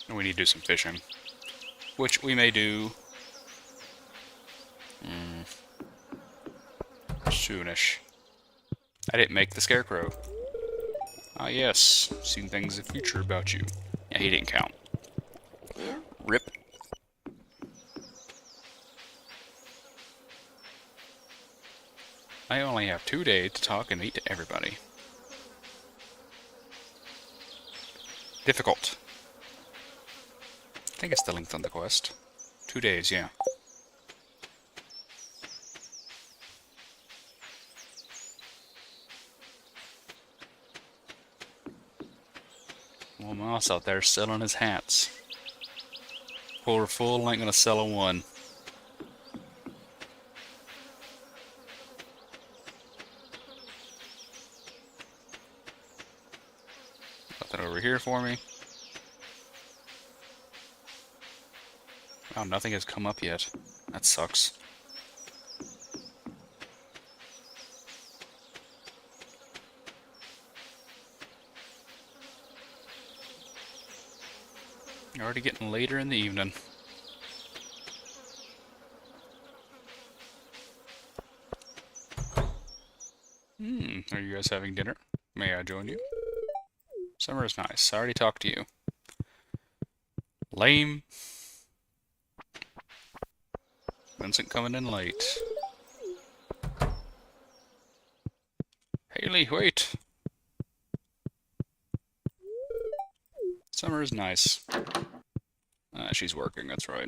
And we need to do some fishing, which we may do soonish. I didn't make the scarecrow. Ah yes, seen things in the future about you. Yeah, he didn't count. Rip. I only have 2 days to talk and meet to everybody. Difficult. I think it's the length on the quest. 2 days, yeah. Well, Moss out there selling his hats. Puller full, ain't gonna sell a one. Nothing over here for me. Oh, nothing has come up yet. That sucks. Already getting later in the evening. Are you guys having dinner? May I join you? Summer is nice. I already talked to you. Lame. Vincent coming in late. Haley, wait! Summer is nice. She's working, that's right.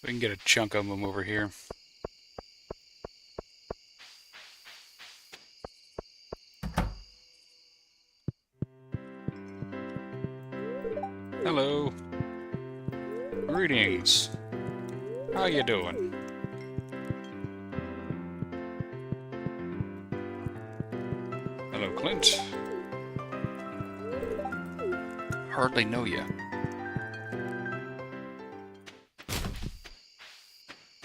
We can get a chunk of them over here. Hello. Greetings. How you doing? Hello, Clint. Hardly know you.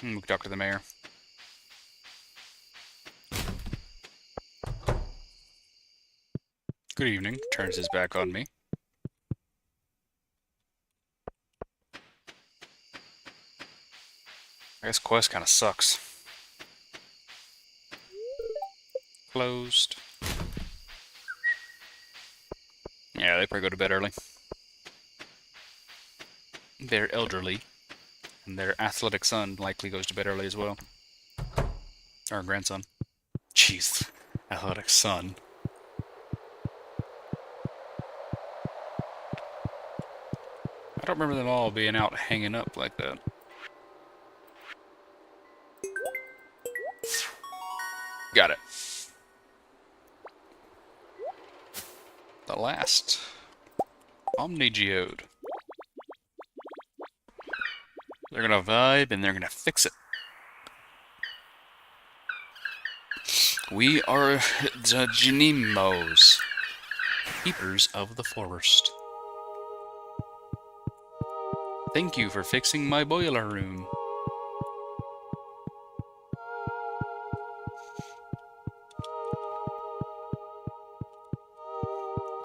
We can talk to the mayor. Good evening. Turns his back on me. I guess quest kind of sucks. Closed. Yeah, they probably go to bed early. They're elderly. And their athletic son likely goes to bed early as well. Or grandson. Jeez. Athletic son. I don't remember them all being out hanging up like that. Got it. The last Omnigeode. They're gonna vibe and they're gonna fix it. We are the Genimos, keepers of the forest. Thank you for fixing my boiler room.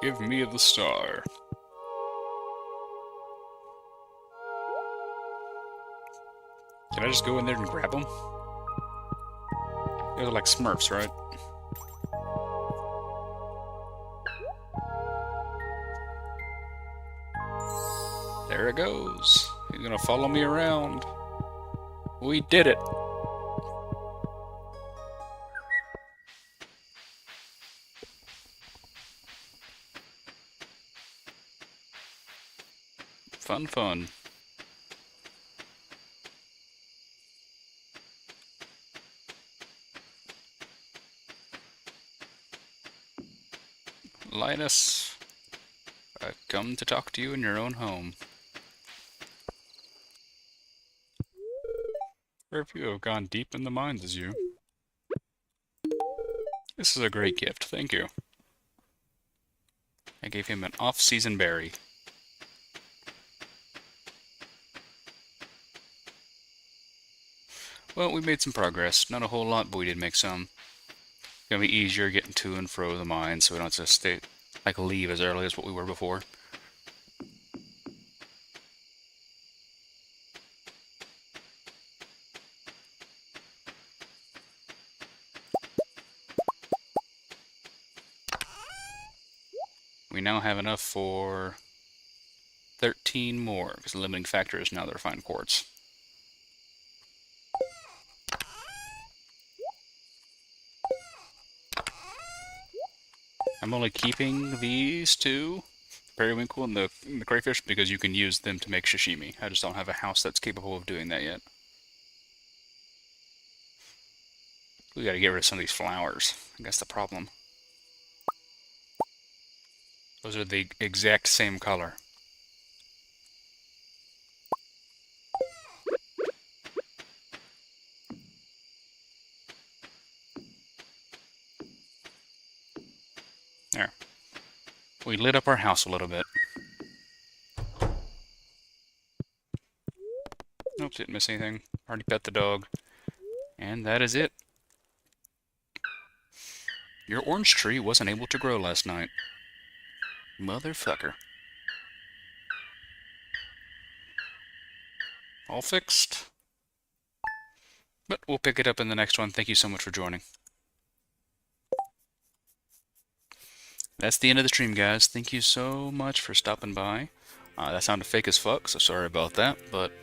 Give me the star. Can I just go in there and grab them? They're like Smurfs, right? There it goes. He's gonna follow me around. We did it. Fun, fun. Linus, I've come to talk to you in your own home. Very few have gone deep in the mines as you. This is a great gift, thank you. I gave him an off-season berry. Well, we made some progress. Not a whole lot, but we did make some. It's gonna be easier getting to and fro the mine, so we don't have to stay, like, leave as early as what we were before. We now have enough for 13 more, because the limiting factor is now the refined quartz. I'm only keeping these two, periwinkle and the crayfish, because you can use them to make sashimi. I just don't have a house that's capable of doing that yet. We gotta get rid of some of these flowers. I guess the problem. Those are the exact same color. There. We lit up our house a little bit. Nope, didn't miss anything. Already pet the dog. And that is it. Your orange tree wasn't able to grow last night. Motherfucker. All fixed. But we'll pick it up in the next one. Thank you so much for joining. That's the end of the stream, guys. Thank you so much for stopping by. That sounded fake as fuck, so sorry about that, but